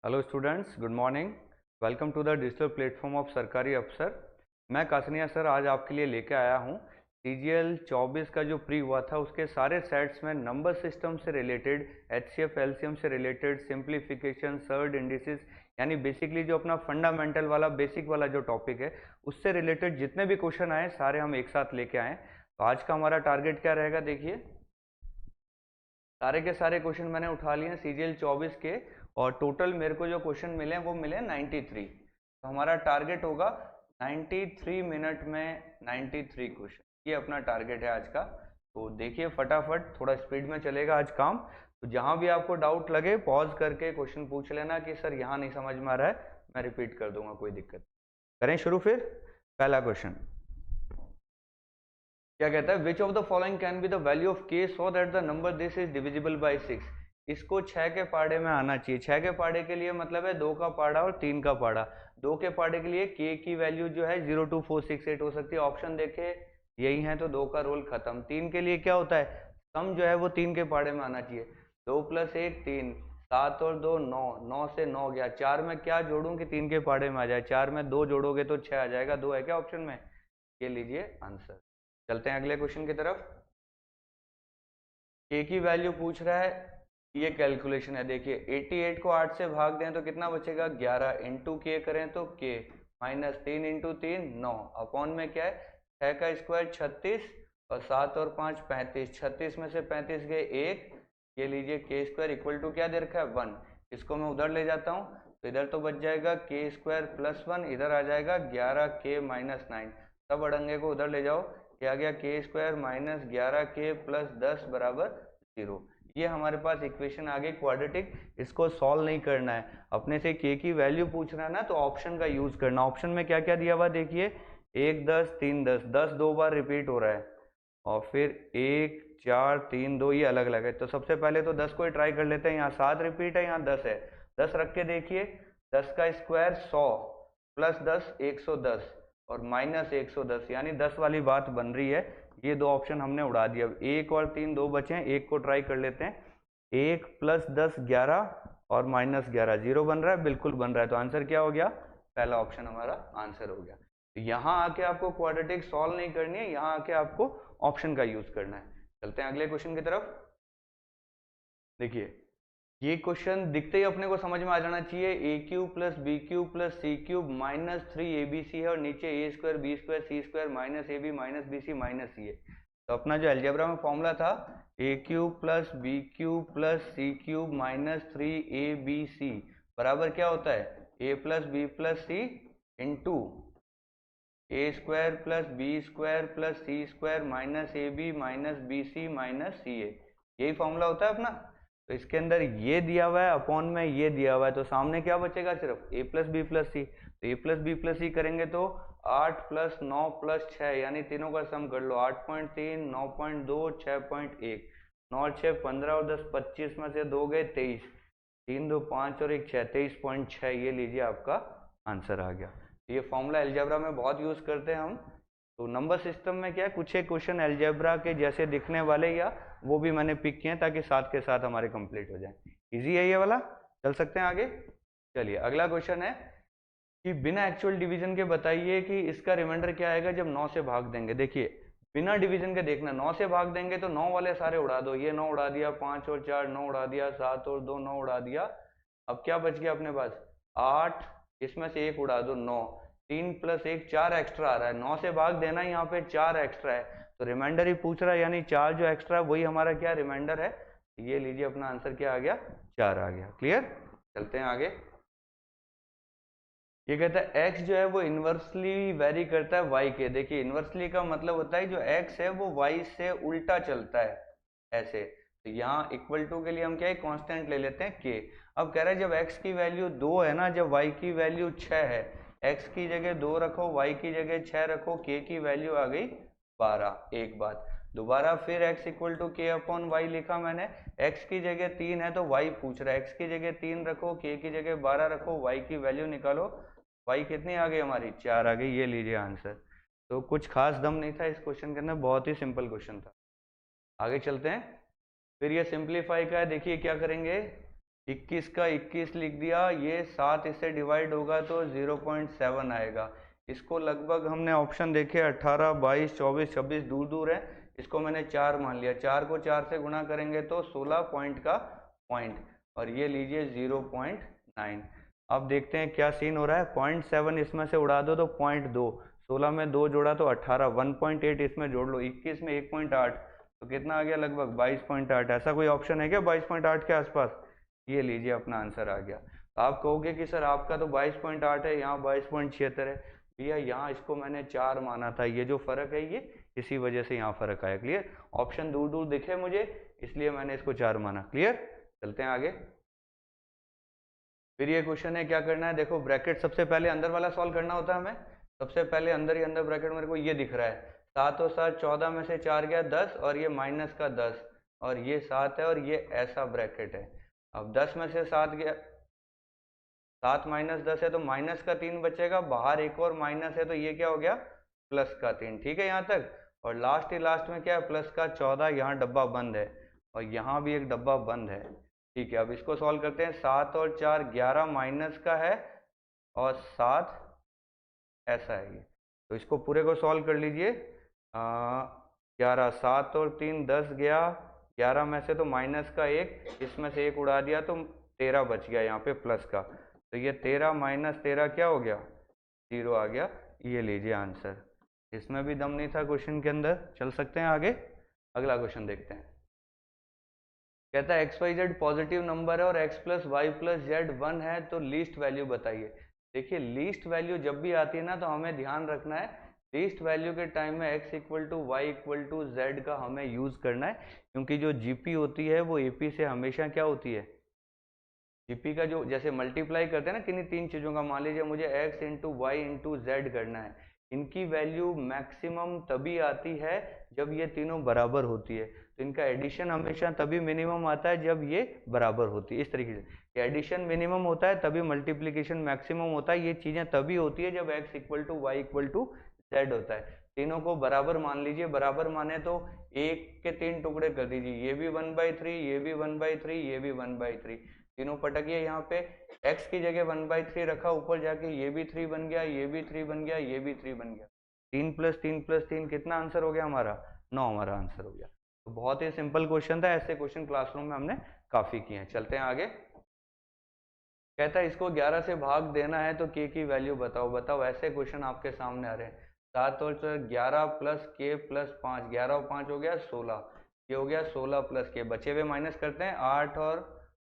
Hello students, good morning. Welcome to the digital platform of Sarkari Afsar. मैं Kasania sir आज आपके लिए लेके आया हूँ सीजीएल 24 का जो प्री हुआ था उसके सारे सेट्स में नंबर सिस्टम से रिलेटेड, एचसीएफ एलसीएम से रिलेटेड, सिंप्लीफिकेशन, सर्ड इंडिसेस, यानी बेसिकली जो अपना फंडामेंटल वाला बेसिक वाला जो टॉपिक है उससे रिलेटेड जितने भी क्वेश्चन आए सारे हम एक साथ लेके आए। तो आज का हमारा टारगेट क्या रहेगा, देखिए सारे के सारे क्वेश्चन मैंने उठा लिए हैं सीजीएल 24 के, और टोटल मेरे को जो क्वेश्चन मिले हैं वो मिले 93। तो हमारा टारगेट होगा 93 मिनट में 93 क्वेश्चन, ये अपना टारगेट है आज का। तो देखिए फटाफट, थोड़ा स्पीड में चलेगा आज काम। तो जहां भी आपको डाउट लगे पॉज करके क्वेश्चन पूछ लेना कि सर यहाँ नहीं समझ में आ रहा है, मैं रिपीट कर दूंगा, कोई दिक्कत। करें शुरू फिर। पहला क्वेश्चन क्या कहता है, which of the following can be the value of K so that the number this is divisible by 6। इसको 6 के पाड़े में आना चाहिए। 6 के पाड़े के लिए मतलब है 2 का पाड़ा और 3 का पाड़ा। 2 के पाड़े के लिए के की वैल्यू जो है 02468 हो सकती है। ऑप्शन देखे यही है, तो 2 का रोल खत्म। 3 के लिए क्या होता है, सम जो है वो 3 के पाड़े में आना चाहिए। 2 + 1 3, 7 और 2 9, 9 से 9 गया। 4 में क्या जोड़ूं कि 3 के पाड़े में आ जाए, 4 में 2 जोड़ोगे तो 6 आ जाएगा। 2 है क्या ऑप्शन में, ये लीजिए आंसर। चलते हैं अगले क्वेश्चन की तरफ। के की वैल्यू पूछ रहा है, ये कैलकुलेशन है। देखिए 88 को 8 से भाग दें तो कितना बचेगा, 11 इंटू के करें तो के माइनस 3 इंटू 3 9 अपॉन में क्या है 6 का स्क्वायर 36 और 7 और 5 35। 36 में से 35 गए 1, ये लीजिए के स्क्वायर इक्वल टू क्या दे रखा है 1। इसको मैं उधर ले जाता हूँ तो इधर तो बच जाएगा के स्क्वायर प्लस 1, इधर आ जाएगा 11 के माइनस 9। सब अड़ंगे को उधर ले जाओ, क्या गया के स्क्वायर माइनस 11 के प्लस 10 बराबर 0। ये हमारे पास इक्वेशन आ गई क्वाड्रेटिक। इसको सॉल्व नहीं करना है, अपने से के की वैल्यू पूछ रहा है ना, तो ऑप्शन का यूज करना। ऑप्शन में क्या क्या दिया हुआ देखिए, 1 10 3 10, 10 दो बार रिपीट हो रहा है, और फिर 1 4 3 2 ये अलग अलग है। तो सबसे पहले तो 10 को ही ट्राई कर लेते हैं। यहाँ 7 रिपीट है, यहाँ 10 है। 10 रख के देखिए, 10 का स्क्वायर 100 प्लस 10 110 और माइनस 110, यानी 10 वाली बात बन रही है। ये दो ऑप्शन हमने उड़ा दिया। अब 1 और 3 दो बचे हैं, एक को ट्राई कर लेते हैं। 1 + 10 11 और माइनस 11 0 बन रहा है, बिल्कुल बन रहा है। तो आंसर क्या हो गया, पहला ऑप्शन हमारा आंसर हो गया। तो यहाँ आके आपको क्वाड्रेटिक सॉल्व नहीं करनी है, यहाँ आके आपको ऑप्शन का यूज करना है। चलते हैं अगले क्वेश्चन की तरफ। देखिए ये क्वेश्चन दिखते ही अपने को समझ में आ जाना चाहिए। A cube plus B cube plus C cube minus 3 है, और नीचे A square B square C square minus A B minus B C minus C है। तो अपना जो अलजेब्रा में फॉर्मूला था, A cube plus B cube plus C cube minus 3abc बराबर क्या होता है, A plus B plus C into A square plus B square plus C square minus A B minus B C minus सी ए। यही formula होता है अपना। तो इसके अंदर ये दिया हुआ है, अपॉन में ये दिया हुआ है, तो सामने क्या बचेगा, सिर्फ ए प्लस बी प्लस सी। तो ए प्लस बी प्लस सी करेंगे तो 8 + 9 + 6, यानी तीनों का सम कर लो। 8.3 9.2 6.1, 9 और 6 15 और 10 25 में से 2 गए 23, 3 2 5 और 1 6, 23.6। ये लीजिए आपका आंसर आ गया। ये फॉर्मूला अलजेब्रा में बहुत यूज करते हैं हम। तो नंबर सिस्टम में क्या है, कुछ एक क्वेश्चन अलजेब्रा के जैसे दिखने वाले या वो भी मैंने पिक किए हैं ताकि साथ के साथ हमारे कंप्लीट हो जाए। इजी है ये वाला, चल सकते हैं आगे। चलिए अगला क्वेश्चन है कि बिना एक्चुअल डिवीजन के बताइए कि इसका रिमाइंडर क्या आएगा जब 9 से भाग देंगे। देखिए बिना डिवीजन के देखना, 9 से भाग देंगे तो 9 वाले सारे उड़ा दो। ये 9 उड़ा दिया, 5 और 4 9 उड़ा दिया, 7 और 2 9 उड़ा दिया। अब क्या बच गया अपने पास 8, इसमें से 1 उड़ा दो 9, 3 + 1 4 एक्स्ट्रा आ रहा है। 9 से भाग देना, यहाँ पे 4 एक्स्ट्रा है, तो रिमाइंडर ही पूछ रहा है, यानी 4 जो एक्स्ट्रा है वही हमारा क्या रिमाइंडर है। ये लीजिए अपना आंसर क्या आ गया, 4 आ गया। क्लियर, चलते हैं आगे। ये कहता है x जो है वो इन्वर्सली वेरी करता है y के। देखिए इन्वर्सली का मतलब होता है जो x है वो y से उल्टा चलता है, ऐसे। तो यहाँ इक्वल टू के लिए हम क्या है, कांस्टेंट ले लेते हैं k। अब कह रहा है जब x की वैल्यू 2 है ना, जब y की वैल्यू 6 है, x की जगह 2 रखो, y की जगह 6 रखो, k की वैल्यू आ गई 12। एक बात दोबारा फिर x = k/y लिखा मैंने। x की जगह 3 है तो y पूछ रहा है, x की जगह 3 रखो, k की जगह 12 रखो, y की वैल्यू निकालो। y कितनी आ गई हमारी, 4 आ गई। ये लीजिए आंसर। तो कुछ खास दम नहीं था इस क्वेश्चन के अंदर, बहुत ही सिंपल क्वेश्चन था। आगे चलते हैं। फिर ये सिंप्लीफाई का है, देखिए क्या करेंगे। 21 का 21 लिख दिया, ये 7 इससे डिवाइड होगा तो 0.7 आएगा। इसको लगभग हमने ऑप्शन देखे 18, 22, 24, 26 दूर दूर है, इसको मैंने 4 मान लिया। 4 को 4 से गुणा करेंगे तो 16 पॉइंट का पॉइंट, और ये लीजिए 0.9। अब देखते हैं क्या सीन हो रहा है। 0.7 इसमें से उड़ा दो तो 0.2, 16 में 2 जोड़ा तो 18, 1.8 इसमें जोड़ लो, 21 में 1.8 तो कितना आ गया, लगभग 22.8। ऐसा कोई ऑप्शन है क्या 22.8 के आसपास? ये लीजिए अपना आंसर आ गया। तो आप कहोगे कि सर आपका तो 22.8 है, यहाँ 22.76 है। भैया यहाँ इसको मैंने 4 माना था, ये जो फर्क है ये इसी वजह से यहाँ फर्क आया। क्लियर? ऑप्शन दूर दूर दिखे मुझे, इसलिए मैंने इसको 4 माना। क्लियर? चलते हैं आगे। फिर ये क्वेश्चन है, क्या करना है, देखो ब्रैकेट सबसे पहले अंदर वाला सॉल्व करना होता है हमें। सबसे पहले अंदर ही अंदर ब्रैकेट मेरे को ये दिख रहा है, 7 और 7 14 में से 4 गया 10, और ये माइनस का 10, और ये 7 है, और ये ऐसा ब्रैकेट है। अब 10 में से 7 गया, 7 माइनस 10 है तो माइनस का 3 बचेगा, बाहर एक और माइनस है तो ये क्या हो गया, प्लस का 3। ठीक है यहाँ तक? और लास्ट ही लास्ट में क्या है, प्लस का 14, यहाँ डब्बा बंद है, और यहाँ भी एक डब्बा बंद है। ठीक है, अब इसको सॉल्व करते हैं। 7 और 4 11 माइनस का है, और 7 ऐसा है ये, तो इसको पूरे को सॉल्व कर लीजिए। 11, 7 और 3 10 गया, 11 में से तो माइनस का 1, इसमें से 1 उड़ा दिया तो 13 बच गया यहाँ पे प्लस का, तो ये 13 माइनस 13 क्या हो गया, 0 आ गया। ये लीजिए आंसर। इसमें भी दम नहीं था क्वेश्चन के अंदर। चल सकते हैं आगे, अगला क्वेश्चन देखते हैं। कहता है X Y Z positive number है और X plus Y plus Z 1 है, तो लीस्ट वैल्यू बताइए। देखिए लीस्ट वैल्यू जब भी आती है ना, तो हमें ध्यान रखना है लीस्ट वैल्यू के टाइम में x equal to Y equal to Z का हमें यूज करना है, क्योंकि जो जीपी होती है वो एपी से हमेशा क्या होती है, जीपी का जो जैसे मल्टीप्लाई करते हैं ना किन्हीं तीन चीजों का, मान लीजिए मुझे x into Y into Z करना है, इनकी वैल्यू मैक्सिमम तभी आती है जब ये तीनों बराबर होती है। तो इनका एडिशन हमेशा तभी मिनिमम आता है जब ये बराबर होती है। इस तरीके से एडिशन मिनिमम होता है, तभी मल्टीप्लीकेशन मैक्सिमम होता है। ये चीजें तभी होती है जब x equal to Y equal to Z होता है। तीनों को बराबर मान लीजिए, बराबर माने तो एक के 3 टुकड़े कर दीजिए, ये भी 1/3, ये भी 1/3, ये भी 1/3, तीनों पटकिए। यहाँ पे x की जगह 1/3 रखा, ऊपर जाके ये भी 3 बन गया, ये भी 3 बन गया, ये भी 3 बन गया। 3 + 3 + 3 कितना आंसर हो गया हमारा, 9 हमारा आंसर हो गया। तो बहुत ही सिंपल क्वेश्चन था, ऐसे क्वेश्चन क्लासरूम में हमने काफी किए हैं। चलते हैं आगे। कहता है इसको 11 से भाग देना है तो k की वैल्यू बताओ। बताओ, ऐसे क्वेश्चन आपके सामने आ रहे हैं। 7 और 11 प्लस k प्लस 5, 11 और 5 हो गया 16, ये हो गया 16 प्लस k, बचे हुए माइनस करते हैं। 8 और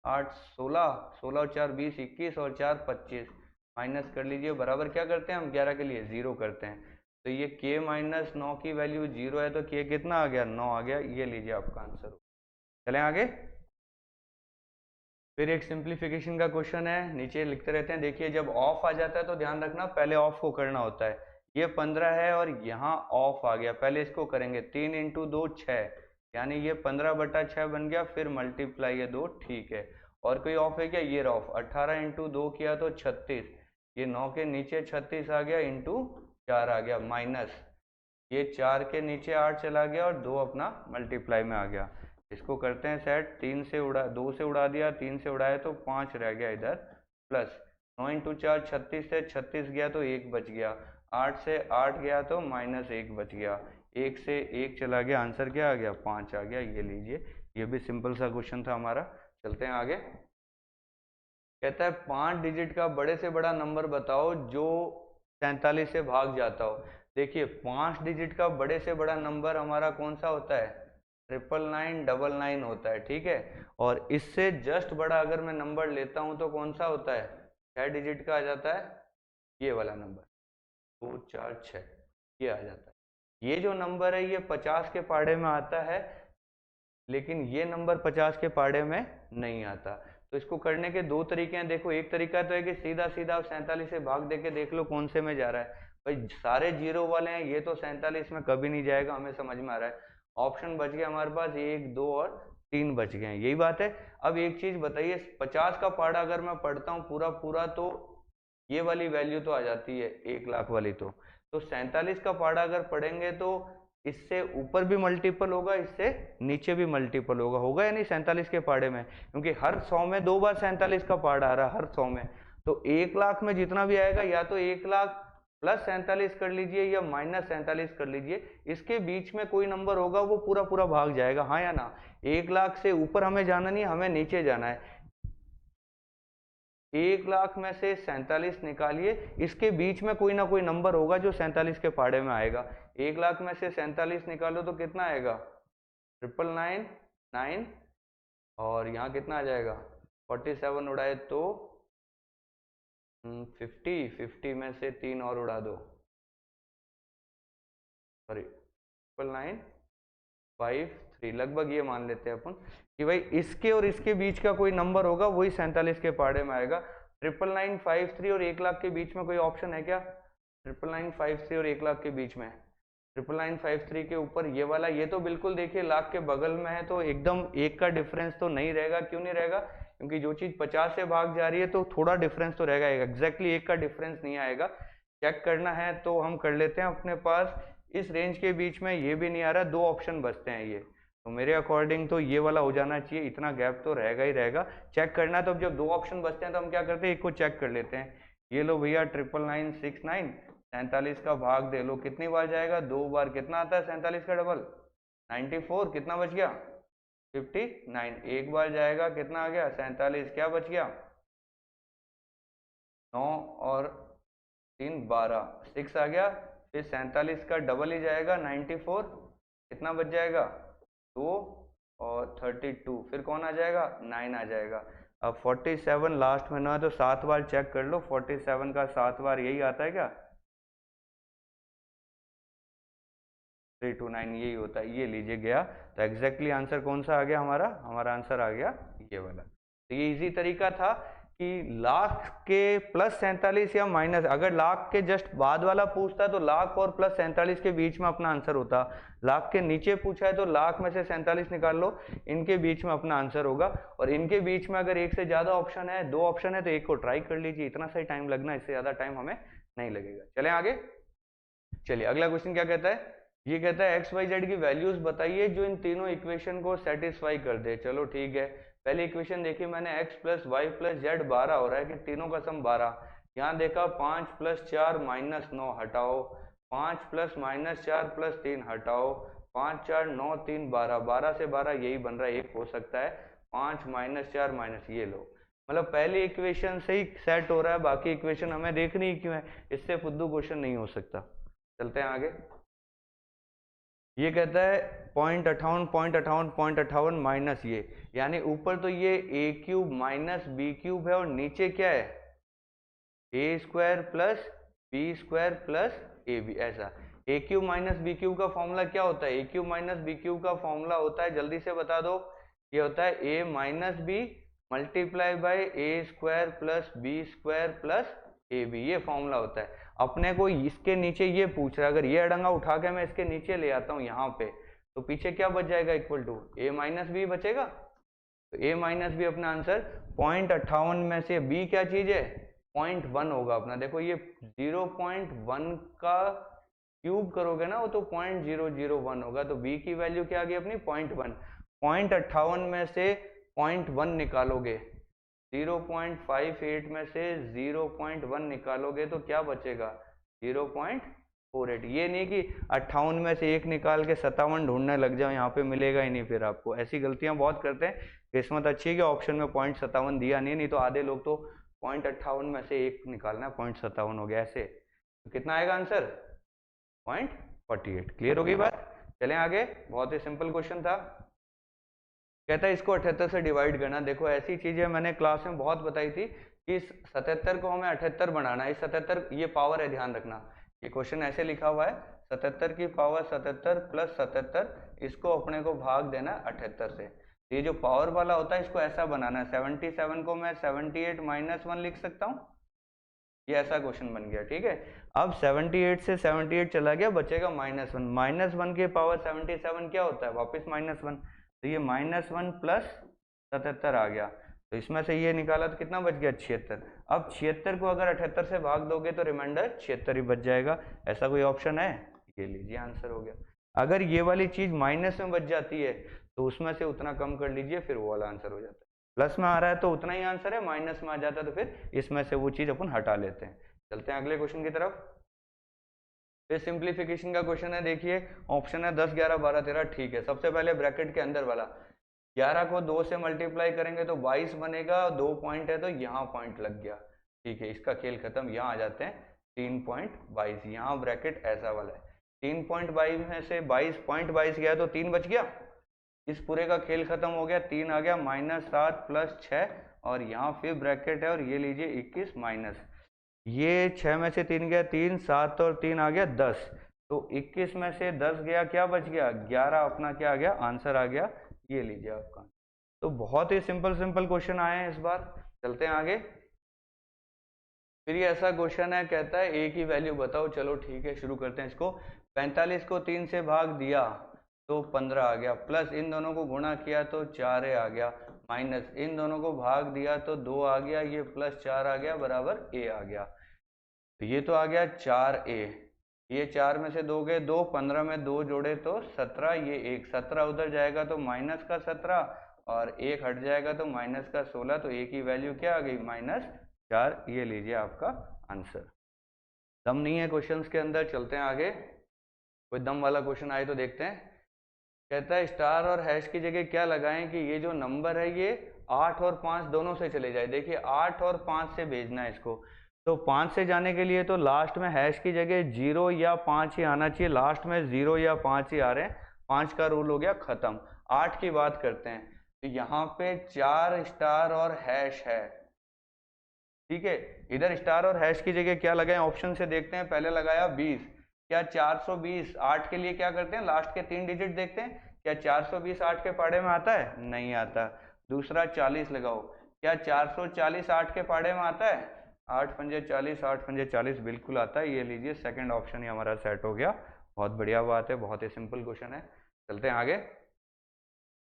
8 16, 16 और 4 20, 21 और 4 25, माइनस कर लीजिए। बराबर क्या करते हैं हम 11 के लिए 0 करते हैं, तो ये k माइनस 9 की वैल्यू 0 है, तो k कितना आ गया, 9 आ गया। ये लीजिए आपका आंसर। चलें आगे। फिर एक सिंप्लीफिकेशन का क्वेश्चन है, नीचे लिखते रहते हैं। देखिए जब ऑफ आ जाता है तो ध्यान रखना पहले ऑफ को करना होता है। ये 15 है और यहाँ ऑफ आ गया, पहले इसको करेंगे। 3 × 2 6, यानी ये 15/6 बन गया, फिर मल्टीप्लाई ये 2, ठीक है। और कोई ऑफ है क्या, ये ऑफ। 18 × 2 किया तो 36, ये 9 के नीचे 36 आ गया, इंटू 4 आ गया, माइनस ये 4 के नीचे 8 चला गया, और 2 अपना मल्टीप्लाई में आ गया। इसको करते हैं सेट। 3 से उड़ा, 2 से उड़ा दिया, 3 से उड़ाया तो 5 रह गया इधर, प्लस 9 × 4 36 से 36 गया तो 1 बच गया, 8 से 8 गया तो -1 बच गया, 1 से 1 चला गया, आंसर क्या आ गया, 5 आ गया। ये लीजिए, ये भी सिंपल सा क्वेश्चन था हमारा। चलते हैं आगे। कहता है 5 डिजिट का बड़े से बड़ा नंबर बताओ जो 47 से भाग जाता हो। देखिए 5 डिजिट का बड़े से बड़ा नंबर हमारा कौन सा होता है, 99999 होता है, ठीक है। और इससे जस्ट बड़ा अगर मैं नंबर लेता हूं तो कौन सा होता है, 6 डिजिट का आ जाता है, ये वाला नंबर 2 4 6, ये आ जाता है। ये जो नंबर है ये 50 के पाड़े में आता है, लेकिन ये नंबर 50 के पाड़े में नहीं आता। तो इसको करने के 2 तरीके हैं। देखो एक तरीका तो है कि सीधा सीधा आप 47 से भाग दे के देख लो कौन से में जा रहा है। भाई सारे 0 वाले हैं, ये तो 47 में कभी नहीं जाएगा, हमें समझ में आ रहा है। ऑप्शन बच गया हमारे पास 1 2 और 3 बच गए हैं, यही बात है। अब एक चीज बताइए, 50 का पाड़ा अगर मैं पढ़ता हूँ पूरा पूरा तो ये वाली वैल्यू तो आ जाती है 1 लाख वाली। तो 47 का पाड़ा अगर पढ़ेंगे तो इससे ऊपर भी मल्टीपल होगा, इससे नीचे भी मल्टीपल होगा, होगा या नहीं 47 के पहाड़े में, क्योंकि हर 100 में 2 बार 47 का पहाड़ा आ रहा है हर 100 में। तो 1 लाख में जितना भी आएगा या तो 1 लाख प्लस 47 कर लीजिए या माइनस 47 कर लीजिए, इसके बीच में कोई नंबर होगा वो पूरा पूरा भाग जाएगा, हाँ या ना। 1 लाख से ऊपर हमें जाना नहीं, हमें नीचे जाना है। 1 लाख में से 47 निकालिए, इसके बीच में कोई ना कोई नंबर होगा जो 47 के पहाड़े में आएगा। 1 लाख में से 47 निकालो तो कितना आएगा 999, और यहाँ कितना आ जाएगा 47 उड़ाए तो 50 में से 3 और उड़ा दो, सॉरी 99953, लगभग ये मान लेते हैं अपन कि भाई इसके और इसके बीच का कोई नंबर होगा वही 47 के पहाड़े में आएगा। 99953 और 1 लाख के बीच में कोई ऑप्शन है क्या? 99953 और 1 लाख के बीच में 99953 के ऊपर ये वाला, ये तो बिल्कुल देखिए लाख के बगल में है, तो एकदम 1 का डिफरेंस तो नहीं रहेगा। क्यों नहीं रहेगा? क्योंकि जो चीज 50 से भाग जा रही है तो थोड़ा डिफरेंस तो रहेगा, एग्जैक्टली 1 का डिफरेंस नहीं आएगा। चेक करना है तो हम कर लेते हैं, अपने पास इस रेंज के बीच में ये भी नहीं आ रहा, 2 ऑप्शन बचते हैं ये, तो मेरे अकॉर्डिंग तो ये वाला हो जाना चाहिए, इतना गैप तो रहेगा ही रहेगा। चेक करना है तो जब 2 ऑप्शन बचते हैं तो हम क्या करते हैं, एक को चेक कर लेते हैं। ये लो भैया 99969, 47 का भाग दे लो, कितनी बार जाएगा 2 बार, कितना आता है 47 का डबल 94, कितना बच गया 59, एक बार जाएगा कितना आ गया 47, क्या बच गया 9 और 3 12, 6 आ गया। फिर 47 का डबल ही जाएगा 94, कितना बच जाएगा 2 और 32, फिर कौन आ जाएगा 9 आ जाएगा। अब 47 लास्ट में 9 है तो 7 बार चेक कर लो, 47 का 7 बार यही आता है क्या 329, यही होता है, ये लीजिए गया। तो एग्जैक्टली आंसर कौन सा आ गया हमारा आंसर आ गया ये वाला। तो ये इजी तरीका था कि लाख के प्लस 47 या माइनस, अगर लाख के जस्ट बाद वाला पूछता तो लाख और प्लस 47 के बीच में अपना आंसर होता, लाख के नीचे पूछा है तो लाख में से 47 निकाल लो, इनके बीच में अपना आंसर होगा। और इनके बीच में अगर एक से ज्यादा ऑप्शन है, 2 ऑप्शन है, तो एक को ट्राई कर लीजिए, इतना सही टाइम लगना, इससे ज्यादा टाइम हमें नहीं लगेगा। चलें आगे। चलिए अगला क्वेश्चन क्या कहता है, ये कहता है एक्स वाई जेड की वैल्यूज बताइए जो इन तीनों इक्वेशन को सेटिस्फाई कर दे। चलो ठीक है, पहले इक्वेशन देखिए मैंने x plus Y plus Z 12 हो रहा है कि तीनों का सम 12। यहाँ देखा 5 प्लस 4 माइनस 9 हटाओ, 5 प्लस माइनस 4 प्लस 3 हटाओ, 5 4 9 3 12, 12 से 12 यही बन रहा है, एक हो सकता है 5 माइनस 4 माइनस, ये लो, मतलब पहली इक्वेशन से ही सेट हो रहा है, बाकी इक्वेशन हमें देखनी ही क्यों है, इससे फुद्दू क्वेश्चन नहीं हो सकता। चलते हैं आगे। ये कहता है 0.58 माइनस ये, यानी ऊपर तो ये a cube minus B cube है और नीचे क्या है a square plus B square plus A B, ऐसा। a cube minus B cube का फॉर्मूला क्या होता है? a cube minus B cube का फॉर्मूला होता है, जल्दी से बता दो, ये होता है a minus B multiply by A square plus B square plus A B, ये फॉर्मूला होता है। अपने को इसके नीचे ये पूछ रहा है, अगर ये अड़ंगा उठा के मैं इसके नीचे ले आता हूँ यहाँ पे, तो पीछे क्या बच जाएगा equal to a minus B बचेगा, तो a माइनस बी अपना आंसर 0.58 में से b क्या चीज है 0.1 होगा अपना। देखो ये 0.1 का क्यूब करोगे ना वो तो 0.001 होगा, तो b की वैल्यू क्या आ गई अपनी 0.1। 0.58 में से 0.1 निकालोगे, 0.58 में से 0.1 निकालोगे तो क्या बचेगा 0.48। ये नहीं कि 58 में से 1 निकाल के 57 ढूंढने लग जाओ, यहाँ पे मिलेगा ही नहीं फिर आपको। ऐसी गलतियां बहुत करते हैं, किस्मत अच्छी है कि ऑप्शन में 0.57 दिया नहीं तो आधे लोग तो 0.58 में से 1 निकालना है 0.57 हो गया ऐसे, तो कितना आएगा आंसर 0.48। क्लियर हो गई बात? चलें आगे, बहुत ही सिंपल क्वेश्चन था। कहता है इसको 78 से डिवाइड करना। देखो ऐसी चीजें मैंने क्लास में बहुत बताई थी कि 77 को हमें 78 बनाना है, 77 ये पावर है, ध्यान रखना, ये क्वेश्चन ऐसे लिखा हुआ है 77 की पावर 77 प्लस 77, इसको अपने को भाग देना 78 से। ये जो पावर वाला होता है इसको ऐसा बनाना है, 77 को मैं 78 माइनस 1 लिख सकता हूँ, ये ऐसा क्वेश्चन बन गया, ठीक है। अब 78 से 78 चला गया, बचेगा -1, -1 के पावर 77 क्या होता है वापस -1, तो ये -1 प्लस 77 आ गया, तो इसमें से ये निकाला तो कितना बच गया 76। अब 76 को अगर 78 से भाग दोगे तो रिमाइंडर 76 ही बच जाएगा। ऐसा कोई ऑप्शन है? ये लीजिए आंसर हो गया। अगर ये वाली चीज माइनस में बच जाती है तो उसमें से उतना कम कर लीजिए, फिर वो वाला आंसर हो जाता है। प्लस में आ रहा है तो उतना ही आंसर है, माइनस में आ जाता है तो फिर इसमें से वो चीज अपन हटा लेते हैं। चलते हैं अगले क्वेश्चन की तरफ। फिर सिंप्लीफिकेशन का क्वेश्चन है, देखिए ऑप्शन है 10, 11, 12, 13, ठीक है। सबसे पहले ब्रैकेट के अंदर वाला 11 को 2 से मल्टीप्लाई करेंगे तो 22 बनेगा, 2 पॉइंट है तो यहाँ पॉइंट लग गया, ठीक है, इसका खेल खत्म। यहाँ आ जाते हैं 3.22, यहाँ ब्रैकेट ऐसा वाला है। 3.22 में से 22.22 गया तो 3 बच गया, इस पूरे का खेल खत्म हो गया। 3 आ गया, -7 + 6 और यहाँ फिर ब्रैकेट है और ये लीजिए 21 माइनस, ये 6 में से 3 गया 3, 7 और 3 आ गया 10, तो 21 में से 10 गया, क्या बच गया 11, अपना क्या आ गया आंसर आ गया, ये लीजिए आपका। तो बहुत ही सिंपल सिंपल क्वेश्चन आए हैं इस बार। चलते हैं आगे। फिर ये ऐसा क्वेश्चन है, कहता है ए की वैल्यू बताओ। चलो ठीक है, शुरू करते हैं इसको। 45 को 3 से भाग दिया तो 15 आ गया, प्लस इन दोनों को गुणा किया तो 4 आ गया, माइनस इन दोनों को भाग दिया तो 2 आ गया, ये +4 आ गया, बराबर a आ गया। तो ये तो आ गया 4a, ये 4 में से 2 गए 2, 15 में 2 जोड़े तो 17, ये 1, 17 उधर जाएगा तो -17 और 1 हट जाएगा तो -16, तो a की वैल्यू क्या आ गई -4, ये लीजिए आपका आंसर। दम नहीं है क्वेश्चंस के अंदर, चलते हैं आगे। कोई दम वाला क्वेश्चन आए तो देखते हैं। कहता है स्टार और हैश की जगह क्या लगाएं कि ये जो नंबर है ये 8 और 5 दोनों से चले जाए। देखिए 8 और 5 से भेजना है इसको, तो 5 से जाने के लिए तो लास्ट में हैश की जगह 0 या 5 ही आना चाहिए, लास्ट में 0 या 5 ही आ रहे हैं, 5 का रूल हो गया खत्म। 8 की बात करते हैं, तो यहाँ पे 4 स्टार और हैश है, ठीक है। इधर स्टार और हैश की जगह क्या लगाएं, ऑप्शन से देखते हैं। पहले लगाया 20, क्या 420 8 के लिए क्या करते हैं, लास्ट के 3 डिजिट देखते हैं, क्या 420 8 के पाड़े में आता है, नहीं आता। दूसरा 40 लगाओ, क्या 440 8 के पाड़े में आता है, 8 पंजे 40, 8 पंजे 40, बिल्कुल आता है। ये लीजिए सेकंड ऑप्शन ही हमारा सेट हो गया, बहुत बढ़िया बात है, बहुत ही सिंपल क्वेश्चन है। चलते हैं आगे।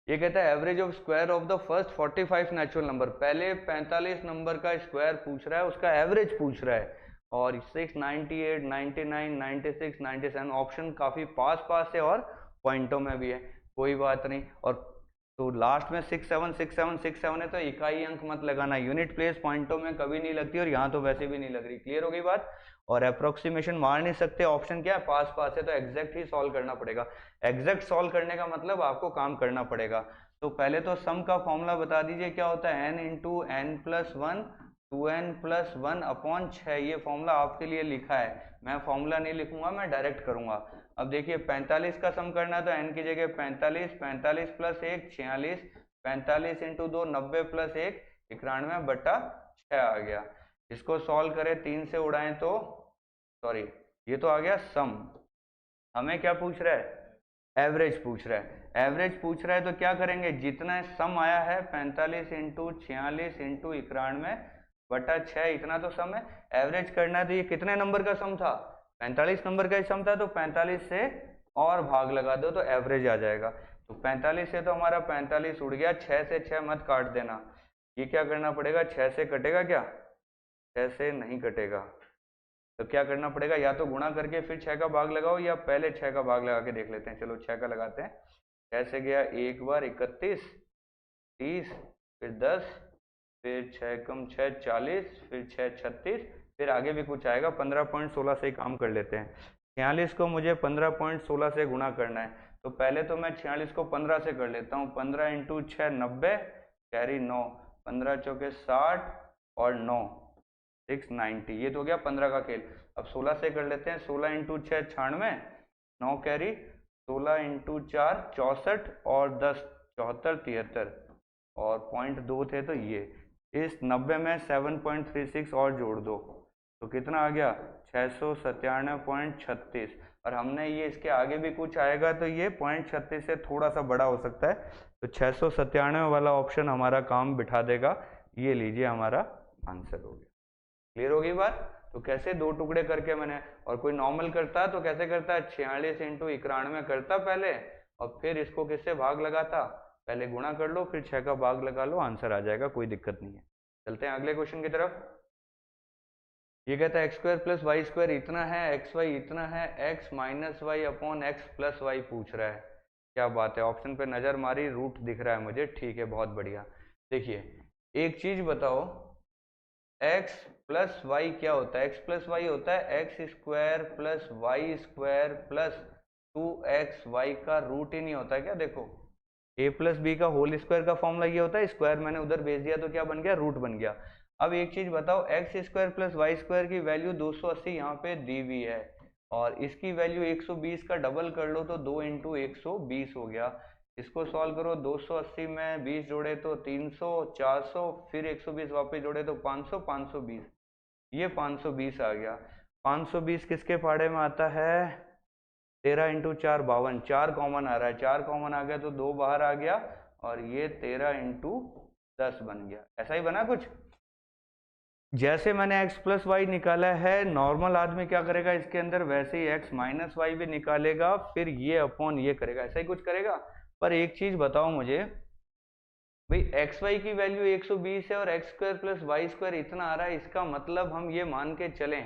ये कहता है average of square of the first 45 natural number. पहले 45 नंबर का स्क्वायर पूछ रहा है, उसका एवरेज पूछ रहा है, और 6, 98, 99, 96, 97 ऑप्शन काफी पास पास है और पॉइंटों में भी है, कोई बात नहीं। और तो लास्ट में 6, 7, 6, 7, 6, 7 है तो इकाई अंक मत लगाना, यूनिट प्लेस पॉइंटों में कभी नहीं लगती और यहाँ तो वैसे भी नहीं लग रही। क्लियर हो गई बात। और अप्रोक्सीमेशन मार नहीं सकते, ऑप्शन क्या है पास पास है, तो एग्जैक्ट ही सॉल्व करना पड़ेगा। एग्जैक्ट सॉल्व करने का मतलब आपको काम करना पड़ेगा। तो पहले तो सम का फॉर्मूला बता दीजिए क्या होता है, n into n plus 1 2n plus 1 upon 6, ये फॉर्मूला आपके लिए लिखा है, मैं फॉर्मूला नहीं लिखूंगा, मैं डायरेक्ट करूंगा। अब देखिए 45 का सम करना है तो n की जगह 45, 45 प्लस 1 46, 45 इंटू 2 90 प्लस 1 91/6 आ गया। इसको सॉल्व करें, 3 से उड़ाएं तो सॉरी ये तो आ गया सम। हमें क्या पूछ रहा है, एवरेज पूछ रहा है। एवरेज पूछ रहा है तो क्या करेंगे, जितना सम आया है 45 इंटू 46 इंटू 91/6, इतना तो सम है। एवरेज करना है तो ये कितने नंबर का सम था, 45 नंबर का ही सम था, तो 45 से और भाग लगा दो तो एवरेज आ जाएगा। तो 45 से तो हमारा 45 उड़ गया, 6 से 6 मत काट देना, ये क्या करना पड़ेगा, 6 से कटेगा क्या, 6 से नहीं कटेगा, तो क्या करना पड़ेगा, या तो गुणा करके फिर 6 का भाग लगाओ, या पहले 6 का भाग लगा के देख लेते हैं। चलो 6 का लगाते हैं। 6 से गया एक बार 31, 30, फिर 10, फिर 6 कम 6 40, फिर 6 36, फिर आगे भी कुछ आएगा। 15.16 से ही काम कर लेते हैं। 46 को मुझे 15.16 से गुणा करना है, तो पहले तो मैं 46 को 15 से कर लेता हूँ। 15 इंटू 6 90, कैरी 9, 15 चौके 60 और 9 690, ये तो हो गया 15 का खेल। अब 16 से कर लेते हैं। 16 इंटू 6 96, 9 कैरी, 16 इंटू 4 64 और 10 74 73 और 0.2 थे, तो ये इस 90 में 7.36 और जोड़ दो तो कितना आ गया 697.36, और हमने ये इसके आगे भी कुछ आएगा तो ये 0.36 से थोड़ा सा बड़ा हो सकता है, तो 697 वाला ऑप्शन हमारा काम बिठा देगा। ये लीजिए हमारा आंसर हो गया। क्लियर होगी बात। तो कैसे दो टुकड़े करके मैंने, और कोई नॉर्मल करता तो कैसे करता है, 46 इंटू 91 करता पहले, और फिर इसको किससे भाग लगाता, पहले गुणा कर लो फिर 6 का भाग लगा लो, आंसर आ जाएगा, कोई दिक्कत नहीं है। चलते हैं अगले क्वेश्चन की तरफ। ये कहता है X square plus Y square इतना है, एक्स वाई इतना है, X minus Y upon X plus Y पूछ रहा है। क्या बात है, ऑप्शन पे नजर मारी, रूट दिख रहा है मुझे, ठीक है बहुत बढ़िया। देखिए एक चीज बताओ, x प्लस वाई क्या होता है? x प्लस वाई होता है X square plus Y square plus 2xy का रूट ही नहीं होता है क्या? देखो a प्लस बी का होल स्क्वायर का फॉर्मूला ये होता है, स्क्वायर मैंने उधर भेज दिया तो क्या बन गया? रूट बन गया। अब एक चीज बताओ, X square plus Y square की वैल्यू 280 यहाँ पे दी हुई है और इसकी वैल्यू 120 का डबल कर लो तो 2 इंटू 120 हो गया। इसको सॉल्व करो, 280 में 20 जोड़े तो 300, 400, फिर 120 वापस जोड़े तो 500, 520, ये 520 आ गया। 520 किसके फाड़े में आता है? 13 इंटू 4 52, 4 कॉमन आ रहा है, 4 कॉमन आ गया तो 2 बाहर आ गया और ये 13 इंटू 10 बन गया। ऐसा ही बना कुछ। जैसे मैंने x प्लस वाई निकाला है, नॉर्मल आदमी क्या करेगा इसके अंदर, वैसे ही x माइनस वाई भी निकालेगा, फिर ये अपॉन ये करेगा, ऐसा ही कुछ करेगा। पर एक चीज बताओ मुझे भाई, एक्स वाई की वैल्यू 120 है और X square plus Y square इतना आ रहा है, इसका मतलब हम ये मान के चलें,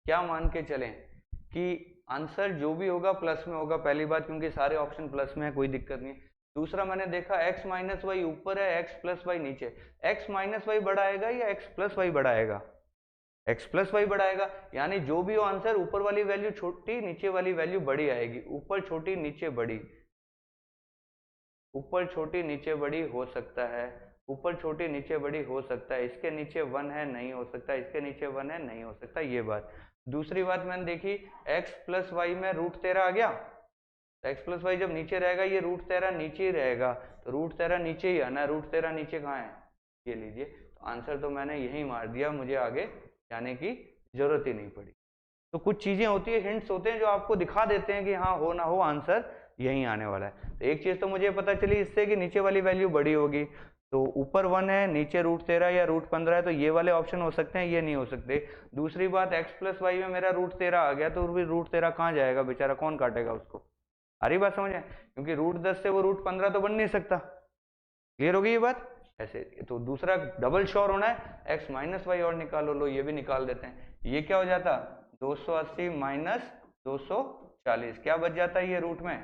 क्या मान के चलें कि आंसर जो भी होगा प्लस में होगा। पहली बात क्योंकि सारे ऑप्शन प्लस में है, कोई दिक्कत नहीं। दूसरा मैंने देखा x माइनस वाई ऊपर है, x प्लस वाई नीचे, x माइनस वाई बड़ा आएगा या x प्लस वाई बड़ा आएगा? x प्लस वाई बड़ा आएगा, यानी जो भी हो आंसर ऊपर वाली वैल्यू छोटी नीचे वाली वैल्यू बड़ी आएगी। ऊपर छोटी नीचे बड़ी, ऊपर छोटी नीचे बड़ी हो सकता है, ऊपर छोटी नीचे बड़ी हो सकता है, इसके नीचे 1 है नहीं हो सकता, इसके नीचे 1 है नहीं हो सकता, ये बात। दूसरी बात मैंने देखी, x प्लस वाई में रूट 13 आ गया, एक्स प्लस वाई जब नीचे रहेगा ये रूट 13 नीचे ही रहेगा, तो रूट 13 नीचे ही आना है। रूट 13 नीचे कहाँ है? ये लीजिए, तो आंसर तो मैंने यही मार दिया, मुझे आगे जाने की जरूरत ही नहीं पड़ी। तो कुछ चीजें होती है, हिंट्स होते हैं जो आपको दिखा देते हैं कि हाँ हो ना हो आंसर यही आने वाला है। तो एक चीज तो मुझे पता चली इससे कि नीचे वाली वैल्यू बड़ी होगी, तो ऊपर 1 है नीचे रूट 13 या रूट 15 है, तो ये वाले ऑप्शन हो सकते हैं, ये नहीं हो सकते। दूसरी बात, एक्स प्लस वाई में मेरा रूट 13 आ गया, तो रूट 13 कहाँ जाएगा बेचारा, कौन काटेगा उसको? आ रही बात समझ है? क्योंकि रूट 10 से वो रूट 15 तो बन नहीं सकता। क्लियर होगी ये बात? ऐसे तो दूसरा डबल श्योर होना है, एक्स माइनस वाई और निकालो, लो ये भी निकाल देते हैं। ये क्या हो जाता? 280 माइनस 240, क्या बच जाता है ये रूट में?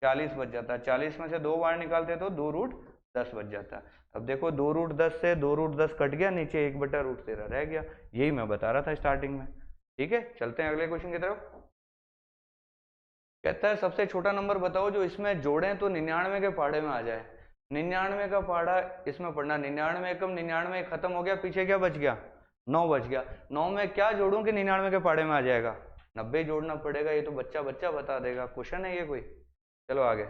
40 बच जाता है। 40 में से 2 बार निकालते तो 2 रूट 10 बच जाता। अब देखो 2 रूट 10 से 2 रूट 10 कट गया, नीचे 1 बटा रूट 13 रह गया। यही मैं बता रहा था स्टार्टिंग में। ठीक है, चलते हैं अगले क्वेश्चन की तरफ। कहता है सबसे छोटा नंबर बताओ जो इसमें जोड़ें तो 99 के पहाड़े में आ जाए। 99 का पहाड़ा इसमें पढ़ना, 99 एकम 99 खत्म हो गया, पीछे क्या बच गया? 9 बच गया। 9 में क्या जोड़ूं कि 99 के पहाड़े में आ जाएगा? 90 जोड़ना पड़ेगा, ये तो बच्चा बच्चा बता देगा, क्वेश्चन है ये कोई। चलो आगे।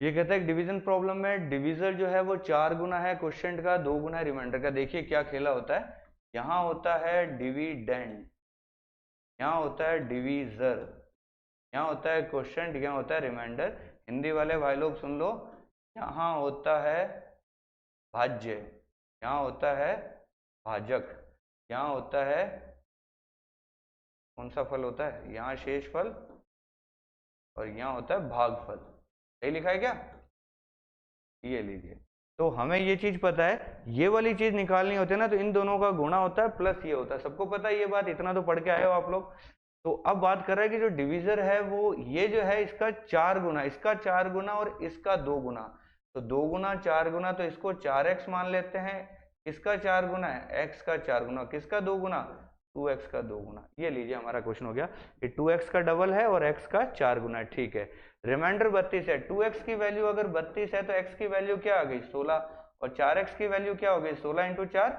ये कहता है डिवीजन प्रॉब्लम में डिविजर जो है वो 4 गुना है क्वेश्चन का, 2 गुना है रिमाइंडर का। देखिए क्या खेला होता है, यहाँ होता है डिविडेंड, यहाँ होता है डिवीजर, यहाँ होता है क्वेश्चन, यहाँ होता है रिमाइंडर। हिंदी वाले भाई लोग सुन लो, यहाँ होता है भाज्य, यहाँ होता है भाजक, यहाँ होता है कौन सा फल होता है, यहाँ शेष फल, और यहाँ होता है भागफल। सही लिखा है क्या? ये लीजिए, तो हमें ये चीज पता है, ये वाली चीज निकालनी होती है ना, तो इन दोनों का गुणा होता है प्लस ये होता है। सबको पता है ये बात, इतना तो पढ़ के आए हो आप लोग। तो अब बात कर रहे हैं कि जो डिवीजर है वो ये जो है इसका 4 गुना, इसका 4 गुना और इसका 2 गुना। तो 2 गुना 4 गुना, तो इसको 4x मान लेते हैं। इसका 4 गुना है, x का 4 गुना, किसका 2 गुना? 2x का 2 गुना। ये लीजिए हमारा क्वेश्चन हो गया कि 2x का डबल है और x का 4 गुना है। ठीक है, रिमाइंडर 32 है। 2x की वैल्यू अगर 32 है तो x की वैल्यू क्या आ गई? 16, और 4x की वैल्यू क्या हो गई? 16 इंटू 4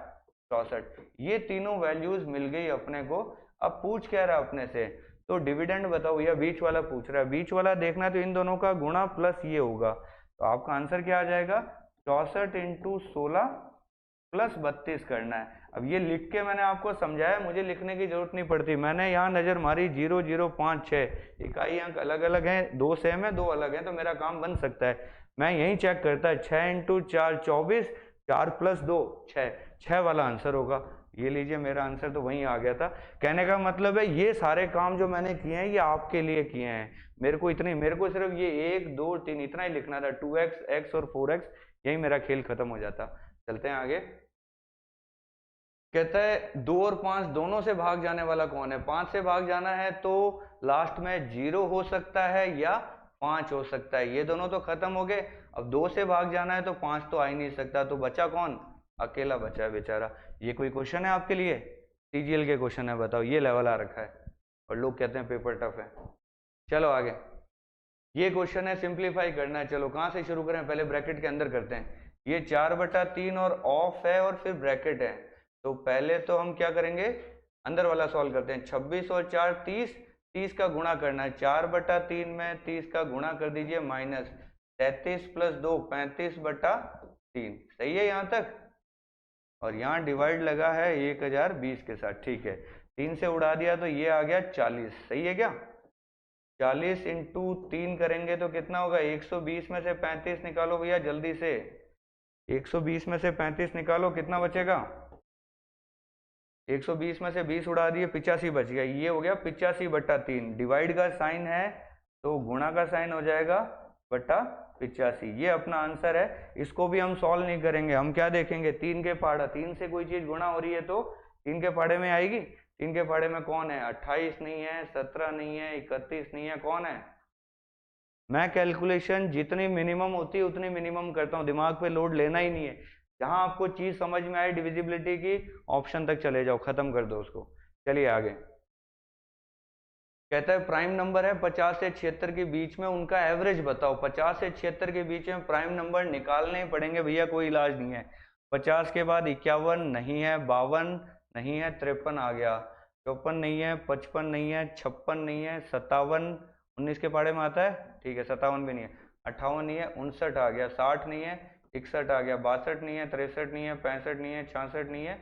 64। ये तीनों वैल्यूज मिल गई अपने को। अब पूछ क्या रहा है अपने से, तो डिविडेंड बताओ, या बीच वाला पूछ रहा है। बीच वाला देखना तो इन दोनों का गुणा प्लस ये होगा, तो आपका आंसर क्या आ जाएगा? 64 इंटू 16 प्लस 32 करना है। अब ये लिख के मैंने आपको समझाया, मुझे लिखने की जरूरत नहीं पड़ती। मैंने यहाँ नजर मारी 0 0 5 6 इकाई अंक अलग अलग हैं, 2 सेम है 2 अलग हैं, तो मेरा काम बन सकता है। मैं यही चेक करता है, 6 इंटू 4 24, 4 प्लस 2 6, 6 वाला आंसर होगा। ये लीजिए मेरा आंसर तो वहीं आ गया था। कहने का मतलब है ये सारे काम जो मैंने किए हैं ये आपके लिए किए हैं, मेरे को सिर्फ ये 1 2 3 इतना ही लिखना था। 2x x और 4x, यही मेरा खेल खत्म हो जाता। चलते हैं आगे। कहता है 2 और 5 दोनों से भाग जाने वाला कौन है। 5 से भाग जाना है तो लास्ट में 0 हो सकता है या 5 हो सकता है, ये दोनों तो खत्म हो गए। अब 2 से भाग जाना है तो 5 तो आ ही नहीं सकता, तो बचा कौन, अकेला बचा है बेचारा। ये कोई क्वेश्चन है आपके लिए, सीजीएल के क्वेश्चन है, बताओ। ये लेवल आ रखा है और लोग कहते हैं पेपर टफ है। चलो आगे, ये क्वेश्चन है, सिंप्लीफाई करना है। चलो कहाँ से शुरू करें, पहले ब्रैकेट के अंदर करते हैं। ये 4/3 और ऑफ है और फिर ब्रैकेट है, तो पहले तो हम क्या करेंगे, अंदर वाला सॉल्व करते हैं। 26 और 4 30, 30 का गुणा करना है। 4/3 में 30 का गुणा कर दीजिए, माइनस 33 + 2 35/3। सही है यहाँ तक। और यहाँ डिवाइड लगा है 1020 के साथ, ठीक है। 3 से उड़ा दिया तो ये आ गया 40। सही है क्या, 40 × 3 करेंगे तो कितना होगा, 120 में से 35 निकालो भैया जल्दी से। 120 में से 35 निकालो, कितना बचेगा, 120 में से 20 उड़ा दिए, 85 बच गया। ये हो गया 85/3। डिवाइड का साइन है तो गुणा का साइन हो जाएगा बटा 85। ये अपना आंसर है। इसको भी हम सॉल्व नहीं करेंगे, हम क्या देखेंगे, 3 के पहाड़ा, 3 से कोई चीज गुणा हो रही है तो 3 के पहाड़े में आएगी। 3 के पहाड़े में कौन है, 28 नहीं है, 17 नहीं है, 31 नहीं है, कौन है। मैं कैलकुलेशन जितनी मिनिमम होती है उतनी मिनिमम करता हूँ, दिमाग पे लोड लेना ही नहीं है। जहां आपको चीज समझ में आए डिविजिबिलिटी की, ऑप्शन तक चले जाओ, खत्म कर दो उसको। चलिए आगे, कहता है प्राइम नंबर है 50 से 76 के बीच में, उनका एवरेज बताओ। 50 से 76 के बीच में प्राइम नंबर निकालने ही पड़ेंगे भैया, कोई इलाज नहीं है। 50 के बाद 51 नहीं है, 52 नहीं है, 53 आ गया, 54 नहीं है, 55 नहीं है, 56 नहीं है, 57 19 के पाड़े में आता है, ठीक है, 57 भी नहीं है, 58 नहीं है, 59 आ गया, 60 नहीं है, 61 आ गया, 62 नहीं है, 63 नहीं है, 65 नहीं है, 66 नहीं है,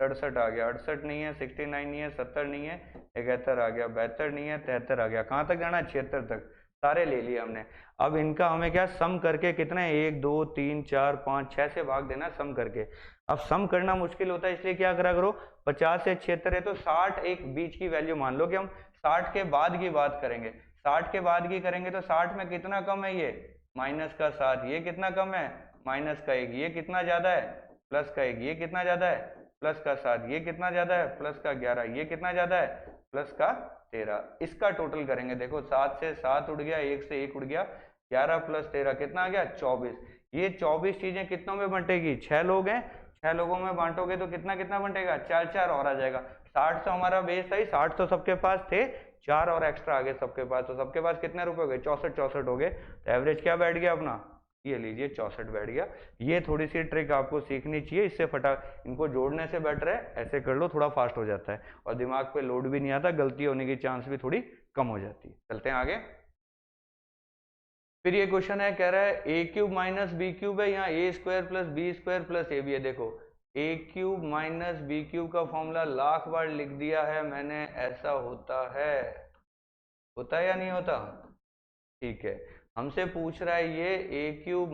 67 आ गया, 68 नहीं है, 69 नहीं है, 70 नहीं है, 71 आ गया, 72 नहीं है, 73 आ गया। कहाँ तक जाना है, 76 तक, सारे ले लिए हमने। अब इनका हमें क्या सम करके कितने, 1 2 3 4 5 6 से भाग देना सम करके। अब सम करना मुश्किल होता है, इसलिए क्या करा करो, 50 से 76 है तो 60 एक बीच की वैल्यू मान लो कि हम 60 के बाद की बात करेंगे। 60 के बाद की करेंगे तो 60 में कितना कम है, ये माइनस का 7, ये कितना कम है, माइनस का 1, ये कितना ज्यादा है, प्लस का 1, ये कितना ज्यादा है, प्लस का 7, ये कितना ज्यादा है, प्लस का 11, ये कितना ज्यादा है, प्लस का 13। इसका टोटल करेंगे, देखो 7 से 7 उड़ गया, 1 से 1 उड़ गया, 11 + 13 कितना आ गया, 24। ये 24 चीजें कितनों में बंटेगी, 6 लोग हैं, 6 लोगों में बांटोगे तो कितना कितना बंटेगा, 4 4 और आ जाएगा। 60 तो हमारा बेस है, 60 तो सबके पास थे, 4 और एक्स्ट्रा आ गए सबके पास, तो सबके पास कितने रुपए हो गए, 64 हो गए। तो एवरेज क्या बैठ गया अपना, ये लीजिए 64 बैठ गया। ये थोड़ी सी ट्रिक आपको सीखनी चाहिए, इससे फटा, इनको जोड़ने से बेटर है ऐसे कर लो, थोड़ा फास्ट हो जाता है और दिमाग पे लोड भी नहीं आता, गलती होने की चांस भी थोड़ी कम हो जाती है। चलते हैं आगे। फिर ये क्वेश्चन है, कह रहा है a³ - b³ है, यहाँ a² + b² + ab है। देखो a³ - b³ का फॉर्मूला लाख बार लिख दिया है मैंने, ऐसा होता है, होता है या नहीं होता, ठीक है। हमसे पूछ रहा है ये a³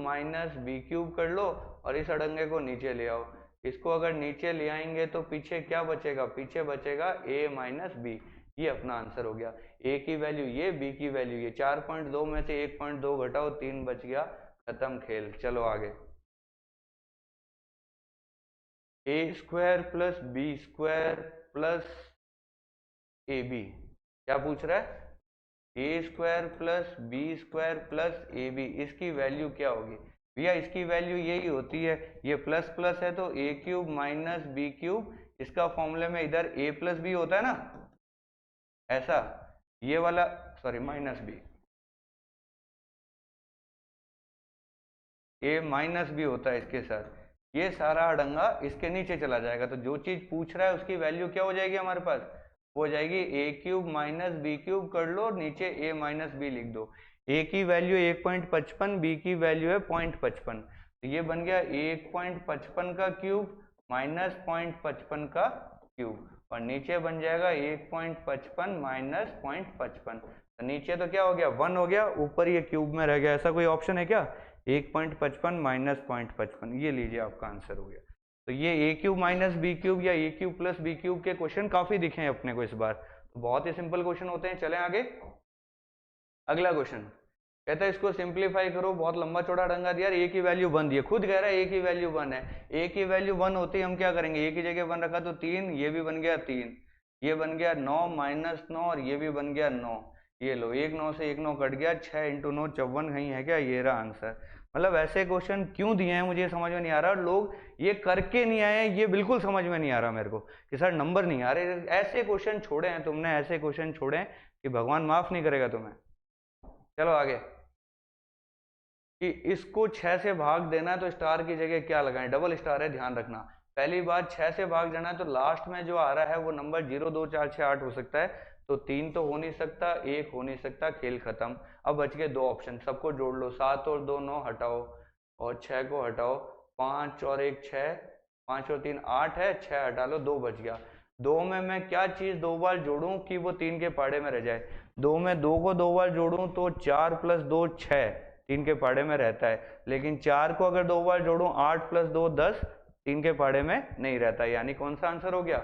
- b³ कर लो और इस अड़ंगे को नीचे ले आओ। इसको अगर नीचे ले आएंगे तो पीछे क्या बचेगा, पीछे बचेगा a - b। ये अपना आंसर हो गया। a की वैल्यू ये, b की वैल्यू ये, 4.2 में से 1.2 घटाओ, 3 बच गया, खत्म खेल। चलो आगे, a² + b² + ab क्या पूछ रहा है, a² + b² + ab, इसकी वैल्यू क्या होगी भैया, इसकी वैल्यू यही होती है, ये प्लस प्लस है तो a³ - b³, इसका फॉर्मूले में इधर a + b होता है ना, ऐसा, ये वाला सॉरी -b, a - b होता है इसके साथ, ये सारा अड़ंगा इसके नीचे चला जाएगा। तो जो चीज पूछ रहा है उसकी वैल्यू क्या हो जाएगी हमारे पास, वो हो जाएगी a³ - b³ कर लो, नीचे a - b लिख दो। a की वैल्यू 1.55, b की वैल्यू है 0.55, तो ये बन गया 1.55 का क्यूब माइनस 0.55 का क्यूब, और नीचे बन जाएगा 1.55 माइनस 0.55, तो नीचे तो क्या हो गया 1 हो गया, ऊपर ये क्यूब में रह गया। ऐसा कोई ऑप्शन है क्या, 1.55 माइनस 0.55, ये लीजिए आपका आंसर हो गया। तो ये a³ - b³ या a³ + b³ के क्वेश्चन काफी दिखे हैं अपने को इस बार, तो बहुत ही सिंपल क्वेश्चन होते हैं। चलें आगे, अगला क्वेश्चन, कहता है इसको सिंप्लीफाई करो, बहुत लंबा चौड़ा ढंगा दिया, ए की वैल्यू 1 दी है, खुद कह रहा है ए की वैल्यू 1 है। ए की वैल्यू 1 होती है हम क्या करेंगे, ए की जगह 1 रखा तो 3, ये भी बन गया 3, ये बन गया 9 -9 और ये भी बन गया 9। ये लो, एक 9 से एक 9 कट गया, 6 × 9 54 कहीं है क्या, ये रहा आंसर। मतलब ऐसे क्वेश्चन क्यों दिए हैं मुझे समझ में नहीं आ रहा, लोग ये करके नहीं आए हैं, ये बिल्कुल समझ में नहीं आ रहा मेरे को कि सर नंबर नहीं आ रहे। ऐसे क्वेश्चन छोड़े हैं तुमने, ऐसे क्वेश्चन छोड़े हैं कि भगवान माफ नहीं करेगा तुम्हें। चलो आगे, कि इसको 6 से भाग देना है तो स्टार की जगह क्या लगाएं, डबल स्टार है, ध्यान रखना। पहली बात, 6 से भाग जाना है तो लास्ट में जो आ रहा है वो नंबर 0 2 4 6 8 हो सकता है, तो 3 तो हो नहीं सकता, 1 हो नहीं सकता, खेल खत्म। अब बच गए 2 ऑप्शन, सबको जोड़ लो, 7 और 2 9 हटाओ और 6 को हटाओ, 5 और 1 6, 5 और 3 8 है, 6 हटा लो, 2 बच गया। 2 में मैं क्या चीज 2 बार जोड़ूं कि वो 3 के पाड़े में रह जाए, 2 में 2 को 2 बार जोड़ूं तो 4 + 2 6, 3 के पाड़े में रहता है, लेकिन 4 को अगर 2 बार जोड़ूं 8 + 2 10, 3 के पाड़े में नहीं रहता, यानी कौन सा आंसर हो गया,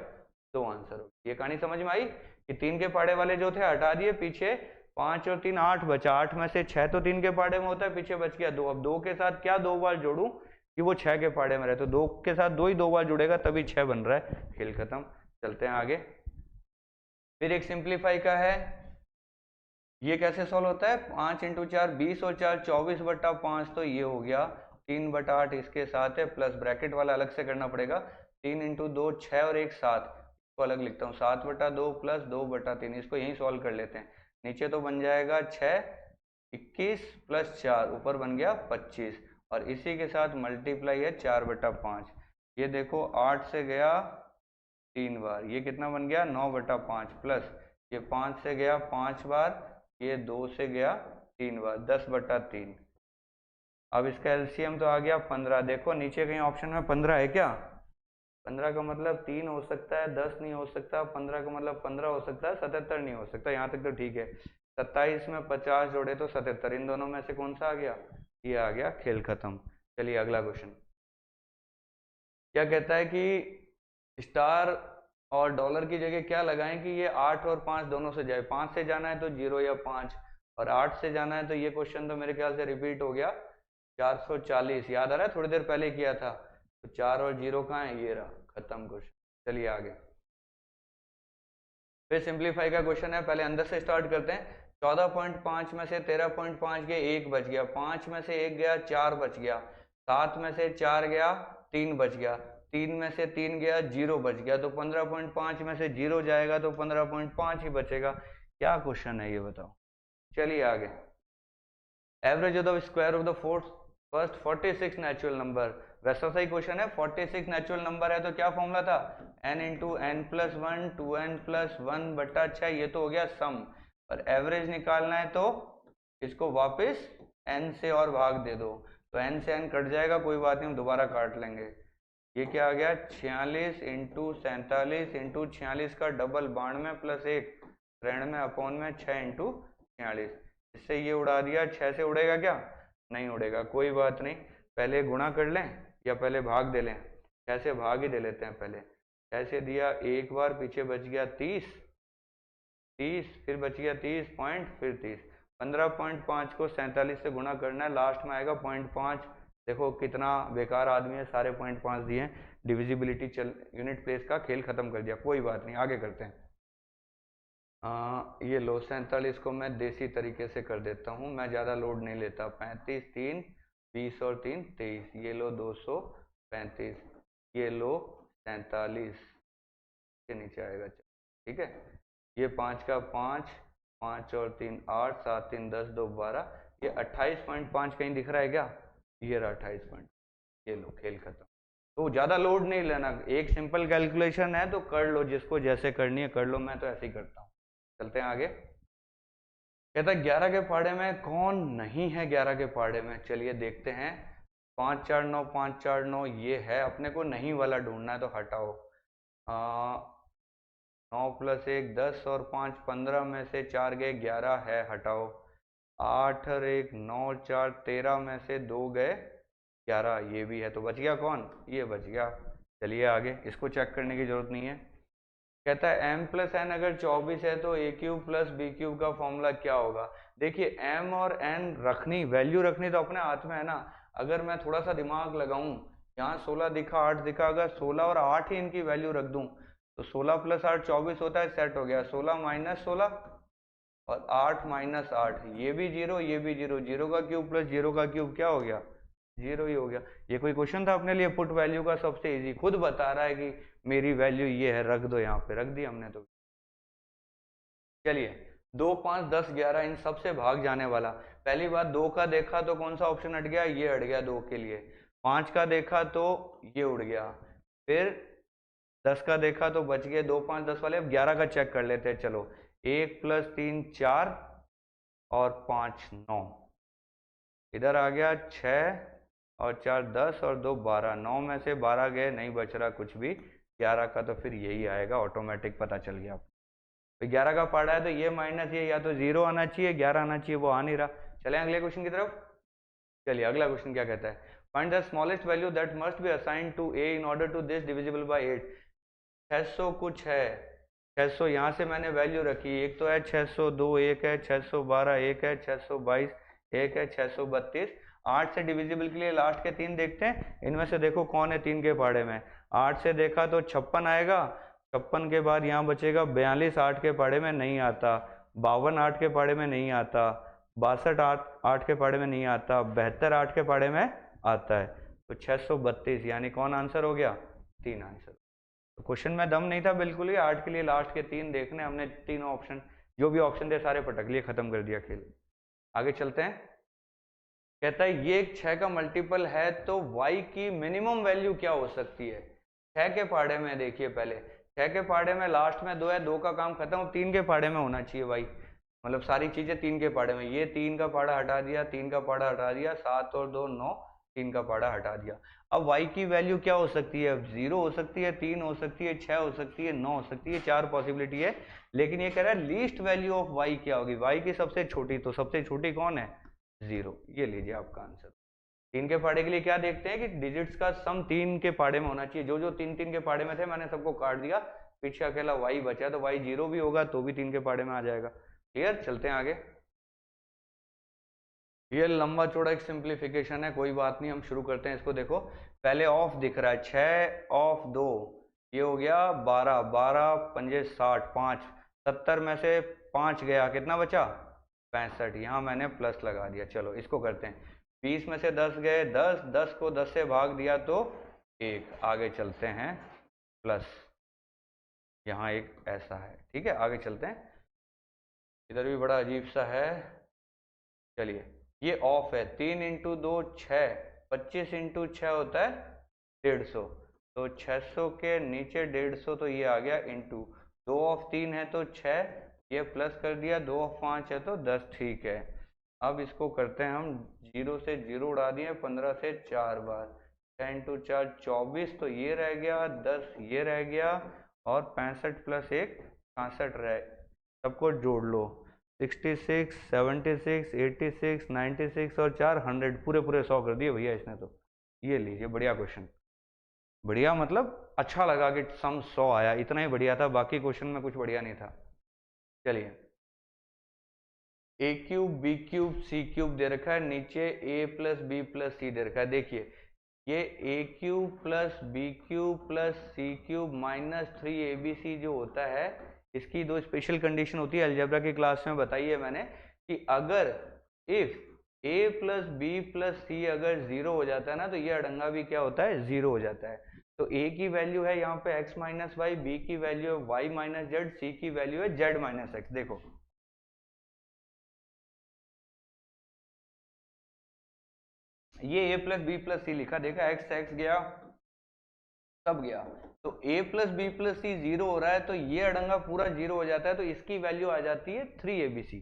2 आंसर हो गया। ये कहानी समझ में आई कि 3 के पाड़े वाले जो थे हटा दिए, पीछे 5 और 3 8 बचा, 8 में से 6 तो 3 के पाड़े में होता है, पीछे बच गया 2। अब 2 के साथ क्या 2 बार जोड़ूं कि वो 6 के पाड़े में रहे, तो 2 के साथ 2 ही 2 बार जुड़ेगा तभी 6 बन रहा है, खेल खत्म। चलते हैं आगे, फिर एक सिंप्लीफाई का है, ये कैसे सॉल्व होता है, 5 × 4 20 और 4 24/5, तो ये हो गया 3/8 इसके साथ है, प्लस ब्रैकेट वाला अलग से करना पड़ेगा, 3 × 2 6 और 1 7, इसको अलग लिखता हूँ, 7/2 + 2/3, इसको यहीं सॉल्व कर लेते हैं। नीचे तो बन जाएगा 6 21 + 4, ऊपर बन गया 25, और इसी के साथ मल्टीप्लाई है 4/5, ये देखो 8 से गया 3 बार, ये कितना बन गया 9/5, प्लस ये 5 से गया 5 बार, ये 2 से गया 3 बार, 10/3। अब इसका एलसीएम तो आ गया 15, देखो नीचे कहीं ऑप्शन में 15 है क्या, 15 का मतलब 3 हो सकता है, 10 नहीं हो सकता, 15 का मतलब 15 हो सकता है, 77 नहीं हो सकता, यहाँ तक तो ठीक है। 27 में 50 जोड़े तो 77, इन दोनों में से कौन सा आ गया, ये आ गया, खेल खत्म। चलिए अगला क्वेश्चन क्या कहता है कि स्टार और डॉलर की जगह क्या लगाएं कि ये 8 और 5 दोनों से जाए, 5 से जाना है तो 0 या 5, और 8 से जाना है तो ये क्वेश्चन तो मेरे ख्याल से रिपीट हो गया, 440, याद आ रहा है, थोड़ी देर पहले किया था, तो 4 और 0 कहाँ है, ये रहा, खत्म क्वेश्चन। चलिए आगे, फिर सिंप्लीफाई का क्वेश्चन है, पहले अंदर से स्टार्ट करते हैं। 14.5 में से 13.5 गए, 1 बच गया, 5 में से 1 गया, 4 बच गया, 7 में से 4 गया, 3 बच गया, 3 में से 3 गया, 0 बच गया, तो 15.5 में से 0 जाएगा तो 15.5 ही बचेगा। क्या क्वेश्चन है ये बताओ। चलिए आगे, average of the square of the first 46 natural number, वैसा सही क्वेश्चन है, 46 नेचुरल नंबर है तो क्या फॉर्मूला था, n × n+1 2n+1/6, ये तो हो गया सम, और एवरेज निकालना है तो इसको वापस n से और भाग दे दो, तो n से n कट जाएगा, कोई बात नहीं, हम दोबारा काट लेंगे। ये क्या आ गया, 46 × 47 × 46 का डबल 92 + 1 93 अपॉन में 6 × 46, इससे ये उड़ा दिया, 6 से उड़ेगा क्या, नहीं उड़ेगा, कोई बात नहीं, पहले गुणा कर लें या पहले भाग दे लें, 6 से भाग ही दे लेते हैं पहले। 6 से दिया एक बार, पीछे बच गया 30, फिर बच गया 30 पॉइंट, फिर 30, 15.5 को 47 से गुणा करना है, लास्ट में आएगा 0.5। देखो कितना बेकार आदमी है, सारे 0.5 दिए, डिविजिबिलिटी चल यूनिट प्लेस का खेल खत्म कर दिया, कोई बात नहीं, आगे करते हैं। ये लो 47 को मैं देसी तरीके से कर देता हूँ, मैं ज़्यादा लोड नहीं लेता, 35 3 20 और 3 23, ये लो 235, ये लो 47 के नीचे आएगा, ठीक है, ये 5 का 5, 5 और 3 8, 7 3 10 2 12, ये 28.5 कहीं दिख रहा है क्या, ये रहा 28 पॉइंट, ये लो खेल खत्म। तो ज़्यादा लोड नहीं लेना, एक सिंपल कैलकुलेशन है तो कर लो, जिसको जैसे करनी है कर लो, मैं तो ऐसे ही करता हूँ। चलते हैं आगे, कहता है 11 के पाड़े में कौन नहीं है, 11 के पाड़े में, चलिए देखते हैं। 5 4 9 5 4 9 ये है, अपने को नहीं वाला ढूंढना है तो हटाओ, 9 + 1 10 और 5 15 में से 4 गए, 11 है, हटाओ, 8 और 1 9 4 13 में से 2 गए, 11, ये भी है, तो बच गया कौन, ये बच गया। चलिए आगे, इसको चेक करने की जरूरत नहीं है, कहता है m प्लस n अगर 24 है तो a cube plus B cube का फॉर्मूला क्या होगा। देखिए m और n रखनी, वैल्यू रखनी तो अपने हाथ में है ना। अगर मैं थोड़ा सा दिमाग लगाऊं, यहाँ 16 दिखा 8 दिखा, अगर 16 और 8 ही इनकी वैल्यू रख दूं तो 16 प्लस 8 24 होता है, सेट हो गया। 16 माइनस 16 और 8 माइनस 8, ये भी जीरो ये भी जीरो, जीरो का क्यूब प्लस जीरो का क्यूब क्या हो गया, जीरो ही हो गया। ये कोई क्वेश्चन था अपने लिए? पुट वैल्यू का सबसे इजी, खुद बता रहा है कि मेरी वैल्यू ये है, रख दो यहाँ पे, रख दी हमने तो। चलिए 2 5 10 11 इन सबसे भाग जाने वाला। पहली बात 2 का देखा तो कौन सा ऑप्शन हट गया, ये हट गया 2 के लिए। 5 का देखा तो ये उड़ गया, फिर 10 का देखा तो बच गए 2 5 10 वाले। अब 11 का चेक कर लेते हैं, चलो 1 प्लस 3 4 और 5 9, इधर आ गया 6 और 4 10 और 2 12, 9 में से 12 गए, नहीं बच रहा कुछ भी। 11 का तो फिर यही आएगा, ऑटोमेटिक पता चल गया। तो 11 का पढ़ा है तो ये माइनस ये, या तो 0 आना चाहिए 11 आना चाहिए, वो आ नहीं रहा। चले अगले क्वेश्चन की तरफ। चलिए अगला क्वेश्चन क्या कहता है, find the smallest value that must be assign to A in order to this divisible by 8। 600 कुछ है, 600 यहाँ से मैंने वैल्यू रखी, एक तो है 602 एक है, 612 एक है, 622 एक है, 632। 8 से डिविजिबल के लिए लास्ट के 3 देखते हैं, इनमें से देखो कौन है 3 के पहाड़े में। 8 से देखा तो 56 आएगा, 56 के बाद यहाँ बचेगा 42, 8 के पहाड़े में नहीं आता। 52 8 के पहाड़े में नहीं आता। 62 8 के पहाड़े में नहीं आता। 72 8 के पहाड़े में आता है। तो 632 यानी कौन आंसर हो गया, 3 आंसर। तो क्वेश्चन में दम नहीं था बिल्कुल ही, 8 के लिए लास्ट के 3 देखने, हमने तीनों ऑप्शन, जो भी ऑप्शन थे सारे पटक लिए, खत्म कर दिया खेल। आगे चलते हैं। कहता है ये एक 6 का मल्टीपल है तो y की मिनिमम वैल्यू क्या हो सकती है। 6 के पहाड़े में देखिए, पहले 6 के पहाड़े में लास्ट में 2 है, 2 का काम खत्म, 3 के पहाड़े में होना चाहिए y, मतलब सारी चीजें 3 के पहाड़े में। ये 3 का पहाड़ा हटा दिया, 3 का पहाड़ा हटा दिया, 7 और 2 9, 3 का पहाड़ा हटा दिया। अब y की वैल्यू क्या हो सकती है, 0 हो सकती है, 3 हो सकती है, 6 हो सकती है, 9 हो सकती है, 4 पॉसिबिलिटी है। लेकिन ये कह रहा है लीस्ट वैल्यू ऑफ y क्या होगी, y की सबसे छोटी, तो सबसे छोटी कौन है, 0। ये लीजिए आपका आंसर। 3 के पहाड़े के लिए क्या देखते हैं कि डिजिट्स का सम 3 के पहाड़े में होना चाहिए। जो जो 3 3 के पहाड़े में थे मैंने सबको काट दिया, पीछे अकेला y बचा, तो y 0 भी होगा तो भी 3 के पहाड़े में आ जाएगा। क्लियर, चलते हैं आगे। ये लंबा चौड़ा एक सिंप्लीफिकेशन है, कोई बात नहीं, हम शुरू करते हैं इसको। देखो पहले ऑफ दिख रहा है, 6 ऑफ 2, ये हो गया 12, 12 पंजे 60, 5 70 में से 5 गया, कितना बचा 65, यहाँ मैंने प्लस लगा दिया। चलो इसको करते हैं, 20 में से 10 गए 10, 10 को 10 से भाग दिया तो 1, आगे चलते हैं प्लस, यहाँ एक ऐसा है, ठीक है। आगे चलते हैं, इधर भी बड़ा अजीब सा है। चलिए ये ऑफ है, 3 इंटू 2 6, 25 इंटू 6 होता है 150, तो 600 के नीचे 150, तो ये आ गया इंटू 2 ऑफ 3 है तो 6, ये प्लस कर दिया, 2 ऑफ 5 है तो 10, ठीक है। अब इसको करते हैं हम, 0 से 0 उड़ा दिए, 15 से 4 बार, 6 इंटू 4 24, तो ये रह गया 10, ये रह गया, और 65 प्लस 1 66 रह, सबको जोड़ लो, 66 76 86 96 और 4 100, पूरे पूरे 100 कर दिए भैया इसने तो। ये लीजिए बढ़िया क्वेश्चन, बढ़िया मतलब अच्छा लगा कि सम 100 आया, इतना ही बढ़िया था, बाकी क्वेश्चन में कुछ बढ़िया नहीं था। चलिए A cube B cube C cube दे रखा है, नीचे A plus B plus C दे रखा है। देखिए ये A cube plus B cube plus C cube minus 3abc जो होता है, इसकी 2 स्पेशल कंडीशन होती है, अलजेब्रा की क्लास में बताई है मैंने, कि अगर if a plus B plus C अगर 0 हो जाता है ना, तो ये अड़ंगा भी क्या होता है, 0 हो जाता है। तो a की वैल्यू है यहाँ पे x माइनस वाई, बी की वैल्यू है y माइनस जेड, सी की वैल्यू है z माइनस एक्स। देखो ये a प्लस बी प्लस सी लिखा, देखा x x गया, सब गया, तो a प्लस बी प्लस सी 0 हो रहा है, तो ये अड़ंगा पूरा 0 हो जाता है, तो इसकी वैल्यू आ जाती है 3abc।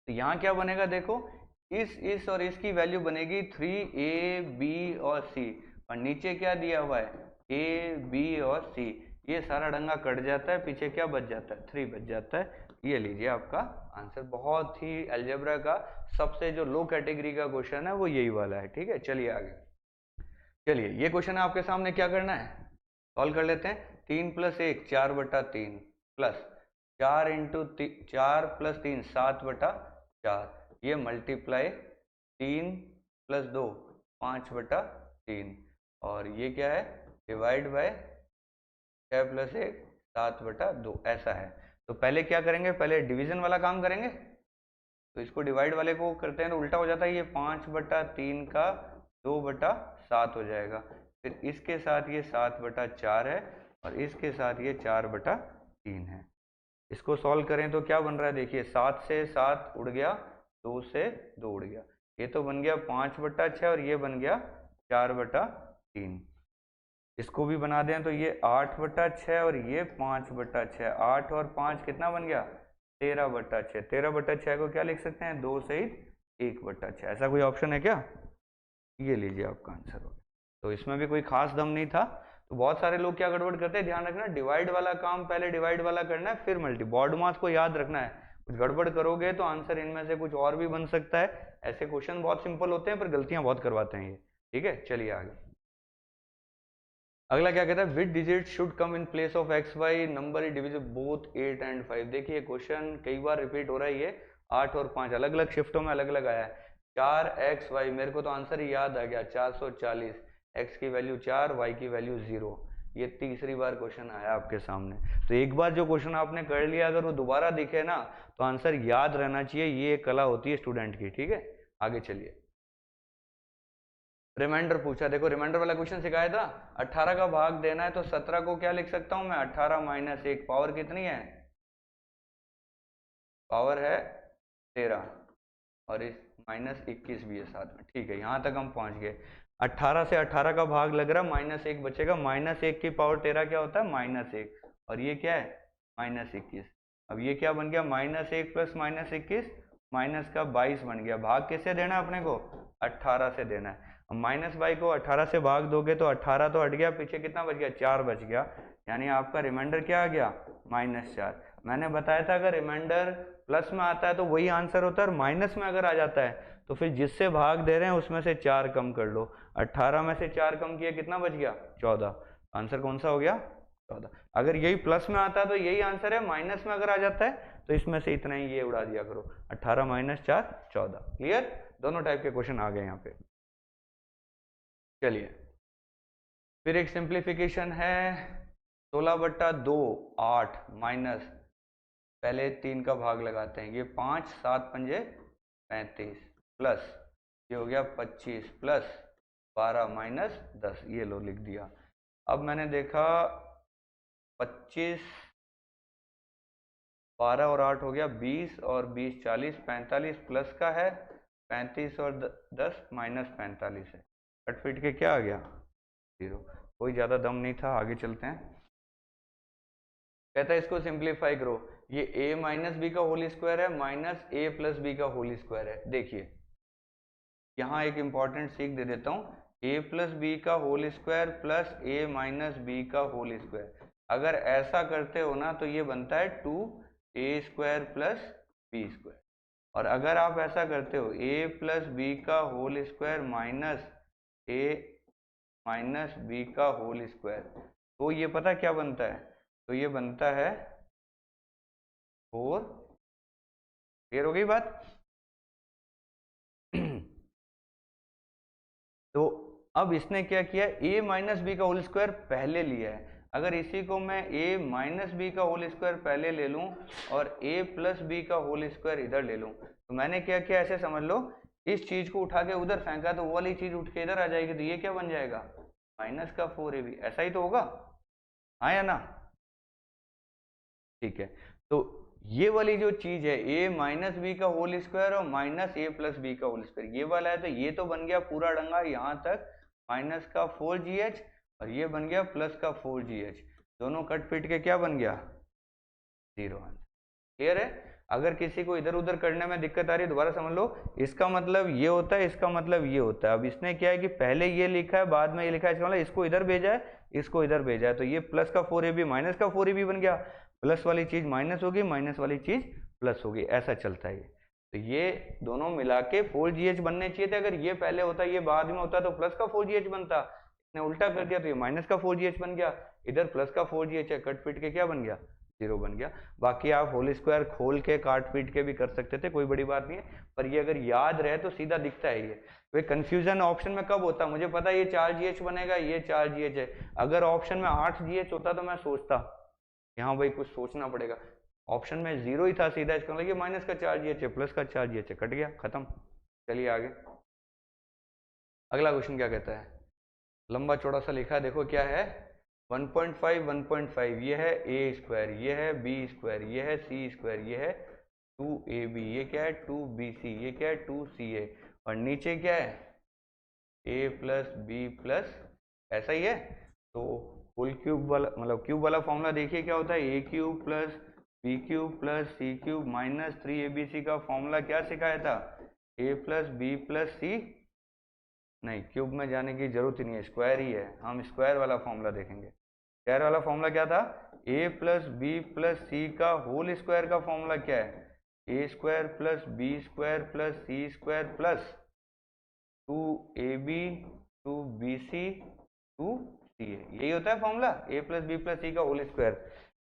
तो यहाँ क्या बनेगा, देखो इस और इसकी वैल्यू बनेगी 3ab और c, और नीचे क्या दिया हुआ है a b और c, ये सारा अड़ंगा कट जाता है, पीछे क्या बच जाता है, 3 बच जाता है। ये लीजिए आपका आंसर, बहुत ही अलजेब्रा का सबसे जो लो कैटेगरी का क्वेश्चन है वो यही वाला है, ठीक है। चलिए आगे, चलिए ये क्वेश्चन है आपके सामने, क्या करना है, सॉल्व कर लेते हैं। 3 + 1 4/3 प्लस 4 × 4 + 3 7/4, ये मल्टीप्लाई 3 + 2 5/3, और ये क्या है डिवाइड बाय 6 + 1 7/2, ऐसा है। तो पहले क्या करेंगे, पहले डिवीजन वाला काम करेंगे। तो इसको डिवाइड वाले को करते हैं तो उल्टा हो जाता है, ये 5/3 का 2/7 हो जाएगा। फिर इसके साथ ये 7/4 है और इसके साथ ये 4/3 है। इसको सॉल्व करें तो क्या बन रहा है, देखिए 7 से 7 उड़ गया, 2 से 2 उड़ गया, ये तो बन गया 5/6 और ये बन गया 4/3। इसको भी बना दें तो ये 8/6 और ये 5/6, 8 और 5 कितना बन गया 13/6। 13/6 को क्या लिख सकते हैं, 2 सहित 1/6। ऐसा कोई ऑप्शन है क्या, ये लीजिए आपका आंसर हो गया। तो इसमें भी कोई खास दम नहीं था। तो बहुत सारे लोग क्या गड़बड़ करते हैं, ध्यान रखना डिवाइड वाला काम पहले डिवाइड वाला करना है फिर मल्टी। बॉर्ड मास को याद रखना है, कुछ गड़बड़ करोगे तो आंसर इनमें से कुछ और भी बन सकता है। ऐसे क्वेश्चन बहुत सिंपल होते हैं पर गलतियां बहुत करवाते हैं ये, ठीक है। चलिए आगे, अगला क्या कहता है, which digit should come in place of X Y number is divisible both 8 and 5। देखिए क्वेश्चन कई बार रिपीट हो रहा है, ये 8 और 5 अलग अलग शिफ्टों में अलग अलग आया है। 4xy, मेरे को तो आंसर ही याद आ गया 440, x की वैल्यू 4, y की वैल्यू 0। ये तीसरी बार क्वेश्चन आया आपके सामने। तो एक बार जो क्वेश्चन आपने कर लिया अगर वो दोबारा दिखे ना तो आंसर याद रहना चाहिए, ये एक कला होती है स्टूडेंट की, ठीक है। आगे चलिए, रिमाइंडर पूछा, देखो रिमाइंडर वाला क्वेश्चन सिखाया था। 18 का भाग देना है तो 17 को क्या लिख सकता हूं मैं, 18 - 1, पावर कितनी है, पावर है 13, और इस -21 भी है साथ में, ठीक है। यहां तक हम पहुंच गए। 18 से 18 का भाग लग रहा है, -1 बचेगा, -1 की पावर 13 क्या होता है -1, और ये क्या है -21। अब ये क्या बन गया, -1 + -21 माइनस का 22 बन गया। भाग किससे देना है अपने को, 18 से देना है। -22 को 18 से भाग दोगे तो 18 तो हट गया, पीछे कितना बच गया, 4 बच गया, यानी आपका रिमाइंडर क्या आ गया -4। मैंने बताया था अगर रिमाइंडर प्लस में आता है तो वही आंसर होता है, और माइनस में अगर आ जाता है तो फिर जिससे भाग दे रहे हैं उसमें से 4 कम कर लो। 18 में से 4 कम किया कितना बच गया, 14। आंसर कौन सा हो गया, 14। अगर यही प्लस में आता है तो यही आंसर है, माइनस में अगर आ जाता है तो इसमें से इतना ही ये उड़ा दिया करो। 18 - 4 14। क्लियर, दोनों टाइप के क्वेश्चन आ गए यहाँ पे। चलिए फिर एक सिंप्लीफिकेशन है, 16/2 8 माइनस, पहले 3 का भाग लगाते हैं, ये 5 7 पंजे 35 प्लस ये हो गया 25 प्लस 12 - 10, ये लो लिख दिया। अब मैंने देखा 25 12 और 8 हो गया 20, और 20 40 45 प्लस का है 35 और 10 -45 है, कट फिट के क्या आ गया 0। कोई ज़्यादा दम नहीं था, आगे चलते हैं। कहता है इसको सिंप्लीफाई करो, ये a - b का होल स्क्वायर है माइनस a + b का होल स्क्वायर है। देखिए यहाँ एक इंपॉर्टेंट सीख दे देता हूँ, a + b का whole square plus a - b का होल स्क्वायर। अगर ऐसा करते हो ना तो ये बनता है 2a² + b²। और अगर आप ऐसा करते हो a + b का whole square minus a - b का होल स्क्वायर, तो ये पता क्या बनता है, तो ये बनता है 4। क्लियर हो गई बात। तो अब इसने क्या किया, a - b का होल स्क्वायर पहले लिया है। अगर इसी को मैं a - b का होल स्क्वायर पहले ले लूं और a + b का होल स्क्वायर इधर ले लूं, तो मैंने क्या किया, ऐसे समझ लो इस चीज को उठा के उधर फेंका तो वो वाली चीज उठ के इधर आ जाएगी, तो ये क्या बन जाएगा -4ab। ऐसा ही तो होगा, हाँ या ना, ठीक है। तो ये वाली जो चीज है a - b का होल स्क्वायर और -a + b का होल स्क्वायर, ये वाला है, तो ये तो बन गया पूरा डंगा यहाँ तक -4gh, और ये बन गया +4gh, दोनों कट पीट के क्या बन गया 0 आंसर। क्लियर है। अगर किसी को इधर उधर करने में दिक्कत आ रही है दोबारा समझ लो, इसका मतलब ये होता है, इसका मतलब ये होता है। अब इसने क्या है कि पहले ये लिखा है बाद में ये लिखा है, इसका मतलब इसको इधर भेजा है इसको इधर भेजा है, तो ये +4ab -4ab बन गया, प्लस वाली चीज माइनस होगी माइनस वाली चीज प्लस होगी, ऐसा चलता है। तो ये दोनों मिला के 4gh बनने चाहिए थे। अगर ये पहले होता ये बाद में होता तो +4gh बनता, ने उल्टा कर दिया तो ये माइनस का 4gh बन गया, इधर प्लस का 4gh है, कट पीट के क्या बन गया, 0 बन गया। बाकी आप होल स्क्वायर खोल के काट पीट के भी कर सकते थे, कोई बड़ी बात नहीं है, पर ये अगर याद रहे तो सीधा दिखता है ये। वे कंफ्यूजन ऑप्शन में कब होता, मुझे पता है ये 4gh बनेगा, ये 4gh है, अगर ऑप्शन में 8gh होता तो मैं सोचता यहाँ भाई कुछ सोचना पड़ेगा, ऑप्शन में 0 ही था सीधा, इसका मतलब ये माइनस का 4gh है, प्लस का 4gh है, कट गया, खत्म। चलिए आगे, अगला क्वेश्चन क्या कहता है, लंबा चौड़ा सा लिखा है, देखो क्या है, 1.5 1.5, ये है ए स्क्वायर, ये है बी स्क्वायर, ये है सी स्क्वायर, ये है 2ab, ये क्या है 2bc, ये क्या है 2ca, और नीचे क्या है a प्लस बी प्लस, ऐसा ही है। तो फुल क्यूब वाला मतलब क्यूब वाला फॉर्मूला देखिए क्या होता है, a cube plus B cube plus C cube minus 3abc का फॉर्मूला क्या सिखाया था, a plus B plus C, नहीं क्यूब में जाने की जरूरत ही नहीं है, स्क्वायर ही है, हम स्क्वायर वाला फॉर्मूला देखेंगे। स्क्वायर वाला फॉर्मूला क्या था, a plus B plus C का होल स्क्वायर का फॉर्मूला क्या है, a square plus B square plus C square plus 2ab 2bc 2ca, यही होता है formula, a plus B plus C का होल स्क्वायर।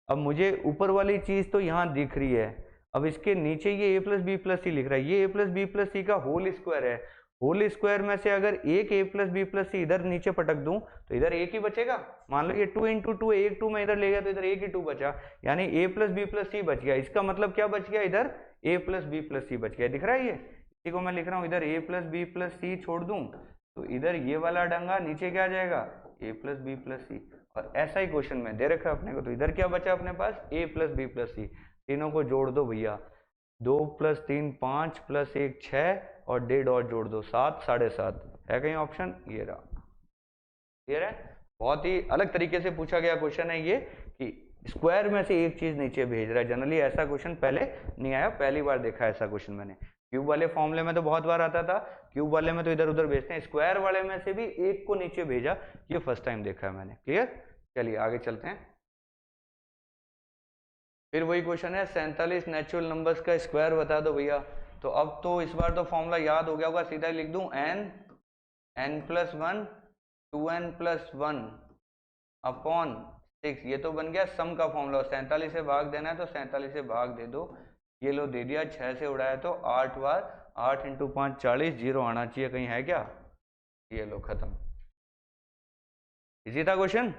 अब मुझे ऊपर वाली चीज तो यहाँ दिख रही है, अब इसके नीचे ये a प्लस बी प्लस सी लिख रहा है, ये a plus B plus C का होल स्क्वायर है, होल स्क्वायर में से अगर एक a प्लस बी प्लस सी इधर नीचे पटक दूं तो इधर एक ही बचेगा, मान लो ये 2 इंटू टू, एक 2 में इधर ले गया तो इधर एक ही 2 बचा, यानी a प्लस बी प्लस सी बच गया, इसका मतलब क्या बच गया, इधर a प्लस बी प्लस सी बच गया, दिख रहा है ये, इसी को मैं लिख रहा हूँ, इधर a प्लस बी प्लस सी छोड़ दूं तो इधर ये वाला डंगा नीचे क्या आ जाएगा, a प्लस बी प्लस सी, और ऐसा ही क्वेश्चन में दे रखा है अपने को, तो इधर क्या बचा अपने पास, a प्लस बी प्लस सी, तीनों को जोड़ दो भैया, 2 प्लस 3 5 प्लस 1 6 और 1.5 और जोड़ दो 7 7.5, है कहीं ऑप्शन, ये रहा, क्लियर है। बहुत ही अलग तरीके से पूछा गया क्वेश्चन है ये, कि स्क्वायर में से एक चीज नीचे भेज रहा है, जनरली ऐसा क्वेश्चन पहले नहीं आया, पहली बार देखा ऐसा क्वेश्चन मैंने, क्यूब वाले फॉर्मूले में तो बहुत बार आता था, क्यूब वाले में तो इधर उधर भेजते हैं, स्क्वायर वाले में से भी एक को नीचे भेजा, ये फर्स्ट टाइम देखा है मैंने, क्लियर। चलिए आगे चलते हैं, फिर वही क्वेश्चन है 47 नेचुरल नंबर्स का स्क्वायर बता दो भैया। तो अब तो इस बार तो फॉर्मूला याद हो गया होगा, सीधा लिख दूं n plus 1 2n plus 1 upon 6, ये तो बन गया सम का फॉर्मूला, 47 से भाग देना है तो 47 से भाग दे दो, ये लो दे दिया, 6 से उड़ाया तो 8 बार, 8 इंटू 5 40, जीरो आना चाहिए, कहीं है क्या, ये लो खत्म, इजी था क्वेश्चन।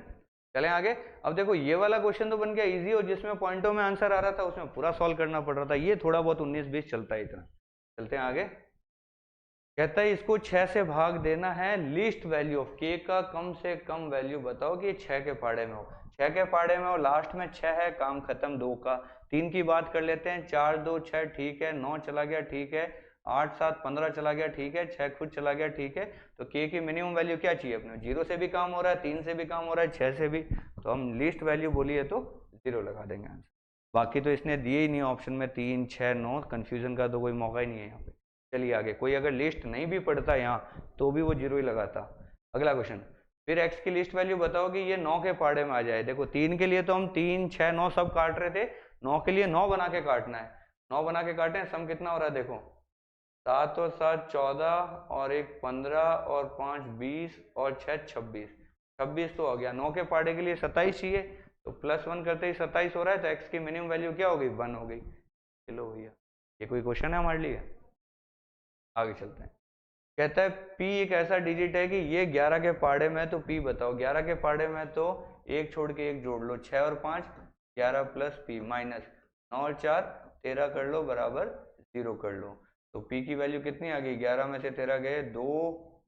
चलें आगे, अब देखो ये वाला क्वेश्चन तो बन गया इजी, और जिसमें पॉइंटों में आंसर आ रहा था उसमें पूरा सॉल्व करना पड़ रहा था, ये थोड़ा बहुत 19-20 चलता है इतना। चलते हैं आगे, कहता है इसको 6 से भाग देना है, लीस्ट वैल्यू ऑफ k का कम से कम वैल्यू बताओ कि 6 के पाड़े में हो, 6 के पाड़े में हो, लास्ट में 6 है, काम खत्म 2 का, 3 की बात कर लेते हैं, 4 2 6 ठीक है, 9 चला गया ठीक है, 8 7 15 चला गया ठीक है, 6 खुद चला गया ठीक है, तो k की मिनिमम वैल्यू क्या चाहिए अपने, 0 से भी काम हो रहा है, 3 से भी काम हो रहा है, 6 से भी, तो हम लीस्ट वैल्यू बोलिए तो 0 लगा देंगे आंसर। बाकी तो इसने दिए ही नहीं ऑप्शन में, 3 6 9, कन्फ्यूजन का तो कोई मौका ही नहीं है यहाँ पे। चलिए आगे, कोई अगर लिस्ट नहीं भी पढ़ता यहाँ तो भी वो 0 ही लगाता। अगला क्वेश्चन, फिर x की लिस्ट वैल्यू बताओ कि ये 9 के पाड़े में आ जाए। देखो 3 के लिए तो हम 3 6 9 सब काट रहे थे, 9 के लिए 9 बना के काटना है, 9 बना के काटे, सम कितना हो रहा है देखो, 7 और 7 14 और 1 15 और 5 20 और 6 26, 26 तो हो गया, 9 के पाड़े के लिए 27 चाहिए, तो प्लस 1 करते ही 27 हो रहा है, तो x की मिनिमम वैल्यू क्या हो गई, 1 हो गई। चलो भैया, ये कोई क्वेश्चन है हमारे लिए, आगे चलते हैं। कहता है p एक ऐसा डिजिट है कि ये 11 के पाड़े में है, तो p बताओ, 11 के पाड़े में तो एक छोड़ के एक जोड़ लो, 6 और 5 11 प्लस p माइनस 9 और 4 13 कर लो बराबर 0 कर लो, तो p की वैल्यू कितनी आ गई, 11 में से 13 गए 2,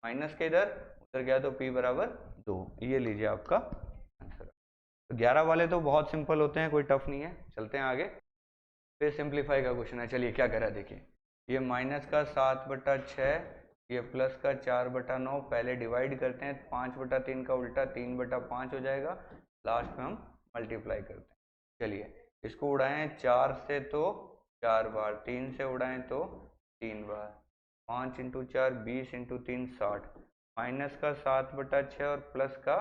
माइनस के इधर उधर गया तो p बराबर 2, ये लीजिए आपका आंसर। तो 11 वाले तो बहुत सिंपल होते हैं, कोई टफ नहीं है। चलते हैं आगे, फिर सिंप्लीफाई का क्वेश्चन है, चलिए क्या कह रहा है देखिए, ये माइनस का 7/6, ये प्लस का 4/9, पहले डिवाइड करते हैं, 5/3 का उल्टा 3/5 हो जाएगा, लास्ट में हम मल्टीप्लाई करते हैं। चलिए इसको उड़ाएं 4 से तो 4 बार, 3 से उड़ाएं तो 3 बार, 5 इंटू 4 20 इंटू 3 60, माइनस का 7/6 और प्लस का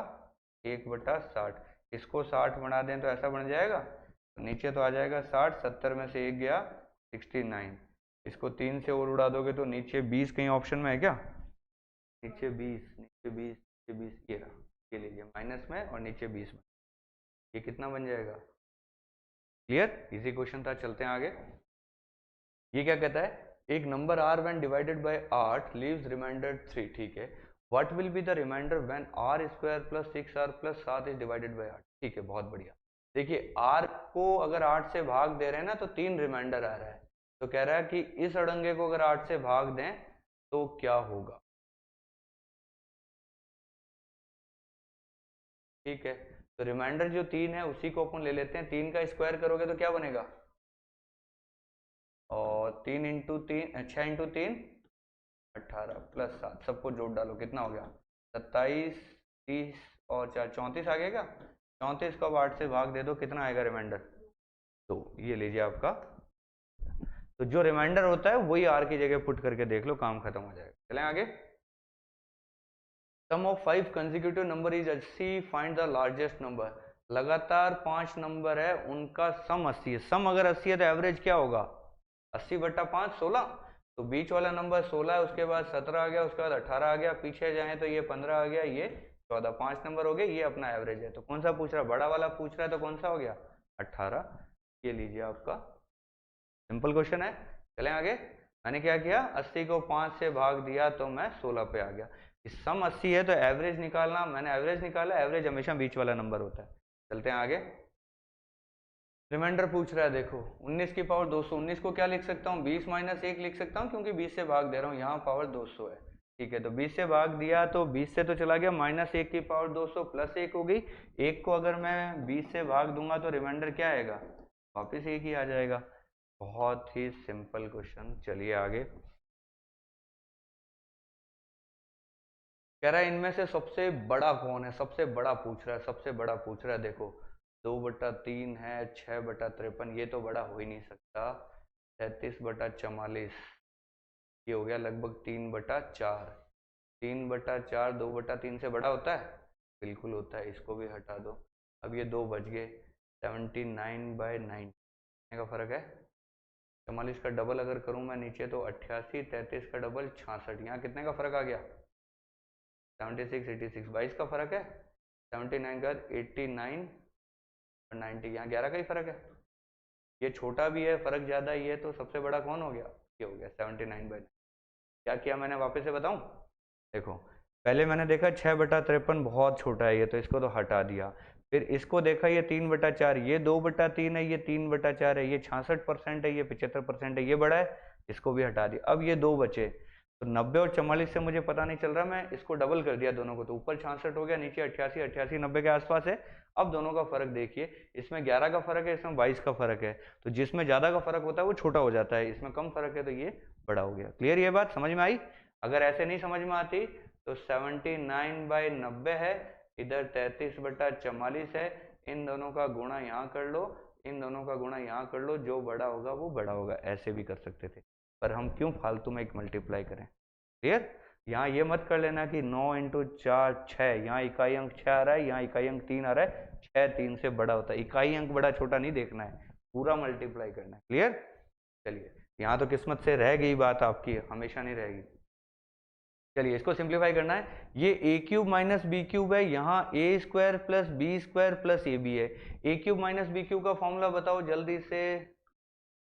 1/60, इसको 60 बना दें तो ऐसा बन जाएगा, तो नीचे तो आ जाएगा 60, 70 में से 1 गया 69, इसको 3 से और उड़ा दोगे तो नीचे 20, कहीं ऑप्शन में है क्या, नीचे 20 नीचे 20 नीचे 20, ये रहा, ये लीजिए माइनस में और नीचे 20 में, ये कितना बन जाएगा? क्लियर? इजी क्वेश्चन था, चलते हैं आगे। ये क्या कहता है, एक number r when divided by 8 leaves remainder 3, ठीक है। What will be the remainder when r square plus 6r plus 7 is divided by 8, ठीक है, बहुत बढ़िया। देखिए r को अगर 8 से भाग दे रहे हैं ना तो 3 रिमाइंडर आ रहा है, तो कह रहा है कि इस अड़ंगे को अगर 8 से भाग दें तो क्या होगा, ठीक है। तो रिमाइंडर जो 3 है उसी को अपन ले लेते हैं, 3 का स्क्वायर करोगे तो क्या बनेगा, और 3 इंटू 3 6 इंटू 3 18 प्लस 7, सबको जोड़ डालो, कितना हो गया 27, 30 और 4 34 आ गया क्या? 34 को अब 8 से भाग दे दो, कितना आएगा रिमाइंडर? तो ये लीजिए आपका, तो जो रिमाइंडर होता है वही आर की जगह पुट करके देख लो, काम खत्म हो जाएगा। चलें आगे। Sum of 5 consecutive number is 80, find the largest number. लगातार 5 नंबर है, उनका सम 80 है। सम अगर 80 है तो एवरेज क्या होगा, 80 बट्टा 5 16, तो बीच वाला नंबर 16 है, उसके बाद 17 आ गया, उसके बाद 18 आ गया, पीछे जाए तो ये 15 आ गया, ये 14, 5 नंबर हो गए, ये अपना एवरेज है। तो कौन सा पूछ रहा है, बड़ा वाला पूछ रहा है, तो कौन सा हो गया 18, ये लीजिए आपका सिंपल क्वेश्चन है। चलें आगे। मैंने क्या किया, 80 को 5 से भाग दिया तो मैं 16 पे आ गया। सम 80 है तो एवरेज निकालना, मैंने एवरेज निकाला, एवरेज हमेशा बीच वाला नंबर होता है। चलते हैं आगे। रिमाइंडर पूछ रहा है, देखो 19 की पावर 200, 19 को क्या लिख सकता हूँ, 20 माइनस 1 लिख सकता हूँ, क्योंकि 20 से भाग दे रहा हूँ, यहाँ पावर 200 है, ठीक है। तो 20 से भाग दिया तो 20 से तो चला गया, माइनस 1 की पावर 200 प्लस 1 हो गई। 1 को अगर मैं 20 से भाग दूंगा तो रिमाइंडर क्या आएगा, वापिस 1 ही आ जाएगा। बहुत ही सिंपल क्वेश्चन। चलिए आगे। कह रहा है इनमें से सबसे बड़ा कौन है, सबसे बड़ा पूछ रहा है, सबसे बड़ा पूछ रहा है। देखो 2/3 है, 6/53, ये तो बड़ा हो ही नहीं सकता। 33/44, ये हो गया लगभग 3/4। 3/4 2/3 से बड़ा होता है, बिल्कुल होता है, इसको भी हटा दो। अब ये 2 बच गए, 79/9 का फर्क है। 44 का डबल अगर करूं मैं नीचे तो 88, 33 का डबल 66, यहाँ कितने का फर्क आ गया 76, 86, 22 का फर्क है। 79 का 89 और 90, यहाँ 11 का ही फर्क है। ये छोटा भी है, फर्क ज्यादा ही है, तो सबसे बड़ा कौन हो गया, ये हो गया 79/9। क्या किया मैंने, वापस से बताऊं। देखो पहले मैंने देखा 6/53 बहुत छोटा है, ये तो इसको तो हटा दिया। फिर इसको देखा, ये 3/4, ये 2/3 है, ये 3/4 है, ये 66% है, ये 75% है, ये बड़ा है, इसको भी हटा दिया। अब ये 2 बचे, तो 90 और 44 से मुझे पता नहीं चल रहा, मैं इसको डबल कर दिया दोनों को, तो ऊपर 66 हो गया, नीचे 88, 88 90 के आसपास है। अब दोनों का फर्क देखिए, इसमें 11 का फर्क है, इसमें 22 का फर्क है, तो जिसमें ज्यादा का फर्क होता है वो छोटा हो जाता है, इसमें कम फर्क है तो ये बड़ा हो गया। क्लियर, ये बात समझ में आई। अगर ऐसे नहीं समझ में आती तो 79/90 है, इधर 33/44 है, इन दोनों का गुणा यहाँ कर लो, इन दोनों का गुणा यहाँ कर लो, जो बड़ा होगा वो बड़ा होगा। ऐसे भी कर सकते थे, पर हम क्यों फालतू में एक मल्टीप्लाई करें। क्लियर। यहाँ ये मत कर लेना कि 9 × 4 6, यहाँ इकाई अंक 6 आ रहा है, यहाँ इकाई अंक 3 आ रहा है, 6 3 से बड़ा होता है। इकाई अंक बड़ा छोटा नहीं देखना है, पूरा मल्टीप्लाई करना है। क्लियर। चलिए, यहाँ तो किस्मत से रह गई बात आपकी, हमेशा नहीं रहेगी। चलिए इसको सिंप्लीफाई करना है। ये a³ माइनस b³ है, यहाँ a² plus b² plus ab है। a³ माइनस b³ का फॉर्मूला बताओ जल्दी से।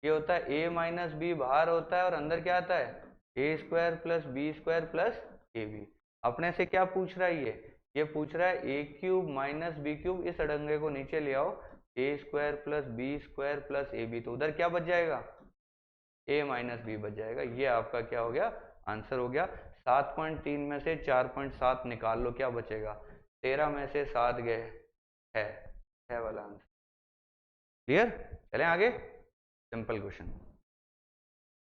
ये होता है a माइनस b, बाहर होता है और अंदर क्या आता है, a² plus b² plus ab। अपने से क्या पूछ रहा है, ये पूछ रहा है a³ माइनस b³, इस अड़ंगे को नीचे ले आओ, a² plus b² plus ab, तो उधर क्या बच जाएगा, a माइनस b बच जाएगा। ये आपका क्या हो गया, आंसर हो गया। 7.3 में से 4.7 निकाल लो, क्या बचेगा, 13 में से 7 गए, है वाला आंसर। क्लियर। चलें आगे। Simple question.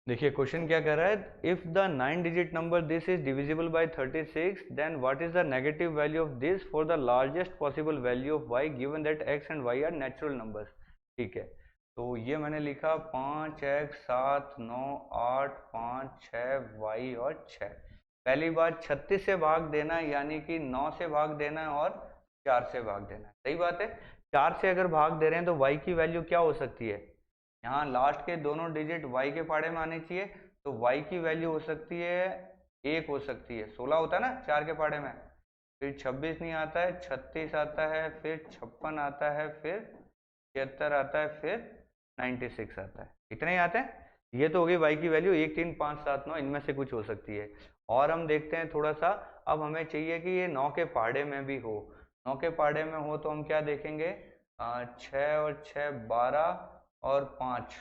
देखिए क्वेश्चन क्या कह रहा है, if the 9 digit number this is divisible by 36, then what is the negative value of this for the largest possible value of y given that x and y are natural numbers. ठीक है, तो ये मैंने लिखा 5x 7 9 8 5 6 y और 6। पहली बात 36 से भाग देना है, यानी कि 9 से भाग देना है और 4 से भाग देना है। सही बात है। 4 से अगर भाग दे रहे हैं तो y की वैल्यू क्या हो सकती है, यहाँ लास्ट के दोनों डिजिट y के फाड़े में आने चाहिए, तो y की वैल्यू हो सकती है 1, हो सकती है 16 होता है ना 4 के फाड़े में, फिर 26 नहीं आता है, 36 आता है, फिर 56 आता है, फिर 76 आता है, फिर 96 आता है। इतने ही आते हैं। ये तो हो गई y की वैल्यू 1 3 5 7 9, इनमें से कुछ हो सकती है। और हम देखते हैं थोड़ा सा, अब हमें चाहिए कि ये 9 के पहाड़े में भी हो। 9 के पहाड़े में हो तो हम क्या देखेंगे, 6 और 6 12 और 5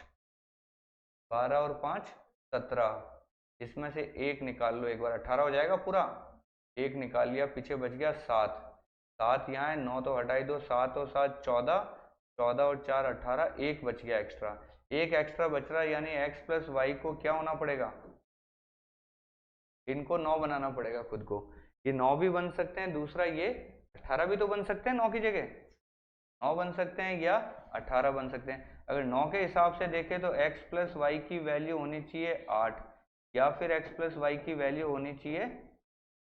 12 और 5 17, इसमें से एक निकाल लो एक बार, 18 हो जाएगा पूरा। एक निकाल लिया, पीछे बच गया 7, 7 यहाँ है, 9 तो हटाई दो, 7 और 7 14, 14 और 4 18, एक बच गया एक्स्ट्रा, एक एक्स्ट्रा बच रहा है, यानी x प्लस वाई को क्या होना पड़ेगा, इनको 9 बनाना पड़ेगा खुद को। ये 9 भी बन सकते हैं, दूसरा ये 18 भी तो बन सकते हैं 9 की जगह, 9 बन सकते हैं या 18 बन सकते हैं। अगर 9 के हिसाब से देखें तो x प्लस वाई की वैल्यू होनी चाहिए 8, या फिर x प्लस वाई की वैल्यू होनी चाहिए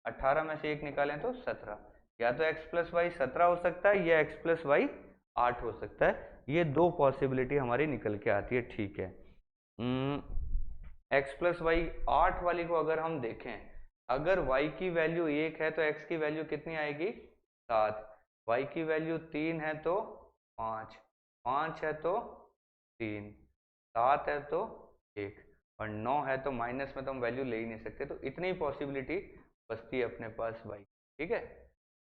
18 में से एक निकालें तो 17। या तो x प्लस वाई 17 हो सकता है या x प्लस वाई 8 हो सकता है। ये दो पॉसिबिलिटी हमारी निकल के आती है, ठीक है। x प्लस वाई 8 वाली को अगर हम देखें, अगर y की वैल्यू 1 है तो x की वैल्यू कितनी आएगी, 7, y की वैल्यू 3 है तो 5, 5 है तो 3, 7 है तो 1, और 9 है तो माइनस में तो हम वैल्यू ले ही नहीं सकते, तो इतनी पॉसिबिलिटी बचती है अपने पास y, ठीक है।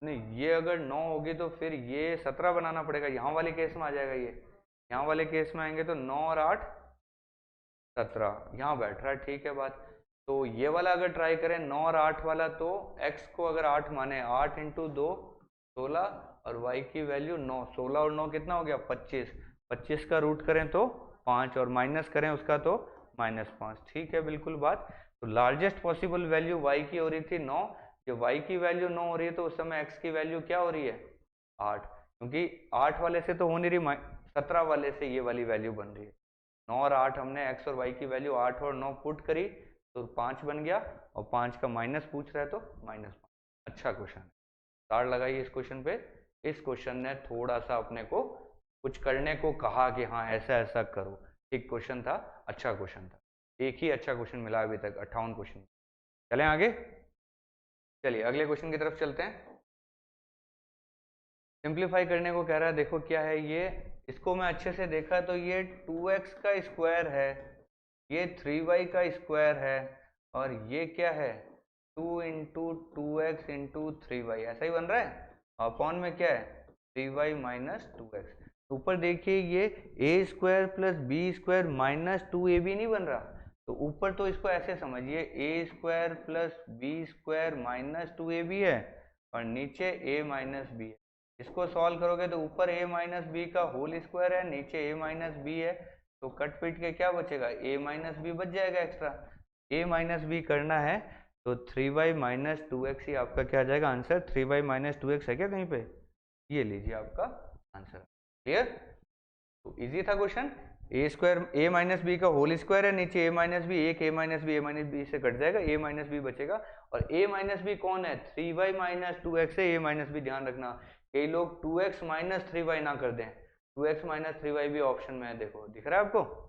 नहीं, ये अगर 9 होगी तो फिर ये 17 बनाना पड़ेगा, यहाँ वाले केस में आ जाएगा, ये यहाँ वाले केस में आएंगे तो 9 और 8 17 यहाँ बैठ रहा है, ठीक है बात। तो ये वाला अगर ट्राई करें 9 और 8 वाला, तो x को अगर 8 माने, 8 इंटू 2 16, और y की वैल्यू 9, 16 और 9 कितना हो गया 25, 25 का रूट करें तो 5, और माइनस करें उसका तो -5, ठीक है बिल्कुल बात। तो लार्जेस्ट पॉसिबल वैल्यू y की हो रही थी 9, जब y की वैल्यू 9 हो रही है तो उस समय x की वैल्यू क्या हो रही है 8, क्योंकि 8 वाले से तो हो नहीं रही, 17 वाले से ये वाली वैल्यू बन रही है। 9 और 8 हमने x और y की वैल्यू 8 और 9 पुट करी तो 5 बन गया, और 5 का माइनस पूछ रहा है तो -5। अच्छा क्वेश्चन है, स्टार लगाइए इस क्वेश्चन पे। इस क्वेश्चन ने थोड़ा सा अपने को कुछ करने को कहा कि हाँ ऐसा ऐसा करो, ठीक क्वेश्चन था, अच्छा क्वेश्चन था। एक ही अच्छा क्वेश्चन मिला अभी तक, 58 क्वेश्चन। चलें आगे, चलिए अगले क्वेश्चन की तरफ चलते हैं। सिंप्लीफाई करने को कह रहा है, देखो क्या है ये, इसको मैं अच्छे से देखा तो ये 2x का स्क्वायर है, ये 3y का स्क्वायर है, और ये क्या है 2 इंटू 2x इंटू 3y, ऐसा ही बन रहा है। अपॉन में क्या है 3y माइनस 2x। ऊपर देखिए ये A square plus B square minus 2ab नहीं बन रहा, तो ऊपर तो इसको ऐसे समझिए A square plus B square minus 2ab है, और नीचे a माइनस बी है। इसको सॉल्व करोगे तो ऊपर a माइनस बी का होल स्क्वायर है, नीचे a माइनस बी है, तो कट पीट के क्या बचेगा a माइनस बी बच जाएगा एक्स्ट्रा। a माइनस बी करना है तो 3y माइनस 2x ही आपका क्या आ जाएगा आंसर। 3y माइनस 2x है क्या कहीं पे, ये लीजिए आपका आंसर। क्लियर, तो इजी था question. A square a minus B का होल स्क्वायर है, नीचे a माइनस बी, एक a माइनस बी से कट जाएगा, a माइनस बी बचेगा, और a माइनस बी कौन है 3y माइनस 2x है। a माइनस बी ध्यान रखना, कई लोग 2x माइनस 3y ना कर दें, 2x माइनस 3y भी ऑप्शन में है, देखो दिख रहा है आपको।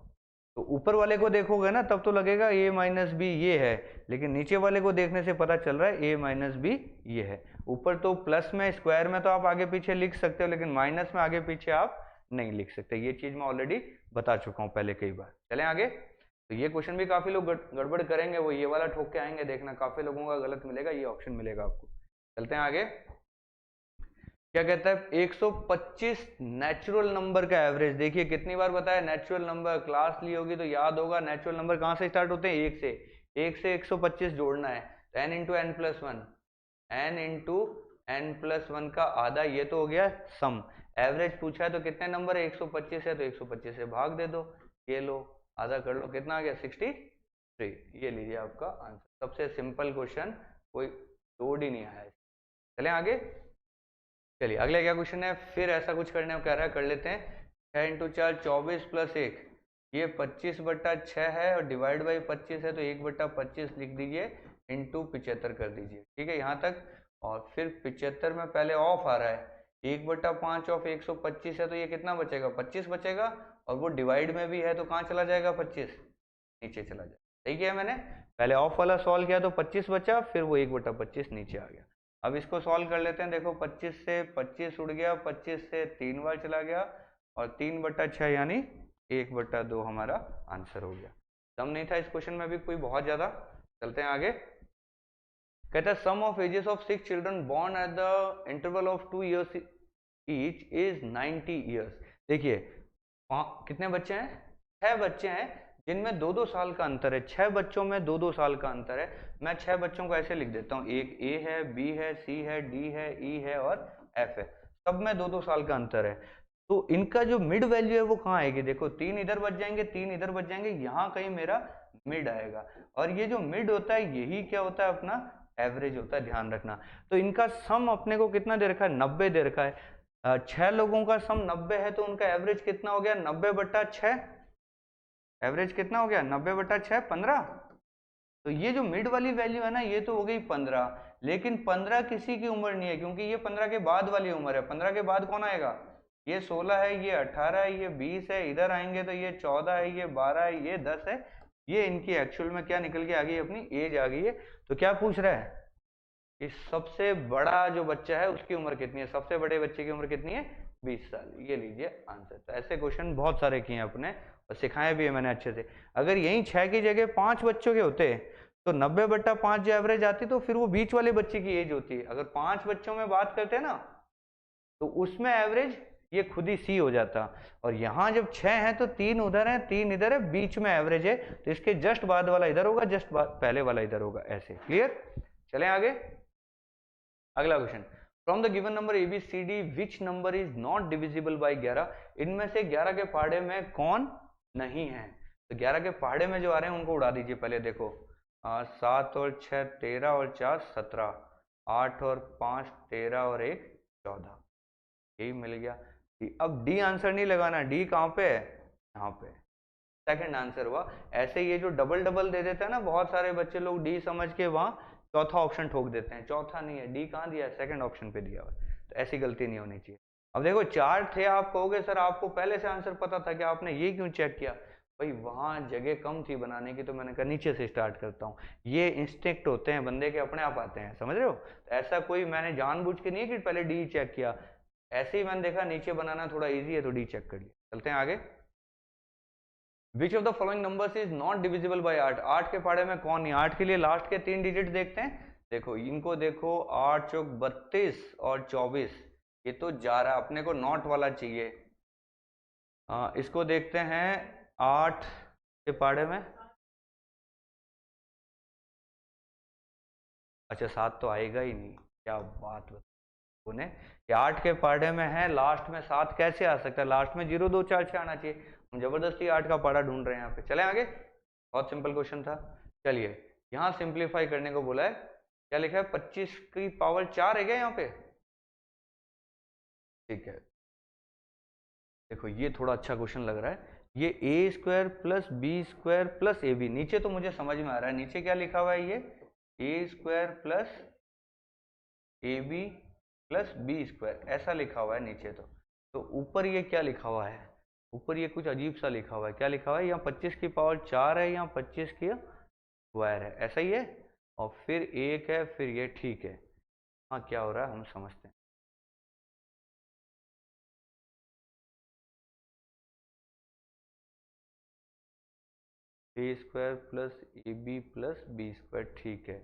तो ऊपर वाले को देखोगे ना तब तो लगेगा a माइनस बी ये है, लेकिन नीचे वाले को देखने से पता चल रहा है a माइनस बी ये है। ऊपर तो प्लस में स्क्वायर में तो आप आगे पीछे लिख सकते हो, लेकिन माइनस में आगे पीछे आप नहीं लिख सकते, ये चीज मैं ऑलरेडी बता चुका हूँ पहले कई बार। चलें आगे, तो ये क्वेश्चन भी काफी लोग गड़बड़ करेंगे, वो ये वाला ठोक के आएंगे, देखना काफी लोगों का गलत मिलेगा, ये ऑप्शन मिलेगा आपको। चलते हैं आगे, क्या कहता है 125 नेचुरल नंबर का एवरेज। देखिए कितनी बार बताया नेचुरल नंबर, क्लास ली होगी तो याद होगा, नेचुरल नंबर कहाँ से स्टार्ट होते हैं 1 से, 1 से 125 जोड़ना है, तो n into N plus one, n into N plus one का आधा, ये तो हो गया सम। एवरेज पूछा है तो कितने नंबर है 125 है, तो 125 से भाग दे दो, ये लो आधा कर लो, कितना आ गया 63, ये लीजिए आपका आंसर। सबसे सिंपल क्वेश्चन, कोई लोड ही नहीं आया। चलें आगे, चलिए अगला क्या क्वेश्चन है, फिर ऐसा कुछ करने को कह रहा है, कर लेते हैं। 6 इंटू 4 24 प्लस 1, ये 25/6 है, और डिवाइड बाई 25 है, तो 1/25 लिख दीजिए, इंटू 75 कर दीजिए, ठीक है यहाँ तक। और फिर 75 में पहले ऑफ आ रहा है, 1/5 ऑफ 125 है, तो ये कितना बचेगा 25 बचेगा, और वो डिवाइड में भी है तो कहाँ चला जाएगा 25, नीचे चला जाएगा। सही किया मैंने, पहले ऑफ वाला सॉल्व किया तो 25 बचा, फिर वो 1/25 नीचे आ गया। अब इसको सॉल्व कर लेते हैं। देखो 25 से 25 उड़ गया, 25 से 3 बार चला गया और 3/6 यानी 1/2 हमारा आंसर हो गया। दम नहीं था इस क्वेश्चन में भी कोई बहुत ज्यादा। चलते हैं आगे। कहता है sum of ages of 6 children born at the interval of 2 years each is 90 years। देखिए कितने बच्चे हैं? 6 बच्चे हैं जिनमें 2-2 साल का अंतर है। 6 बच्चों में 2-2 साल का अंतर है। मैं 6 बच्चों को ऐसे लिख देता हूँ, एक ए है, बी है, सी है, डी है, ई है और एफ है। सब में 2-2 साल का अंतर है। तो इनका जो मिड वैल्यू है वो कहाँ आएगी? देखो 3 इधर बच जाएंगे, 3 इधर बच जाएंगे, यहाँ कहीं मेरा मिड आएगा। और ये जो मिड होता है यही क्या होता है? अपना एवरेज होता है, ध्यान रखना। तो इनका सम अपने को कितना दे रखा है? 90 दे रखा है। 6 लोगों का सम 90 है तो उनका एवरेज कितना हो गया? 90/6। एवरेज कितना हो गया? 90/6, 15। तो ये जो मिड वाली वैल्यू है ना, ये तो हो गई 15। लेकिन 15 किसी की उम्र नहीं है, क्योंकि ये 15 के बाद वाली उम्र है। 15 के बाद कौन आएगा? ये 16 है, ये 18 है, ये 20 है, इधर आएंगे तो ये 14 है, ये 12 है, ये 10 है। ये इनकी एक्चुअल में क्या निकल के आ गई? अपनी एज आ गई है। तो क्या पूछ रहा है कि सबसे बड़ा जो बच्चा है उसकी उम्र कितनी है? सबसे बड़े बच्चे की उम्र कितनी है? 20 साल। ये लीजिए आंसर। तो ऐसे क्वेश्चन बहुत सारे किए हैं अपने और सिखाए भी है मैंने अच्छे से। अगर यही 6 की जगह 5 बच्चों के होते तो 90/5 जो एवरेज आती तो फिर वो बीच वाले बच्चे की एज होती है। अगर 5 बच्चों में बात करते हैं ना तो उसमें एवरेज ये खुद ही सी हो जाता। और यहाँ जब 6 हैं तो 3 उधर है, 3 इधर है, बीच में एवरेज है, तो इसके जस्ट बाद वाला इधर होगा, जस्ट पहले वाला इधर होगा। ऐसे क्लियर? चलें आगे। अगला question, from the given number ABCD which number is not divisible by 11? इनमें से 11 के पहाड़े में कौन नहीं है? तो 11 के पहाड़े में जो आ रहे हैं उनको उड़ा दीजिए पहले। देखो 7 और 6 13 और 4 17, 8 और 5 13 और 1 14, यही मिल गया। अब डी आंसर नहीं लगाना। डी कहाँ पे है? यहाँ पे सेकंड आंसर हुआ। ऐसे ये जो डबल डबल दे देता है ना, बहुत सारे बच्चे लोग डी समझ के वहां चौथा ऑप्शन ठोक देते हैं। चौथा नहीं है, डी कहाँ दिया है? सेकंड ऑप्शन पे दिया हुआ है। तो ऐसी गलती नहीं होनी चाहिए। अब देखो 4 थे, आप कहोगे सर आपको पहले से आंसर पता था कि आपने ये क्यों चेक किया? भाई वहां जगह कम थी बनाने की, तो मैंने कहा नीचे से स्टार्ट करता हूँ। ये इंस्टिंक्ट होते हैं बंदे के, अपने आप आते हैं, समझ रहे हो? तो ऐसा कोई मैंने जानबूझ के नहीं है कि पहले डी चेक किया। ऐसे ही मैंने देखा नीचे बनाना थोड़ा ईजी है तो डी चेक कर लिया। चलते हैं आगे। विच of the following numbers is not divisible by 8? 8 के पहाड़े में कौन नहीं? 8 के लिए लास्ट के 3 डिजिट देखते हैं। देखो इनको देखो, 8 चौक 32 और 24, ये तो जा रहा, अपने को नॉट वाला चाहिए। इसको देखते हैं 8 के पहाड़े में। अच्छा 7 तो आएगा ही नहीं, क्या बात बता। 8 के पहाड़े में है, लास्ट में 7 कैसे आ सकता है? लास्ट में 0 2 4 6 आना चाहिए। हम जबरदस्ती 8 का पहाड़ा ढूंढ रहे हैं यहाँ पे। चले आगे। बहुत सिंपल क्वेश्चन था। चलिए यहाँ सिंप्लीफाई करने को बोला है। क्या लिखा है? 25 की पावर 4 है क्या यहाँ पे? ठीक है, देखो ये थोड़ा अच्छा क्वेश्चन लग रहा है। ये a² + b² + ab, नीचे तो मुझे समझ में आ रहा है। नीचे क्या लिखा हुआ है? ये a² + ab + b², ऐसा लिखा हुआ है नीचे तो ऊपर ये क्या लिखा हुआ है? ऊपर ये कुछ अजीब सा लिखा हुआ है। क्या लिखा हुआ है? यहाँ 25 की पावर 4 है, यहाँ 25 की स्क्वायर है, ऐसा ही है। और फिर 1 है, फिर ये, ठीक है। हाँ क्या हो रहा है हम समझते हैं। a² + ab + b², ठीक है।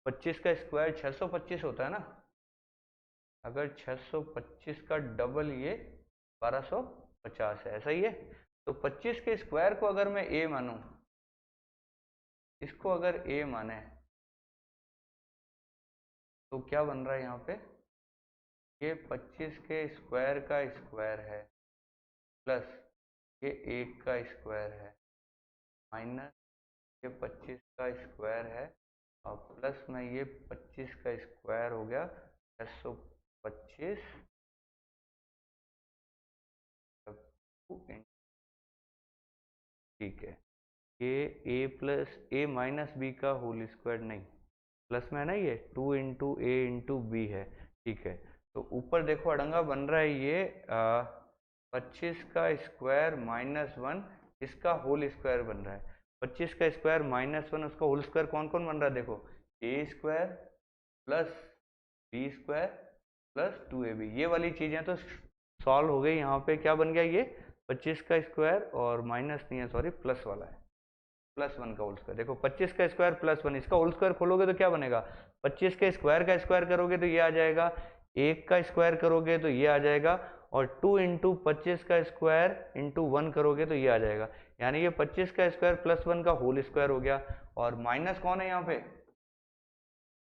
25 का स्क्वायर 625 होता है ना? अगर 625 का डबल ये 1250 है, ऐसा ही है। तो 25 के स्क्वायर को अगर मैं a मानूं, इसको अगर a माने, तो क्या बन रहा है यहाँ पे? ये 25 के स्क्वायर का स्क्वायर है, प्लस ये 1 का स्क्वायर है, माइनस ये 25 का स्क्वायर है, और प्लस में ये 25 का स्क्वायर हो गया 625, ठीक है। ये a+a-b का होल स्क्वायर नहीं, प्लस में है ना, ये 2 × a × b है, ठीक है। तो ऊपर देखो अड़ंगा बन रहा है ये 25 का स्क्वायर -1, इसका होल स्क्वायर बन रहा है। 25 का स्क्वायर -1 उसका होल स्क्वायर कौन कौन बन रहा है देखो, A square plus B square plus 2ab, ये वाली चीजें तो सॉल्व हो गई। यहाँ पे क्या बन गया, ये 25 का स्क्वायर और माइनस नहीं है सॉरी प्लस वाला है, +1 का होल स्क्वायर। देखो 25 का स्क्वायर +1, इसका होल स्क्वायर खोलोगे तो क्या बनेगा, 25 के स्क्वायर का स्क्वायर करोगे तो ये आ जाएगा, 1 का स्क्वायर करोगे तो ये आ जाएगा, और 2 इंटू 25 का स्क्वायर इंटू 1 करोगे तो ये आ जाएगा। यानी ये 25 का स्क्वायर +1 का होल स्क्वायर हो गया, और माइनस कौन है यहाँ पे,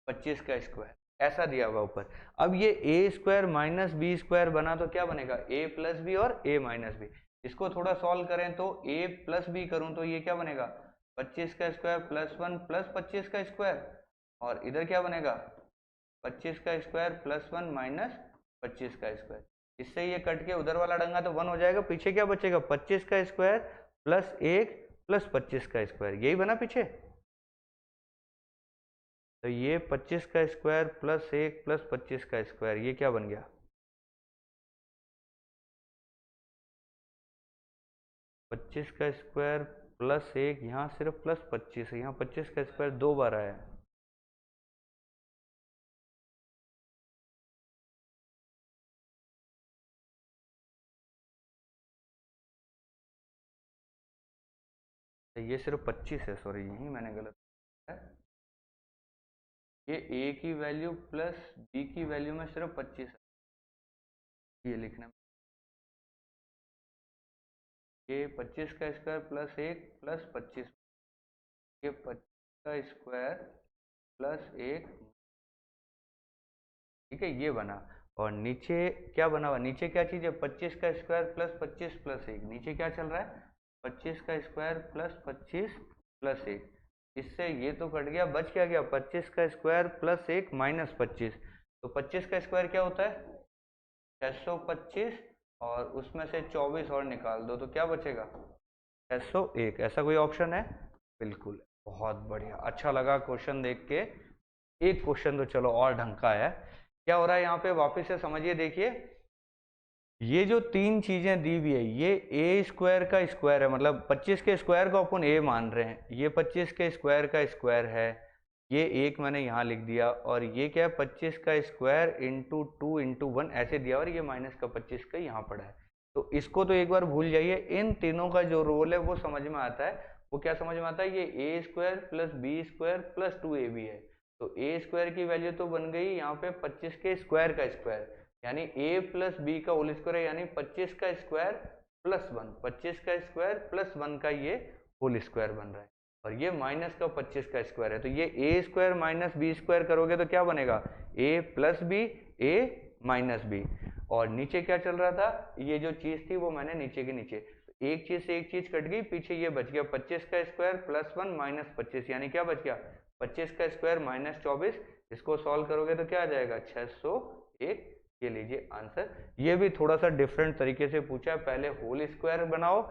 25 का स्क्वायर, ऐसा दिया हुआ ऊपर। अब ये A square minus B square बना तो क्या बनेगा, ए प्लस बी और ए माइनस बी। इसको थोड़ा सॉल्व करें तो ए प्लस बी करूं तो ये क्या बनेगा, 25 का स्क्वायर +1 प्लस 25 का स्क्वायर, और इधर क्या बनेगा 25 का स्क्वायर +1 माइनस 25 का स्क्वायर। इससे ये कट के उधर वाला डंगा तो 1 हो जाएगा, पीछे क्या बचेगा 25 का स्क्वायर प्लस 1 प्लस 25 का स्क्वायर, यही बना पीछे। तो ये 25 का स्क्वायर प्लस 1 प्लस 25 का स्क्वायर, ये क्या बन गया 25 का स्क्वायर प्लस 1, यहाँ सिर्फ प्लस 25 है, यहाँ 25 का स्क्वायर 2 बार आया है। तो ये सिर्फ 25 है, सॉरी यही मैंने गलत है, ये a की वैल्यू प्लस b की वैल्यू में सिर्फ 25 है, ये लिखना, ये 25 का स्क्वायर प्लस 1 प्लस 25, ये 25 का स्क्वायर प्लस 1, ठीक है ये बना। और नीचे क्या बना हुआ, नीचे क्या चीज़ है 25 का स्क्वायर प्लस 25 प्लस 1, नीचे क्या चल रहा है 25 का स्क्वायर प्लस 25 प्लस 1, इससे ये तो कट गया, बच क्या गया 25 का स्क्वायर प्लस 1 माइनस 25। तो 25 का स्क्वायर क्या होता है 625, और उसमें से 24 और निकाल दो तो क्या बचेगा 601। ऐसा कोई ऑप्शन है, बिल्कुल, बहुत बढ़िया, अच्छा लगा क्वेश्चन देख के। एक क्वेश्चन तो चलो और ढंग का है, क्या हो रहा है यहाँ पे वापस से समझिए, देखिए ये जो तीन चीजें दी हुई है, ये ए स्क्वायर का स्क्वायर है, मतलब 25 के स्क्वायर को अपन ए मान रहे हैं, ये 25 के स्क्वायर का स्क्वायर है, ये एक मैंने यहाँ लिख दिया, और ये क्या है 25 का स्क्वायर इंटू 2 इंटू 1 ऐसे दिया, और ये माइनस का 25 का यहाँ पड़ा है। तो इसको तो एक बार भूल जाइए, इन तीनों का जो रोल है वो समझ में आता है। वो क्या समझ में आता है, ये A square plus B square plus 2ab है, तो ए स्क्वायर की वैल्यू तो बन गई यहाँ पे 25 के स्क्वायर का स्क्वायर, यानी a प्लस बी का होल स्क्वायर है, यानी 25 का स्क्वायर प्लस 1, 25 का स्क्वायर प्लस 1 का ये होल स्क्वायर बन रहा है, और ये माइनस का 25 का स्क्वायर है। तो ये a square minus B square करोगे तो क्या बनेगा a plus B a minus B, और नीचे क्या चल रहा था, ये जो चीज थी वो मैंने नीचे के नीचे, एक चीज से एक चीज कट गई, पीछे ये बच गया 25 का स्क्वायर प्लस 1 माइनस 25, यानी क्या बच गया 25 का स्क्वायर माइनस 24। इसको सॉल्व करोगे तो क्या आ जाएगा 601, ये लीजिए आंसर। ये भी थोड़ा सा डिफरेंट तरीके से पूछा है, पहले होल स्क्वायर बनाओ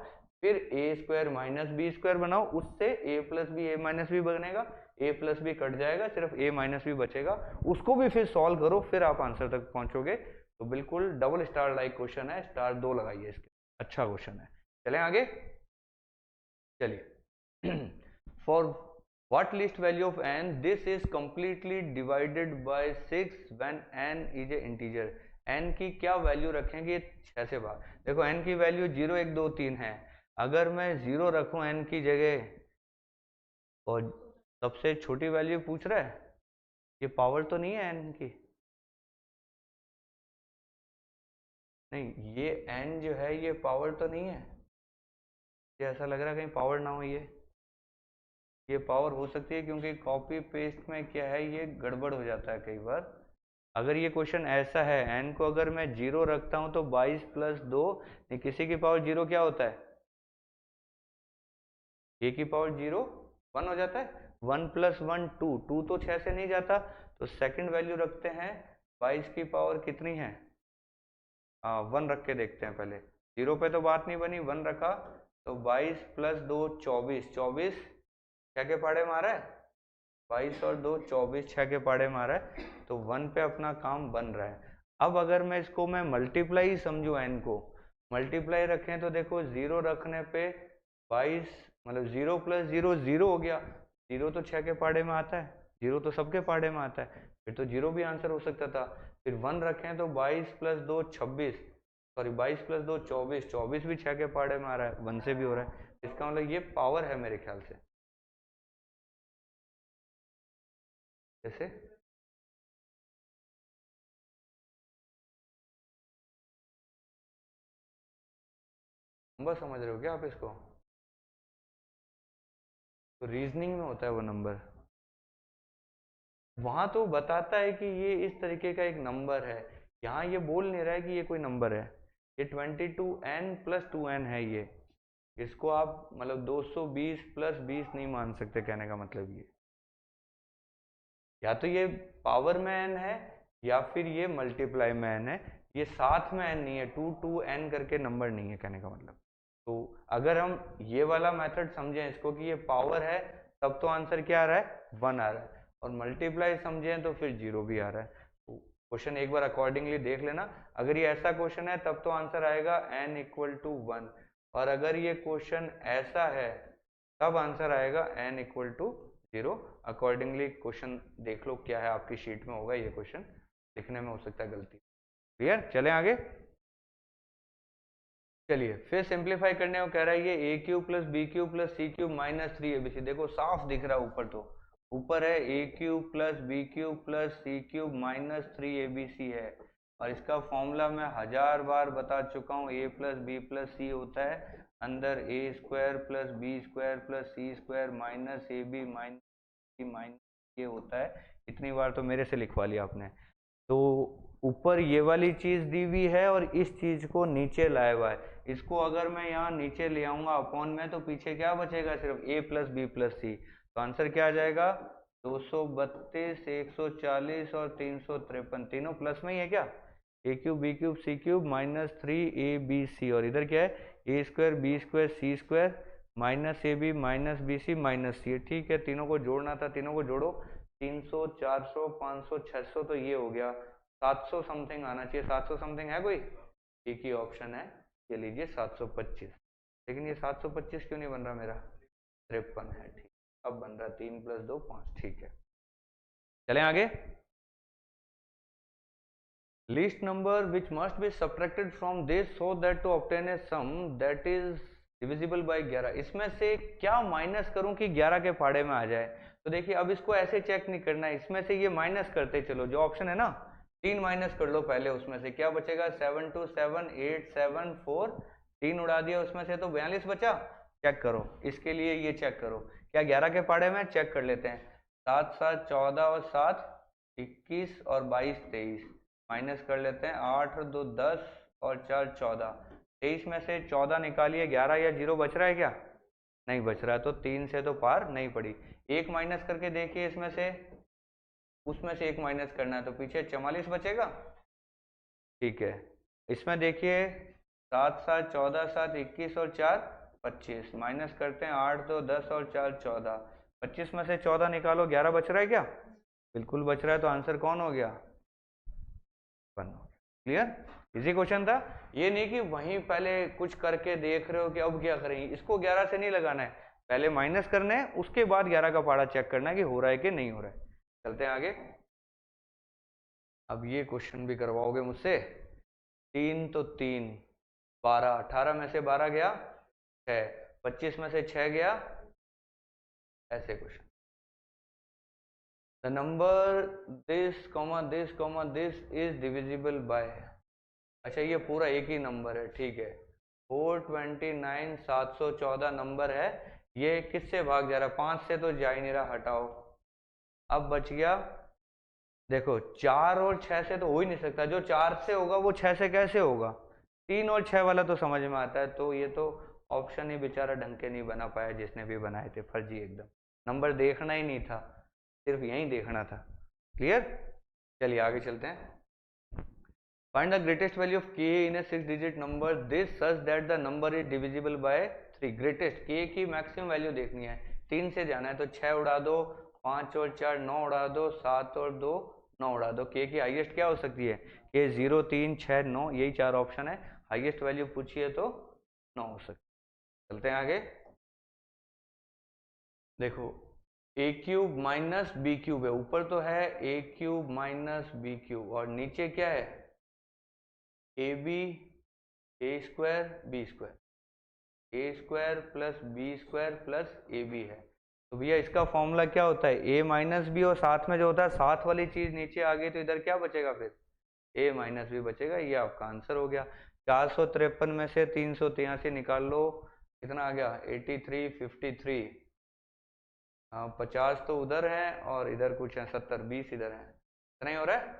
फिर ए स्क्वायर माइनस बी स्क्वायर बनाओ, उससे ए प्लस बी ए माइनस बी बनेगा, ए प्लस बी कट जाएगा, सिर्फ ए माइनस बी बचेगा, उसको भी फिर सॉल्व करो, फिर आप आंसर तक पहुंचोगे। तो बिल्कुल डबल स्टार लाइक क्वेश्चन है, स्टार 2 लगाइए इसके, अच्छा क्वेश्चन है। चलें आगे, चलिए for what least value of n, this is completely divided by 6 when n is a integer, n की क्या वैल्यू रखेंगे 6 से भाग। देखो n की वैल्यू 0 1 2 3 है, अगर मैं 0 रखूं n की जगह, और सबसे छोटी वैल्यू पूछ रहा है, ये पावर तो नहीं है n की, नहीं ये n जो है ये पावर तो नहीं है, ये ऐसा लग रहा है कहीं पावर ना हो, ये पावर हो सकती है, क्योंकि कॉपी पेस्ट में क्या है ये गड़बड़ हो जाता है कई बार। अगर ये क्वेश्चन ऐसा है, n को अगर मैं 0 रखता हूं तो 22 प्लस 2, किसी की पावर 0 क्या होता है, a की पावर 0 1 हो जाता है, 1 प्लस 1 2, 2 तो 6 से नहीं जाता, तो सेकंड वैल्यू रखते हैं, 22 की पावर कितनी है 1 रख के देखते हैं पहले, 0 पे तो बात नहीं बनी, 1 रखा, तो 22 प्लस 2 24, 24 6 के पाड़े मारा है, 22 और 2 24, 6 के पाड़े मारा है, तो 1 पे अपना काम बन रहा है। अब अगर मैं इसको मैं मल्टीप्लाई समझू, n को मल्टीप्लाई रखें तो देखो 0 रखने पे 22 मतलब 0 + 0 0 हो गया, 0 तो 6 के पहाड़े में आता है, 0 तो सबके पहाड़े में आता है, फिर तो 0 भी आंसर हो सकता था। फिर 1 रखें तो 22 + 2 26, सॉरी 22 + 2 24, 24 भी 6 के पहाड़े में आ रहा है, 1 से भी हो रहा है, इसका मतलब ये पावर है मेरे ख्याल से। जैसे नंबर समझ रहे हो क्या आप इसको? तो रीजनिंग में होता है वो नंबर, वहां तो बताता है कि ये इस तरीके का एक नंबर है, यहाँ ये बोल नहीं रहा है कि ये कोई नंबर है। ये 22n + 2n है ये, इसको आप मतलब 220 + 20 नहीं मान सकते, कहने का मतलब ये या तो ये पावर में n है या फिर ये मल्टीप्लाई में n है, ये साथ में n नहीं है, 2n करके नंबर नहीं है, कहने का मतलब। तो अगर हम ये वाला मेथड समझें इसको कि ये पावर है, तब तो आंसर क्या आ रहा है, 1 आ रहा है, और मल्टीप्लाई समझें तो फिर 0 भी आ रहा है। तो क्वेश्चन एक बार अकॉर्डिंगली देख लेना, अगर ये ऐसा क्वेश्चन है तब तो आंसर आएगा n = 1, और अगर ये क्वेश्चन ऐसा है तब आंसर आएगा n = 0। अकॉर्डिंगली क्वेश्चन देख लो क्या है, आपकी शीट में होगा ये क्वेश्चन, लिखने में हो सकता है गलती। क्लियर, चलें आगे। चलिए फिर सिंप्लीफाई करने को कह रहा है, ये a³ + b³ + c³ - 3abc, देखो साफ दिख रहा है ऊपर, तो ऊपर है a³ + b³ + c³ - 3abc है, और इसका फॉर्मूला मैं 1000 बार बता चुका हूँ, a + b + c होता है अंदर a² + b² + c² - ab - ये होता है, इतनी बार तो मेरे से लिखवा लिया आपने। तो ऊपर ये वाली चीज दी हुई है और इस चीज को नीचे लाया हुआ है, इसको अगर मैं यहाँ नीचे ले आऊंगा अपॉन में, तो पीछे क्या बचेगा, सिर्फ a + b + c, तो आंसर क्या आ जाएगा, 232, 140 और 353, तीनों प्लस में ही है क्या, a³ b³ c³ - 3abc, और इधर क्या है, a² b² c² - ab - bc - c, ठीक है, तीनों को जोड़ना था, तीनों को जोड़ो, 300 400 500 600, तो ये हो गया 700 समथिंग आना चाहिए, 700 समथिंग है कोई, एक ही ऑप्शन है, ये लीजिए 725, लेकिन ये 725 क्यों नहीं बन रहा मेरा, 53 है, ठीक, अब बन रहा 3 + 2 5, ठीक है। चलें आगे। Least number which must be subtracted from this so that to obtain a sum that is divisible by 11, इसमें से क्या माइनस करूं कि 11 के पहाड़े में आ जाए। तो देखिए अब इसको ऐसे चेक नहीं करना है, इसमें से ये माइनस करते चलो, जो ऑप्शन है ना 3 माइनस कर लो पहले, उसमें से क्या बचेगा, 7 2 7 8 7 4, 3 उड़ा दिया उसमें से तो 42 बचा, चेक करो, इसके लिए ये चेक करो क्या 11 के पहाड़े में, चेक कर लेते हैं, 7 7 14 और 7 21 और 22 23, माइनस कर लेते हैं, 8 और 2 10 और 4 14, 23 में से 14 निकालिए, 11 या 0 बच रहा है क्या, नहीं बच रहा है, तो 3 से तो पार नहीं पड़ी, एक माइनस करके देखिए इसमें से, उसमें से एक माइनस करना है, तो पीछे 44 बचेगा, ठीक है, इसमें देखिए 7 7 14 7 21 और 4 25, माइनस करते हैं, 8 2 10 और 4 14, 25 में से 14 निकालो, 11 बच रहा है क्या, बिल्कुल बच रहा है, तो आंसर कौन हो गया, 1 हो गया। क्लियर, इजी क्वेश्चन था, ये नहीं कि वहीं पहले कुछ करके देख रहे हो कि अब क्या करेंगे, इसको 11 से नहीं लगाना है, पहले माइनस करना है, उसके बाद 11 का पहाड़ा चेक करना है कि हो रहा है कि नहीं हो रहा है। चलते हैं आगे। अब ये क्वेश्चन भी करवाओगे मुझसे, 3 तो 3 12, 18 में से 12 गया 6, 25 में से 6 गया, ऐसे question, the number this is divisible bye, अच्छा ये पूरा एक ही नंबर है, ठीक है, 429 714 नंबर है, ये किससे भाग जा रहा है, 5 से तो जा ही नहीं रहा, हटाओ, अब बच गया, देखो 4 और 6 से तो हो ही नहीं सकता, जो 4 से होगा वो 6 से कैसे होगा, 3 और 6 वाला तो समझ में आता है, तो ये तो ऑप्शन ही बेचारा ढंग के नहीं बना पाया, जिसने भी बनाए थे, फर्जी एकदम, नंबर देखना ही नहीं था, सिर्फ यही देखना था। क्लियर, चलिए आगे चलते हैं। Find the greatest value of k in a 6-digit number this such that the number is divisible by 3, greatest k की मैक्सिमम वैल्यू देखनी है, 3 से जाना है, तो 6 उड़ा दो, 5 और 4 9 उड़ा दो, 7 और 2 9 उड़ा दो, k की हाईएस्ट क्या हो सकती है, k 0 3 6 9, यही 4 ऑप्शन है, हाईएस्ट वैल्यू पूछिए तो 9 हो सकती है। चलते हैं आगे। देखो A cube minus B cube है, ऊपर तो है A cube minus B cube और नीचे क्या है A B A square B square, A square plus B square plus A B है। तो भैया इसका फॉर्मूला क्या होता है, ए माइनस बी और साथ में जो होता है साथ वाली चीज नीचे आ गई तो इधर क्या बचेगा फिर ए माइनस बी बचेगा। ये आपका आंसर हो गया। 453 में से 383 निकाल लो, कितना आ गया 83 53। हाँ 50 तो उधर है और इधर कुछ है 70, 20 इधर है, इतना ही हो रहा है।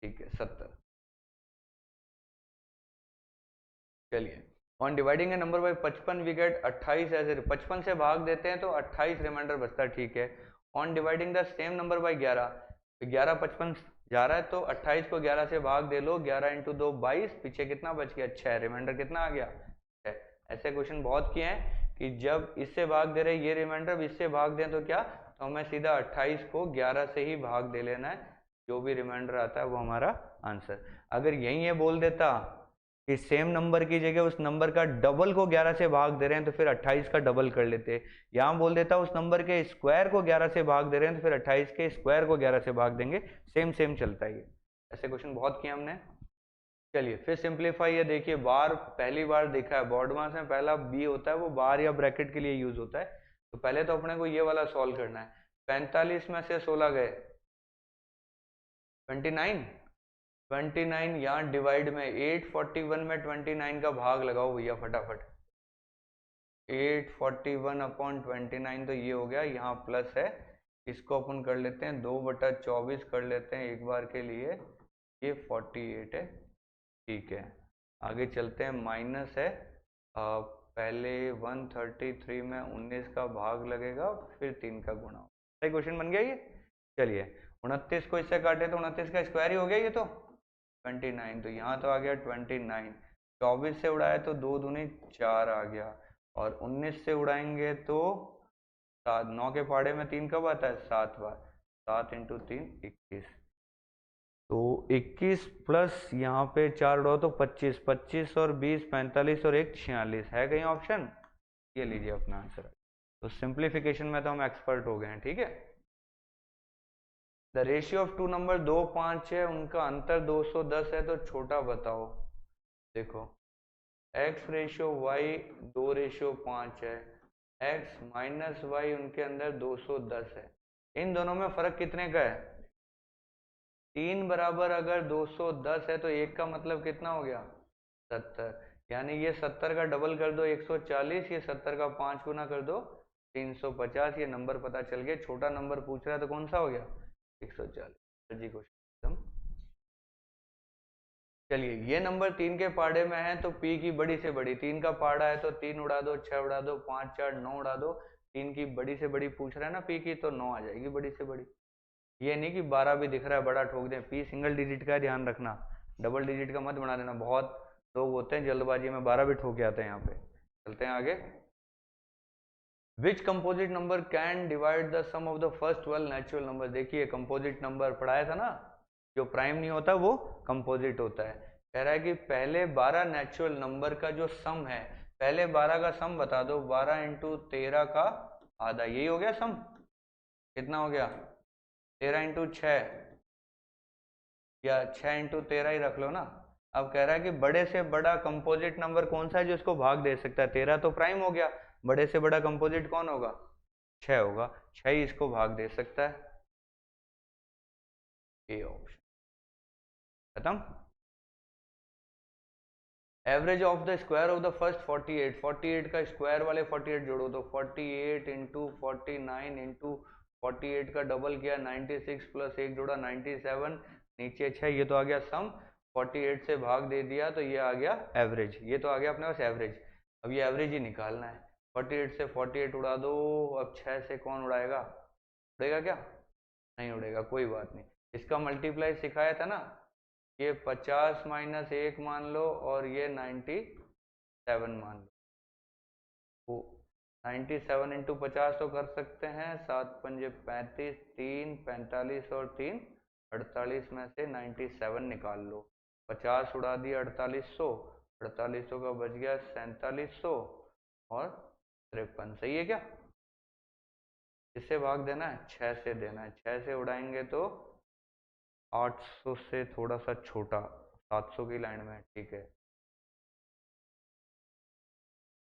ठीक है 70। चलिए on dividing a number by 55 we get 28 ऐसे 55 से भाग देते हैं तो 28 रिमाइंडर बचता है, ठीक है। On dividing the same number by 11, 11 55 जा रहा है तो 28 को 11 से भाग दे लो, 11 इंटू 2 22, पीछे कितना बच गया 6, रिमाइंडर कितना आ गया 6। ऐसे क्वेश्चन बहुत किए हैं कि जब इससे भाग दे रहे ये रिमाइंडर इससे भाग दें तो क्या, तो हमें सीधा 28 को 11 से ही भाग दे लेना है, जो भी रिमाइंडर आता है वो हमारा आंसर। अगर यही ये बोल देता कि सेम नंबर की जगह उस नंबर का डबल को 11 से भाग दे रहे हैं तो फिर 28 का डबल कर लेते, यहां बोल देता उस नंबर के स्क्वायर को 11 से भाग दे रहे हैं तो फिर 28 के स्क्वायर को 11 से भाग देंगे, सेम सेम चलता है ये। ऐसे क्वेश्चन बहुत किए हमने। चलिए फिर सिंप्लीफाई, ये देखिए बार पहली बार देखा है बोर्ड मास में, पहला बी होता है वो बार या ब्रैकेट के लिए यूज होता है। तो पहले तो अपने को ये वाला सॉल्व करना है। 45 में से 16 गए 29, 29 यहाँ डिवाइड में 841 में 29 का भाग लगाओ भैया फटाफट। 841 अपॉन 29 तो ये हो गया, यहाँ प्लस है, इसको अपन कर लेते हैं 2/24 कर लेते हैं एक बार के लिए, ये 48 है, ठीक है। आगे चलते हैं, माइनस है, पहले 133 में 19 का भाग लगेगा फिर 3 का गुणा। सही क्वेश्चन बन गया ये। चलिए 29 को इससे काटे तो 29 का स्क्वायर ही हो गया ये तो 29, तो यहाँ तो आ गया 29, 24 से उड़ाए तो 2 दूनी 4 आ गया, और 19 से उड़ाएंगे तो 7, 9 के पहाड़े में 3 कब आता है 7 बार, 7 इंटू 3 21, तो 21 प्लस यहाँ पे 4 उड़ाओ तो 25, 25 और 20 45 और 1 46, है कहीं ऑप्शन, ये लीजिए अपना आंसर। तो सिंप्लीफिकेशन में तो हम एक्सपर्ट हो गए हैं, ठीक है। The ratio of two number 2 5 है, उनका अंतर 210 है, तो छोटा बताओ। देखो x रेशियो y 2 रेशियो 5 है, x माइनस वाई उनके अंदर 210 है, इन दोनों में फर्क कितने का है 3 बराबर। अगर 210 है तो एक का मतलब कितना हो गया 70, यानी ये 70 का डबल कर दो 140, ये 70 का 5 गुना कर दो 350, ये नंबर पता चल गया। छोटा नंबर पूछ रहा है तो कौन सा हो गया 140 जी क्वेश्चन। चलिए ये नंबर 3 के पाड़े में है तो p की बड़ी से बड़ी, 3 का पाड़ा है तो 3 उड़ा दो 6 उड़ा दो 5 4 9 उड़ा दो, 3 की बड़ी से बड़ी पूछ रहा है ना p की, तो 9 आ जाएगी बड़ी से बड़ी। ये नहीं कि 12 भी दिख रहा है बड़ा ठोक दें, p सिंगल डिजिट का ध्यान रखना, डबल डिजिट का मत बना देना, बहुत लोग होते हैं जल्दबाजी में 12 भी ठोक के आते हैं यहाँ पे। चलते हैं आगे। Which composite number can divide the sum of the first 12 natural number. देखिए कंपोजिट नंबर पढ़ाया था ना, जो प्राइम नहीं होता वो कंपोजिट होता है। कह रहा है कि पहले 12 नेचुरल नंबर का जो सम है, पहले 12 का सम बता दो, 12 इंटू 13 का आधा, यही हो गया सम, कितना हो गया 13 इंटू 6, या 6 इंटू 13 ही रख लो ना। अब कह रहा है कि बड़े से बड़ा कंपोजिट नंबर कौन सा है जो इसको भाग दे सकता है, 13 तो प्राइम हो गया, बड़े से बड़ा कंपोजिट कौन होगा 6 होगा, 6 ही इसको भाग दे सकता है, ए ऑप्शन खत्म। Average of the square of the first 48, 48 का स्क्वायर वाले 48 जोड़ो तो 48 इंटू 49 इंटू 48 का डबल किया 96 प्लस 1 जोड़ा 97, नीचे 6, ये तो आ गया सम, 48 से भाग दे दिया तो ये आ गया एवरेज, ये तो आ गया अपने पास एवरेज। अब ये एवरेज ही निकालना है, 48 से 48 उड़ा दो, अब 6 से कौन उड़ाएगा, उड़ेगा क्या, नहीं उड़ेगा, कोई बात नहीं। इसका मल्टीप्लाई सिखाया था ना, ये 50 माइनस 1 मान लो और ये 97 मान लो, वो 97 इंटू 50 तो कर सकते हैं, 7 पंजे 35, 3 45 और 3 48 में से 97 निकाल लो, 50 उड़ा दिया 4800, 4800 का बच गया 4700 और 53, सही है क्या। इससे भाग देना है, 6 से देना है। 6 से उड़ाएंगे तो 800 से थोड़ा सा छोटा, 700 की लाइन में, ठीक है।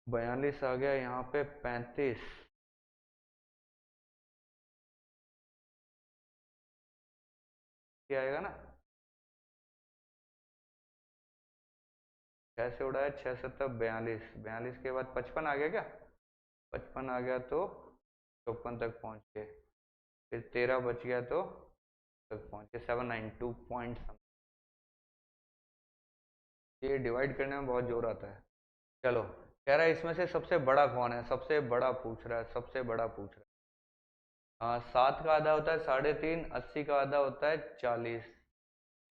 42 आ गया, यहाँ पे 35, क्या आएगा ना। 6 से उड़ाया, 6 7 42, 42 के बाद 55 आ गया क्या, 55 आ गया तो 54 तक पहुँच गए। फिर 13 बच गया तो तक पहुँच गए, 792 पॉइंट। ये डिवाइड करने में बहुत जोर आता है। चलो, कह रहा है इसमें से सबसे बड़ा कौन है, सबसे बड़ा पूछ रहा है, सबसे बड़ा पूछ रहा है। हाँ, 7 का आधा होता है 3.5, 80 का आधा होता है 40।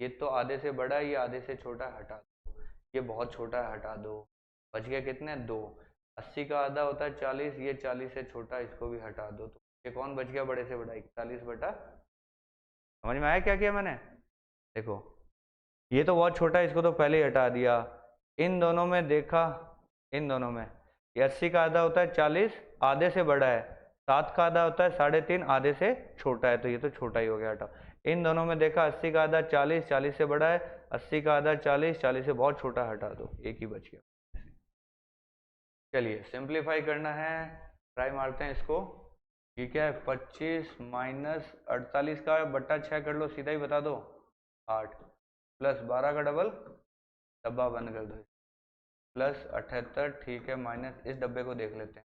ये तो आधे से बड़ा है, ये आधे से छोटा है, हटा दो। ये बहुत छोटा है, हटा दो। बच गया कितने, 2। 80 का आधा होता है 40, ये 40 से छोटा, इसको भी हटा दो। तो ये कौन बच गया बड़े से बड़ा, 41 बटा। समझ में आया क्या किया मैंने। देखो, ये तो बहुत छोटा है, इसको तो पहले ही हटा दिया। इन दोनों में देखा, इन दोनों में ये 80 का आधा होता है 40, आधे से बड़ा है। 7 का आधा होता है 3.5, आधे से छोटा है, तो ये तो छोटा ही हो गया, हटाओ। इन दोनों में देखा, 80 का आधा 40, 40 से बड़ा है। 80 का आधा 40, 40 से बहुत छोटा, हटा दो, एक ही बच गया। चलिए सिंप्लीफाई करना है, ट्राई मारते हैं इसको। ठीक है, 25 माइनस 48 का बट्टा 6 कर लो, सीधा ही बता दो, 8 प्लस 12 का डबल, डब्बा बंद कर दो, प्लस 78, ठीक है, माइनस, इस डब्बे को देख लेते हैं।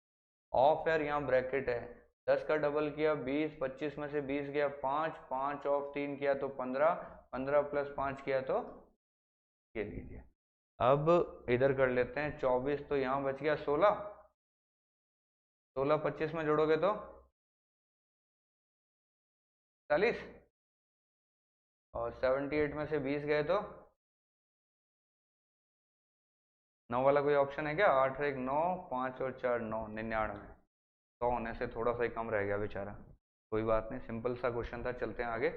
ऑफ यार, यहाँ ब्रैकेट है। 10 का डबल किया 20, 25 में से 20 गया 5, 5 ऑफ 3 किया तो 15, 15 प्लस 5 किया तो ये लीजिए। अब इधर कर लेते हैं 24, तो यहाँ बच गया 16, 16 25 में जोड़ोगे तो 40, और 78 में से 20 गए तो 9 वाला कोई ऑप्शन है क्या, 8 1 9, 5 और 4 9, 99। 100 होने से थोड़ा सा ही कम रह गया बेचारा, कोई बात नहीं, सिंपल सा क्वेश्चन था, चलते हैं आगे।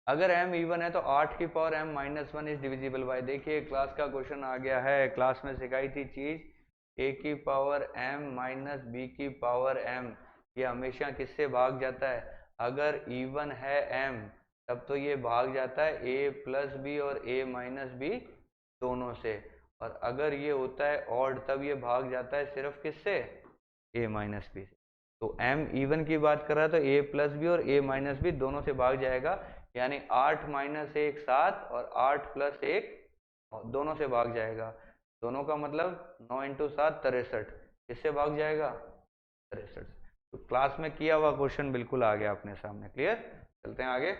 अगर m इवन है तो 8 की power m minus 1 is divisible bye. देखिए क्लास का क्वेश्चन आ गया है, क्लास में सिखाई थी चीज, a की पावर m माइनस b की पावर m, ये हमेशा किससे भाग जाता है, अगर इवन है m तब तो ये भाग जाता है a प्लस बी और a माइनस बी दोनों से, और अगर ये होता है ऑड तब ये भाग जाता है सिर्फ किससे, a माइनस बी से। तो m इवन की बात कर रहा है तो a प्लस बी और a माइनस बी दोनों से भाग जाएगा, यानी 8 माइनस 1 7 और 8 प्लस 1 दोनों से भाग जाएगा। दोनों का मतलब 9 इंटू 7 63, किससे भाग जाएगा, 63। तो क्लास में किया हुआ क्वेश्चन बिल्कुल आ गया अपने सामने, क्लियर। चलते हैं आगे।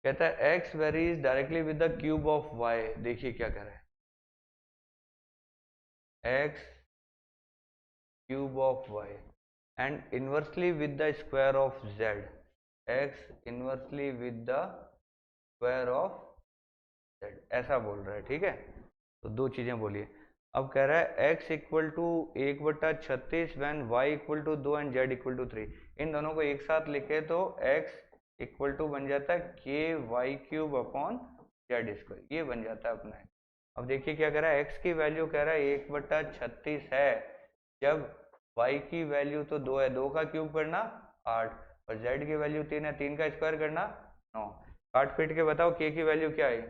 कहता है x varies directly with the cube of y। देखिए क्या कह रहा है, x cube of y and inversely with the square of z। x inversely with the square of z, ऐसा बोल रहा है, ठीक है। तो दो चीजें बोलिए। अब कह रहा है x equal to 1/36 when y equal to 2 and z equal to 3। इन दोनों को एक साथ लिखे तो x इक्वल टू बन जाता है k y cube upon z square, ये बन जाता है अपना। अब देखिए क्या कह रहा है, x की वैल्यू कह रहा है 1/36 है, जब y की वैल्यू तो 2 है, 2 का क्यूब करना 8, और z की वैल्यू 3 है, 3 का स्क्वायर करना 9। काट पीट के बताओ k की वैल्यू क्या है,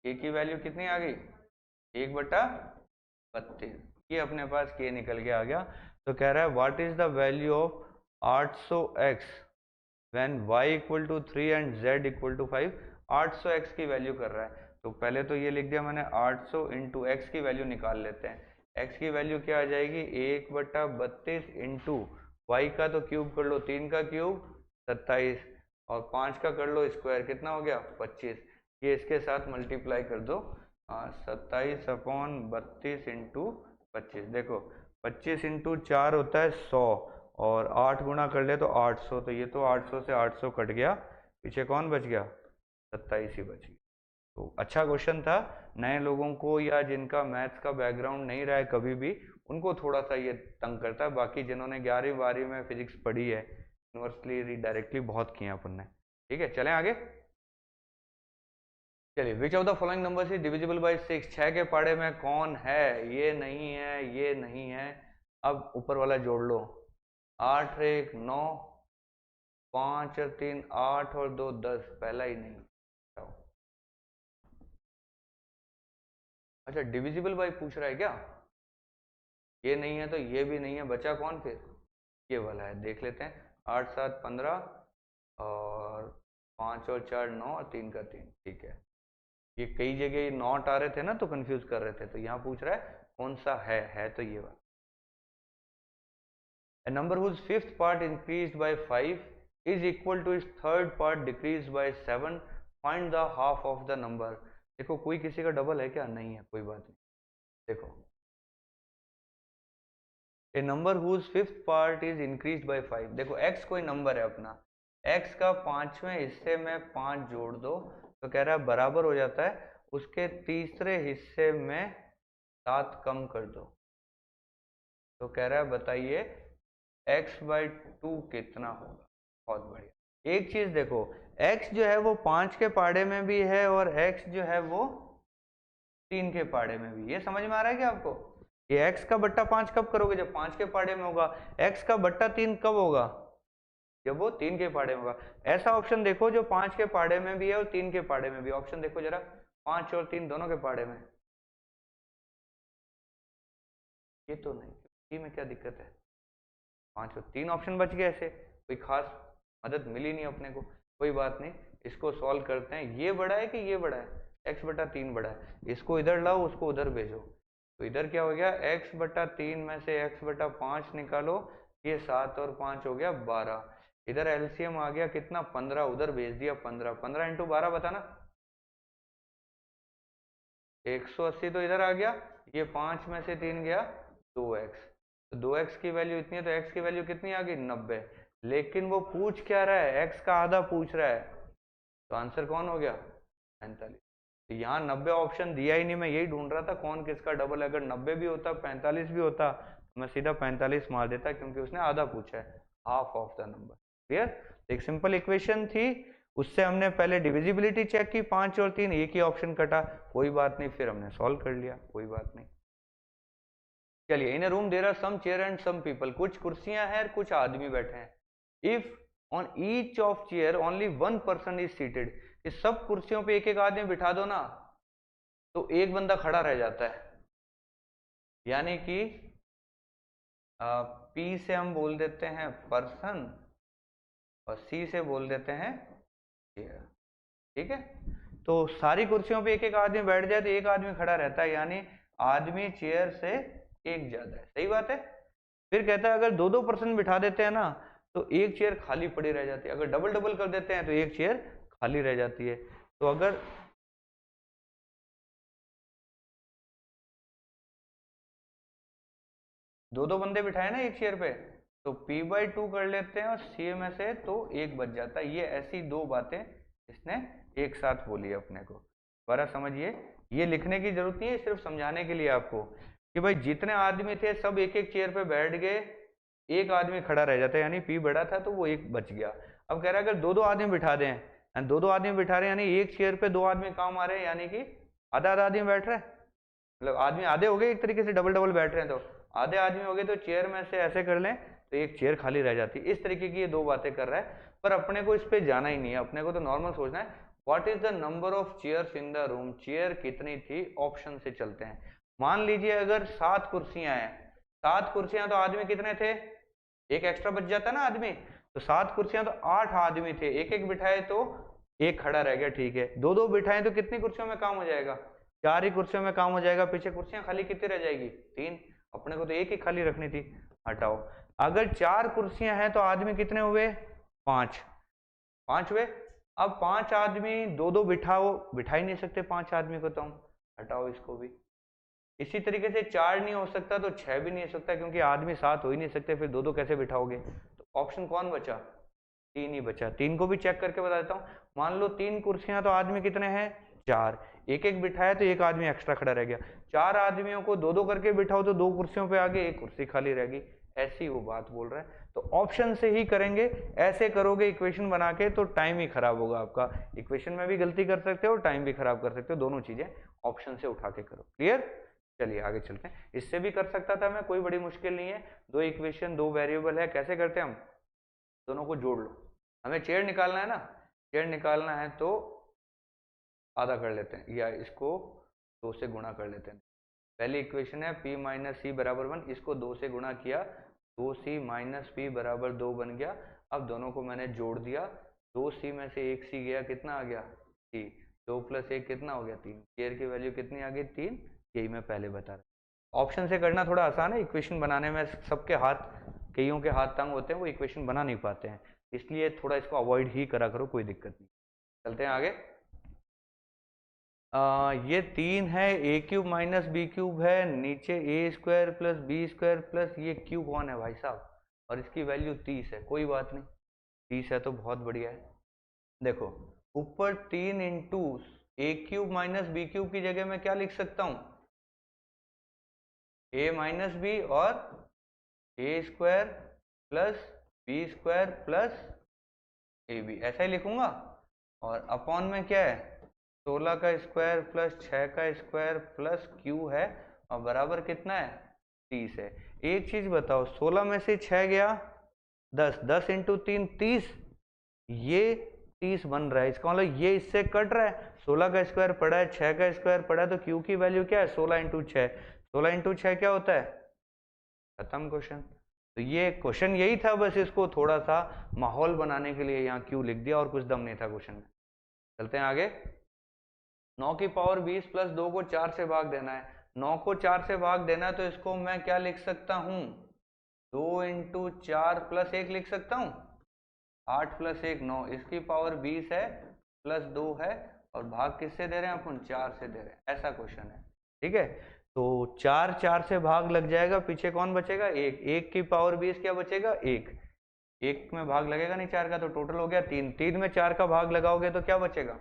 k की वैल्यू कितनी आ गई, 1/32। ये अपने पास k निकल के आ गया। तो कह रहा है what is the value of 800x when y equal to 3 and z equal to 5। 800x की वैल्यू कर रहा है, तो पहले तो ये लिख दिया मैंने 800 इंटू एक्स की वैल्यू निकाल लेते हैं। x की वैल्यू क्या आ जाएगी, 1/32 इंटू वाई का तो क्यूब कर लो, 3 का क्यूब 27, और 5 का कर लो स्क्वायर, कितना हो गया 25। ये इसके साथ मल्टीप्लाई कर दो, 27/32 इंटू 25। देखो 25 इंटू 4 होता है 100, और 8 गुना कर ले तो 800, तो ये तो 800 से 800 कट गया, पीछे कौन बच गया, 27 ही बच गया। तो अच्छा क्वेश्चन था, नए लोगों को या जिनका मैथ्स का बैकग्राउंड नहीं रहा है कभी भी, उनको थोड़ा सा ये तंग करता है। बाकी जिन्होंने 11वीं 12वीं में फिजिक्स पढ़ी है, यूनिवर्सली डायरेक्टली बहुत किए अपन ने। ठीक है, चलें आगे। चलिए, विच of the following numbers is divisible by 6? 6 के पाड़े में कौन है? ये नहीं है, ये नहीं है। अब ऊपर वाला जोड़ लो। 8 और 1 9, 5 और 3 8 और 2 10, पहला ही नहीं। अच्छा, डिविजिबल बाय पूछ रहा है क्या? ये नहीं है तो ये भी नहीं है, बचा कौन फिर? ये वाला है, देख लेते हैं। 8 7 15 और 5 और 4 9 और 3 का 3, ठीक है। ये कई जगह नॉट आ रहे थे ना तो कंफ्यूज कर रहे थे, तो यहाँ पूछ रहा है कौन सा है तो ये वाला। A number whose fifth part increased by 5 is equal to its third part decreased by 7. Find the half of the number. देखो, कोई किसी का डबल है क्या? नहीं है, कोई बात नहीं। देखो, a number whose fifth part is increased by 5, देखो x कोई नंबर है अपना, x का 5वें हिस्से में 5 जोड़ दो तो कह रहा है बराबर हो जाता है उसके तीसरे हिस्से में 7 कम कर दो। तो कह रहा है बताइए x/2 कितना होगा? बहुत बढ़िया। एक चीज देखो, x जो है वो 5 के पाड़े में भी है और x जो है वो 3 के पाड़े में भी। ये समझ में आ रहा है क्या आपको? ये x का बट्टा 5 कब करोगे? जब 5 के पाड़े में होगा। x का बट्टा 3 कब होगा? जब वो 3 के पाड़े में होगा। ऐसा ऑप्शन देखो जो 5 के पाड़े में भी है और 3 के पाड़े में भी। ऑप्शन देखो जरा, 5 और 3 दोनों के पाड़े में। ये तो नहीं, में क्या दिक्कत है? 5 और 3 ऑप्शन बच गए, ऐसे कोई खास मदद मिली नहीं अपने को। कोई बात नहीं, इसको सॉल्व करते हैं। ये बड़ा है कि ये बड़ा है? x/3 बड़ा है। इसको इधर लाओ, उसको उधर भेजो। तो इधर क्या हो गया? x/3 में से x/5 निकालो, ये 7 और 5 हो गया 12। इधर एलसीएम आ गया कितना? 15। उधर भेज दिया 15। 15 इंटू 12 बताना। 180 तो इधर आ गया। ये 5 में से 3 गया 2x, तो 2x की वैल्यू इतनी है, तो x की वैल्यू कितनी आ गई? 90। लेकिन वो पूछ क्या रहा है? x का आधा पूछ रहा है, तो आंसर कौन हो गया? 45। तो यहाँ 90 ऑप्शन दिया ही नहीं। मैं यही ढूंढ रहा था कौन किसका डबल है। अगर 90 भी होता, 45 भी होता, तो मैं सीधा 45 मार देता, क्योंकि उसने आधा पूछा है, half of the number. Clear? एक सिंपल इक्वेशन थी, उससे हमने पहले डिविजिबिलिटी चेक की, 5 और 3, एक ही ऑप्शन कटा, कोई बात नहीं, फिर हमने सॉल्व कर लिया, कोई बात नहीं। चलिए, in room there are some chair and some people, कुछ कुर्सियां हैं और कुछ आदमी बैठे हैं। If on each of chair only 1 person is seated, इस सब कुर्सियों पे एक एक आदमी बिठा दो ना, तो एक बंदा खड़ा रह जाता है। यानी कि P से हम बोल देते हैं पर्सन और C से बोल देते हैं चेयर। ठीक है, तो सारी कुर्सियों पे एक एक आदमी बैठ जाए तो एक आदमी खड़ा रहता है, यानी आदमी चेयर से एक ज्यादा है। सही बात है। फिर कहता है अगर 2-2 पर्सन बिठा देते हैं ना, तो एक चेयर खाली पड़ी रह जाती है। अगर डबल डबल कर देते हैं तो एक चेयर खाली रह जाती है। तो अगर दो बंदे बिठाए ना एक चेयर पे, तो P/2 कर लेते हैं और C में से तो एक बच जाता है। ये ऐसी दो बातें इसने एक साथ बोली अपने को। दोबारा समझिए, ये लिखने की जरूरत नहीं है, सिर्फ समझाने के लिए आपको कि भाई जितने आदमी थे सब एक एक चेयर पे बैठ गए, एक आदमी खड़ा रह जाता है, यानी P बड़ा था तो वो एक बच गया। अब कह रहा है अगर 2-2 आदमी बिठा दें, 2-2 आदमी बिठा रहे हैं, यानी एक चेयर पे 2 आदमी काम आ रहे हैं, यानी कि आधा आधा आदमी बैठ रहे हैं। मतलब आदमी आधे हो गए, एक तरीके से डबल डबल बैठ रहे हैं, तो आधे आदमी हो गए, तो चेयर में से ऐसे कर लें तो एक चेयर खाली रह जाती है। इस तरीके की ये दो बातें कर रहा है, पर अपने को इस पे जाना ही नहीं है। अपने को तो नॉर्मल सोचना है, what is the number of chairs in the room, chair कितनी थी, ऑप्शन से चलते हैं। मान लीजिए अगर 7 कुर्सियां हैं, 7 कुर्सियां तो आदमी कितने थे? एक एक्स्ट्रा बच जाता है ना आदमी, तो 7 कुर्सियां तो 8 आदमी थे, एक एक बिठाए तो एक खड़ा रह गया। ठीक है, 2-2 बिठाए तो कितनी कुर्सियों में काम हो जाएगा? 4 ही कुर्सियों में काम हो जाएगा। पीछे कुर्सियां खाली कितनी रह जाएगी? 3। अपने को तो एक ही खाली रखनी थी, हटाओ। अगर 4 कुर्सियां हैं तो आदमी कितने हुए? 5 हुए। अब 5 आदमी 2-2 बिठाओ, बिठा ही नहीं सकते 5 आदमी को, तो हम हटाओ इसको भी। इसी तरीके से 4 नहीं हो सकता तो 6 भी नहीं हो सकता, क्योंकि आदमी 7 हो ही नहीं सकते, फिर 2-2 कैसे बिठाओगे? तो ऑप्शन कौन बचा? 3 ही बचा। 3 को भी चेक करके बता देता हूँ। मान लो 3 कुर्सियां तो आदमी कितने हैं? 4, एक एक बिठाया तो एक आदमी एक्स्ट्रा खड़ा रह गया। 4 आदमियों को 2-2 करके बिठाओ तो 2 कुर्सियों पे आगे एक कुर्सी खाली रह गई। ऐसी वो बात बोल रहा है। तो ऑप्शन से ही करेंगे। ऐसे करोगे इक्वेशन बना के तो टाइम ही खराब होगा आपका। इक्वेशन में भी गलती कर सकते हो, टाइम भी खराब कर सकते हो, दोनों चीजें ऑप्शन से उठा के करो। क्लियर? चलिए आगे चलते हैं। इससे भी कर सकता था मैं, कोई बड़ी मुश्किल नहीं है। दो इक्वेशन, दो वेरिएबल है, कैसे करते हैं हम? दोनों को जोड़ लो। हमें चेयर निकालना है ना, चेयर निकालना है तो आधा कर लेते हैं, या इसको 2 से गुणा कर लेते हैं। पहली इक्वेशन है p माइनस सी बराबर 1, इसको 2 से गुणा किया, 2c माइनस पी बराबर 2 बन गया। अब दोनों को मैंने जोड़ दिया, 2c में से 1c गया, कितना आ गया? 3। 2 प्लस 1 कितना हो गया? 3। चेयर की वैल्यू कितनी आ गई? 3। यही मैं पहले बता रहा। ऑप्शन से करना थोड़ा आसान है, इक्वेशन बनाने में सबके हाथ, कईयों के हाथ तंग होते हैं, वो इक्वेशन बना नहीं पाते हैं, इसलिए थोड़ा इसको अवॉइड ही करा करो, कोई दिक्कत नहीं। चलते हैं आगे। ये 3 है, A cube minus B cube है, नीचे A square plus B square plus ये क्यू कौन है भाई साहब? और इसकी वैल्यू 30 है। कोई बात नहीं, 30 है तो बहुत बढ़िया है। देखो ऊपर 3 इंटू ए क्यूब माइनस बी क्यूब की जगह मैं क्या लिख सकता हूं? ए माइनस बी और A square plus B square plus A B, ऐसा ही लिखूंगा। और अपॉन में क्या है? 16 का स्क्वायर प्लस 6 का स्क्वायर प्लस क्यू है, और बराबर कितना है? 30 है। एक चीज बताओ, 16 में से 6 गया 10, 10 इंटू 3 30, ये 30 बन रहा है। इसका मतलब ये इससे कट रहा है। 16 का स्क्वायर पड़ा है, 6 का स्क्वायर पड़ा है, तो क्यू की वैल्यू क्या है? 16 इंटू 6। 16 इंटू 6 क्या होता है? खत्म क्वेश्चन। तो ये क्वेश्चन यही था, बस इसको थोड़ा सा माहौल बनाने के लिए यहाँ क्यू लिख दिया, और कुछ दम नहीं था क्वेश्चन में। चलते हैं आगे। 9 की पावर 20 प्लस 2 को 4 से भाग देना है। 9 को 4 से भाग देना है तो इसको मैं क्या लिख सकता हूं? 2 इंटू 4 प्लस 1 लिख सकता हूं। 8 प्लस 1 9, इसकी पावर 20 है प्लस 2 है, और भाग किससे दे रहे हैं अपन? 4 से दे रहे हैं। ऐसा क्वेश्चन है, ठीक है। तो 4 4 से भाग लग जाएगा, पीछे कौन बचेगा? 1। 1 की पावर 20 क्या बचेगा? 1। 1 में भाग लगेगा नहीं 4 का, तो टोटल हो गया 3। 3 में 4 का भाग लगाओगे तो क्या बचेगा?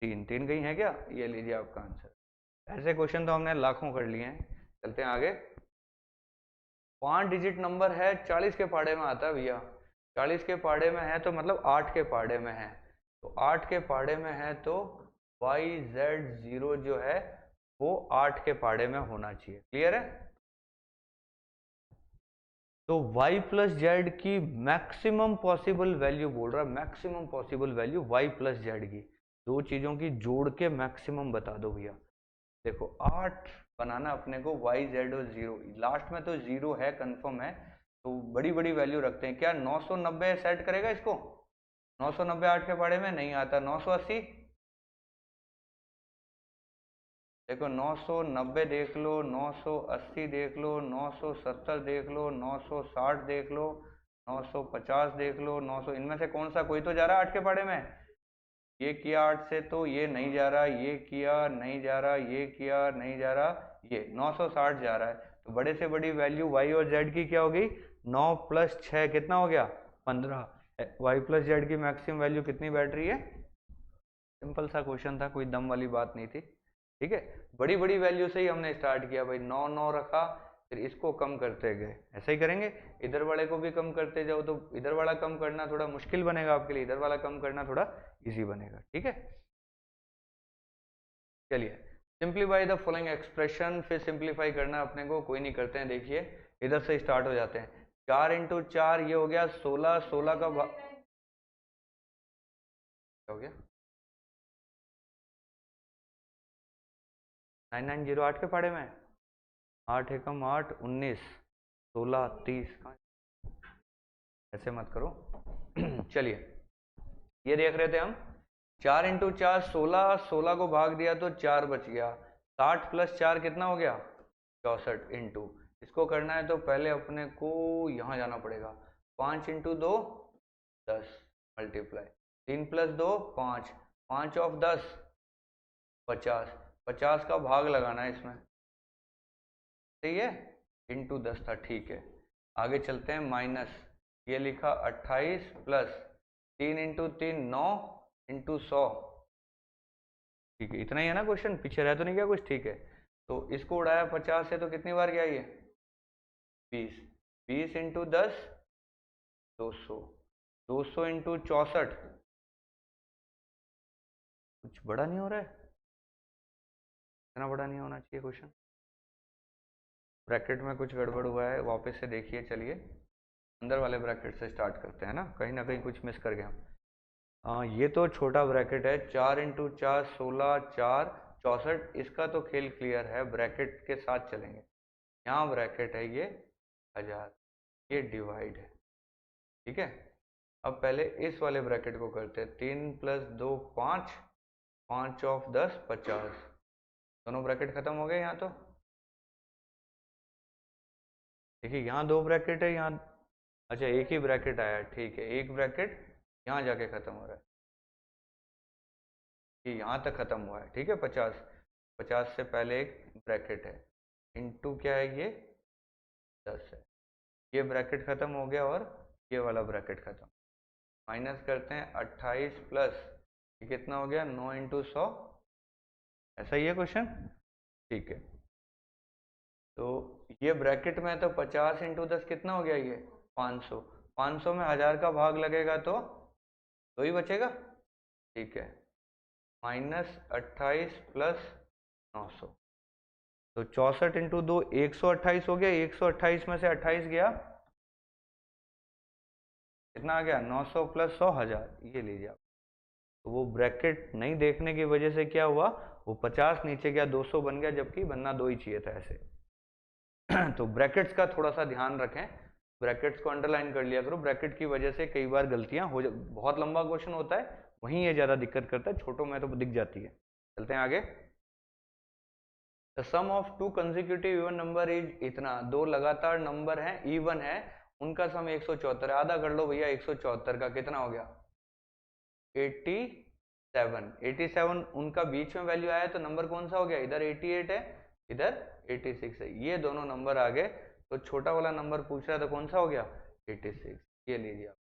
3। 3 कहीं है क्या? ये लीजिए आपका आंसर। ऐसे क्वेश्चन तो हमने लाखों कर लिए हैं। चलते हैं आगे। 5 डिजिट नंबर है, 40 के पाड़े में आता है भैया। 40 के पाड़े में है तो मतलब 8 के पाड़े में है, तो 8 के पाड़े में है तो YZ0 जो है वो 8 के पाड़े में होना चाहिए। क्लियर है? तो y प्लस जेड की मैक्सिमम पॉसिबल वैल्यू बोल रहा है, maximum possible value y plus Z की, दो चीजों की जोड़ के मैक्सिमम बता दो भैया। देखो 8 बनाना अपने को, y z और 0, लास्ट में तो 0 है, कंफर्म है, तो बड़ी बड़ी वैल्यू रखते हैं। क्या 990 सेट करेगा इसको? 990 8 के बारे में नहीं आता। 980, देखो 990 देख लो, 980 देख लो, 970 देख लो, 960 देख लो, 950 देख लो, 900, इनमें से कौन सा कोई तो जा रहा है 8 के पाड़े में? ये किया 8 से तो ये नहीं जा रहा, ये किया नहीं जा रहा, ये किया नहीं जा रहा, ये 960 जा रहा है। तो बड़े से बड़ी वैल्यू y और z की क्या होगी? 9 प्लस 6 कितना हो गया? 15। y प्लस जेड की मैक्सिमम वैल्यू कितनी बैठ रही है? सिंपल सा क्वेश्चन था, कोई दम वाली बात नहीं थी, ठीक है। बड़ी बड़ी वैल्यू से ही हमने स्टार्ट किया भाई, 9 9 रखा, फिर इसको कम करते गए। ऐसा ही करेंगे, इधर वाले को भी कम करते जाओ, तो इधर वाला कम करना थोड़ा मुश्किल बनेगा आपके लिए, इधर वाला कम करना थोड़ा इजी बनेगा, ठीक है। चलिए, सिंप्लीफाई द फॉलोइंग एक्सप्रेशन, फिर सिंप्लीफाई करना अपने को, कोई नहीं करते हैं। देखिए इधर से स्टार्ट हो जाते हैं। 4 इंटू 4 ये हो गया 16, 16 का क्या हो गया? 9908 के पाड़े में 8 एकम 8 19 16 30, ऐसे मत करो। चलिए ये देख रहे थे हम, 4 इंटू 4 16, 16 को भाग दिया तो 4 बच गया। 60 प्लस 4 कितना हो गया? 64 इंटू, इसको करना है तो पहले अपने को यहाँ जाना पड़ेगा। 5 इंटू 2 10 मल्टीप्लाई, 3 प्लस 2 5, 5 ऑफ 10 50, 50 का भाग लगाना है इसमें, सही है, इंटू 10 था, ठीक है। आगे चलते हैं, माइनस ये लिखा 28 प्लस 3 इंटू 3 9 इंटू 100, ठीक है। इतना ही है ना क्वेश्चन, पीछे रह तो नहीं गया कुछ? ठीक है, तो इसको उड़ाया 50 से तो कितनी बार गया ये? 20। 20 इंटू 10 200, 200 इंटू 64, कुछ बड़ा नहीं हो रहा है, इतना बड़ा नहीं होना चाहिए क्वेश्चन। ब्रैकेट में कुछ गड़बड़ हुआ है, वापस से देखिए। चलिए अंदर वाले ब्रैकेट से स्टार्ट करते हैं ना कहीं कुछ मिस कर गया। ये तो छोटा ब्रैकेट है, 4 इंटू 4 16, 4 64, इसका तो खेल क्लियर है, ब्रैकेट के साथ चलेंगे। यहाँ ब्रैकेट है ये 1000, ये डिवाइड है, ठीक है। अब पहले इस वाले ब्रैकेट को करते हैं, 3 प्लस 2 5, 5 ऑफ 10 50, दोनों ब्रैकेट खत्म हो गए यहाँ तो। देखिए यहाँ दो ब्रैकेट है, यहाँ अच्छा एक ही ब्रैकेट आया, ठीक है, एक ब्रैकेट यहाँ जाके खत्म हो रहा है, ये यहाँ तक खत्म हुआ है, ठीक है। 50, 50 से पहले एक ब्रैकेट है, इनटू क्या है ये 10 है, ये ब्रैकेट खत्म हो गया और ये वाला ब्रैकेट खत्म। माइनस करते हैं 28 प्लस ये कितना हो गया 9 इंटू 100, ऐसा ही है क्वेश्चन, ठीक है। तो ये ब्रैकेट में है तो 50 इंटू 10 कितना हो गया ये 500, 500 में 1000 का भाग लगेगा तो ही बचेगा, ठीक है। माइनस 28 प्लस 900, तो 64 इंटू 2 128 हो गया, 128 में से 28 गया, कितना आ गया 900 प्लस 100 1000, ये लीजिए आप। तो वो ब्रैकेट नहीं देखने की वजह से क्या हुआ, वो 50 नीचे गया 200 बन गया, जबकि बनना 2 ही चाहिए था ऐसे। तो ब्रैकेट्स का थोड़ा सा ध्यान रखें, ब्रैकेट्स को अंडरलाइन कर लिया करो, ब्रैकेट की वजह से कई बार गलतियां हो बहुत लंबा क्वेश्चन होता है वहीं ये ज्यादा दिक्कत करता है, छोटों में तो दिख जाती है। चलते हैं आगे। The sum of two consecutive even number is इतना, दो लगातार नंबर हैं इवन है, उनका सम 174 है। आधा कर लो भैया, 174 का कितना हो गया 87, 87 उनका बीच में वैल्यू आया तो नंबर कौन सा हो गया, इधर 88 है इधर 86 है, ये दोनों नंबर आ गए, तो छोटा वाला नंबर पूछ रहा है तो कौन सा हो गया 86, ये लीजिए आप।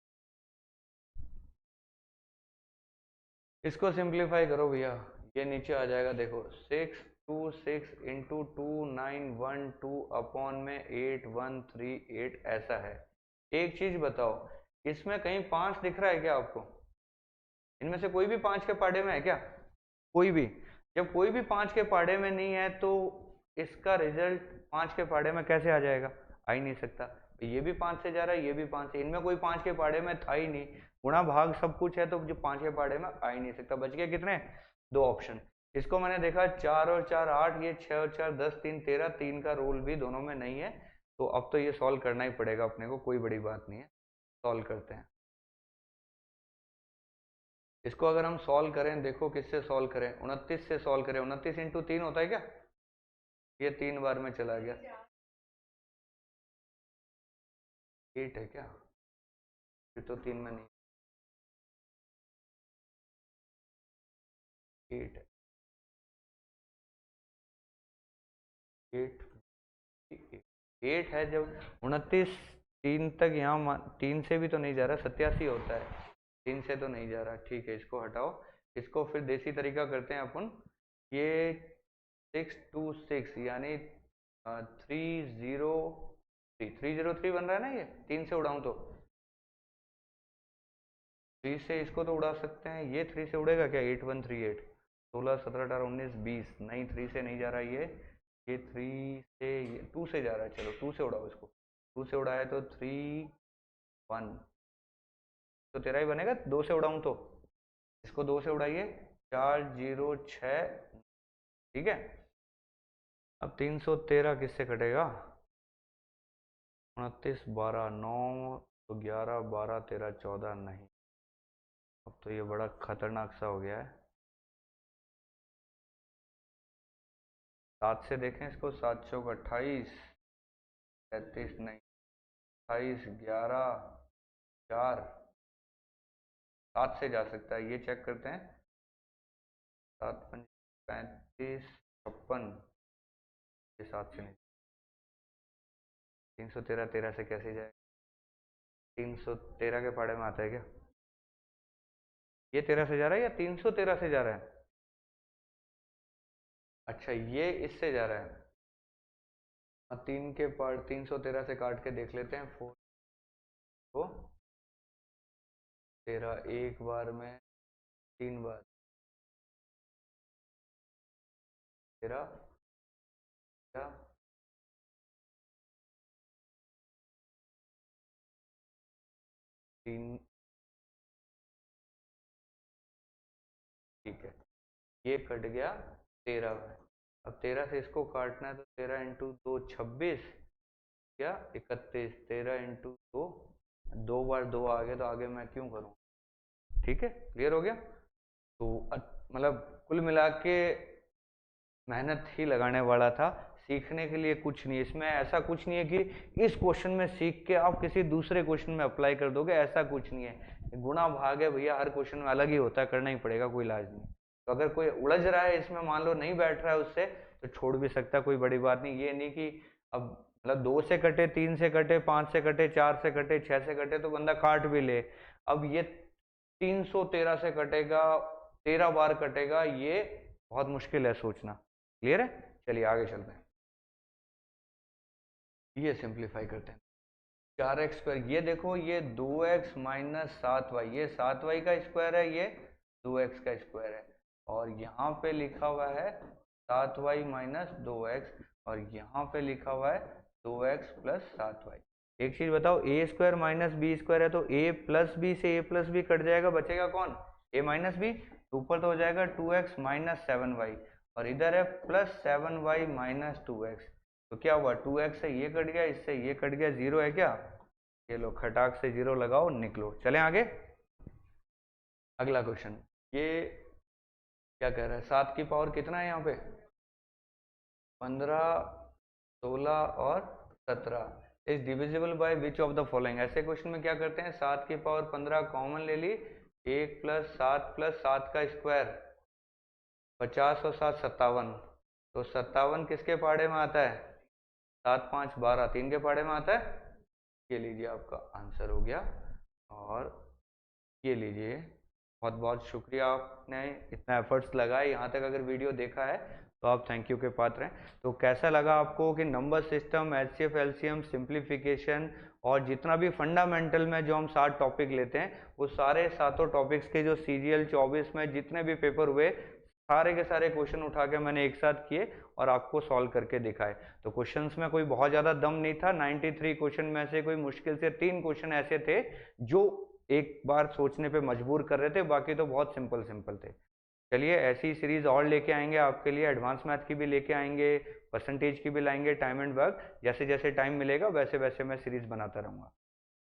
इसको सिंप्लीफाई करो भैया, ये नीचे आ जाएगा, देखो 626 इंटू 2912 अपॉन में 8138 ऐसा है। एक चीज बताओ, इसमें कहीं 5 दिख रहा है क्या आपको, इनमें से कोई भी 5 के पाढ़े में है क्या, कोई भी? जब कोई भी 5 के पाढ़े में नहीं है तो इसका रिजल्ट 5 के पाढ़े में कैसे आ जाएगा, आ ही नहीं सकता। ये भी 5 से जा रहा है, ये भी 5 से, इनमें कोई 5 के पाढ़े में था ही नहीं, गुणा भाग सब कुछ है, तो जो 5 के पाढ़े में आ ही नहीं सकता। बच गए कितने, दो ऑप्शन। इसको मैंने देखा 4 और 4 8, ये 6 और 4 10, 3 13, 3 का रोल भी दोनों में नहीं है, तो अब तो ये सॉल्व करना ही पड़ेगा अपने को, कोई बड़ी बात नहीं है, सॉल्व करते हैं इसको। अगर हम सॉल्व करें, देखो किससे सॉल्व करें, 29 से सॉल्व करें, 29 इंटू 3 होता है क्या, ये 3 बार में चला गया, 8 है क्या, फिर तो 3 में नहीं, 8 है, 8 है। जब 29 3 तक यहाँ 3 से भी तो नहीं जा रहा, 87 होता है, 3 से तो नहीं जा रहा, ठीक है, इसको हटाओ। इसको फिर देसी तरीका करते हैं अपन, ये 626 यानी 303 बन रहा है ना, ये 3 से उड़ाऊं तो 3 से इसको तो उड़ा सकते हैं, ये 3 से उड़ेगा क्या, 8138, 16 17 18 19 20, नहीं 3 से नहीं जा रहा ये 3 से, ये 2 से जा रहा है, चलो 2 से उड़ाओ इसको, 2 से उड़ाया तो 3 1, तो तेरा ही बनेगा, 2 से उड़ाऊं तो, इसको 2 से उड़ाइए 406, ठीक है। अब 313 किससे कटेगा, 29 12 9, तो 11 12 13 14, नहीं, अब तो ये बड़ा खतरनाक सा हो गया है। 7 से देखें इसको, 7 चौक 28, 33 नहीं, 28 11 4, 7 से जा सकता है, ये चेक करते हैं, 7 5 35 56, ये 7 से नहीं, 313 13 से कैसे जाए, 313 के पाड़े में आता है क्या, ये 13 से जा रहा है या 313 से जा रहा है, अच्छा ये इससे जा रहा है, 3 के पार्ट 313 से काट के देख लेते हैं। 4 को 13 एक बार में 3 बार 13 3, ठीक है, ये कट गया 13 में। अब 13 से इसको काटना है तो 13 इंटू 2 26 या 31, 13 इंटू 2, 2 बार 2 आ गए तो आगे मैं क्यों करूँ। ठीक है, क्लियर हो गया। तो मतलब कुल मिला के मेहनत ही लगाने वाला था, सीखने के लिए कुछ नहीं। इसमें ऐसा कुछ नहीं है कि इस क्वेश्चन में सीख के आप किसी दूसरे क्वेश्चन में अप्लाई कर दोगे, ऐसा कुछ नहीं है। गुणा भाग है भैया, हर क्वेश्चन में अलग ही होता है, करना ही पड़ेगा, कोई इलाज नहीं। तो अगर कोई उलझ रहा है इसमें, मान लो नहीं बैठ रहा है उससे, तो छोड़ भी सकता है, कोई बड़ी बात नहीं। ये नहीं कि अब मतलब 2 से कटे, 3 से कटे, 5 से कटे, 4 से कटे, 6 से कटे तो बंदा काट भी ले। अब ये 313 से कटेगा, 13 बार कटेगा, ये बहुत मुश्किल है सोचना। क्लियर है, चलिए आगे चलते हैं। ये सिंप्लीफाई करते हैं। 4x स्क्वायर, ये देखो ये 2x माइनस 7y, ये 7y का स्क्वायर है, ये 2x का स्क्वायर है, और यहाँ पे लिखा हुआ है 7y माइनस 2x, और यहाँ पे लिखा हुआ है 2x प्लस 7y। एक चीज बताओ, ए स्क्वायर माइनस बी स्क्वायर है तो a प्लस बी से a प्लस बी कट जाएगा, बचेगा कौन, a माइनस बी। ऊपर तो हो जाएगा 2x माइनस 7y, और इधर है प्लस 7y माइनस 2x। तो क्या हुआ, 2x से ये कट गया, इससे ये कट गया, 0 है क्या। ये लो, खटाक से 0 लगाओ, निकलो। चलें आगे, अगला क्वेश्चन। ये क्या कह रहा है, 7 की पावर कितना है यहाँ पे, 15, 16 और 17 is divisible by which of the following. ऐसे क्वेश्चन में क्या करते हैं, 7 की पावर 15 कॉमन ले ली, 1 प्लस 7 का स्क्वायर 50 और 7 57, तो 57 किसके पहाड़े में आता है, 7 5 12, 3 के पहाड़े में आता है। ये लीजिए आपका आंसर हो गया, और ये लीजिए। बहुत बहुत शुक्रिया, आपने इतना एफर्ट्स लगाए, यहाँ तक अगर वीडियो देखा है तो आप थैंक यू के पात्र हैं। तो कैसा लगा आपको कि number system, HCF, LCM, simplification और जितना भी फंडामेंटल में जो हम 7 टॉपिक लेते हैं, वो सारे 7 टॉपिक्स के जो सीजीएल 24 में जितने भी पेपर हुए, सारे के सारे क्वेश्चन उठा के मैंने एक साथ किए और आपको सॉल्व करके दिखाए। तो क्वेश्चंस में कोई बहुत ज़्यादा दम नहीं था। 93 क्वेश्चन में से कोई मुश्किल से 3 क्वेश्चन ऐसे थे जो एक बार सोचने पे मजबूर कर रहे थे, बाकी तो बहुत सिंपल सिंपल थे। चलिए, ऐसी सीरीज और लेके आएंगे आपके लिए, एडवांस मैथ की भी लेके आएंगे, परसेंटेज की भी लाएंगे, टाइम एंड वर्क, जैसे जैसे टाइम मिलेगा वैसे वैसे मैं सीरीज बनाता रहूँगा।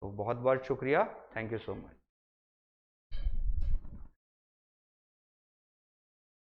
तो बहुत बहुत शुक्रिया, थैंक यू सो मच।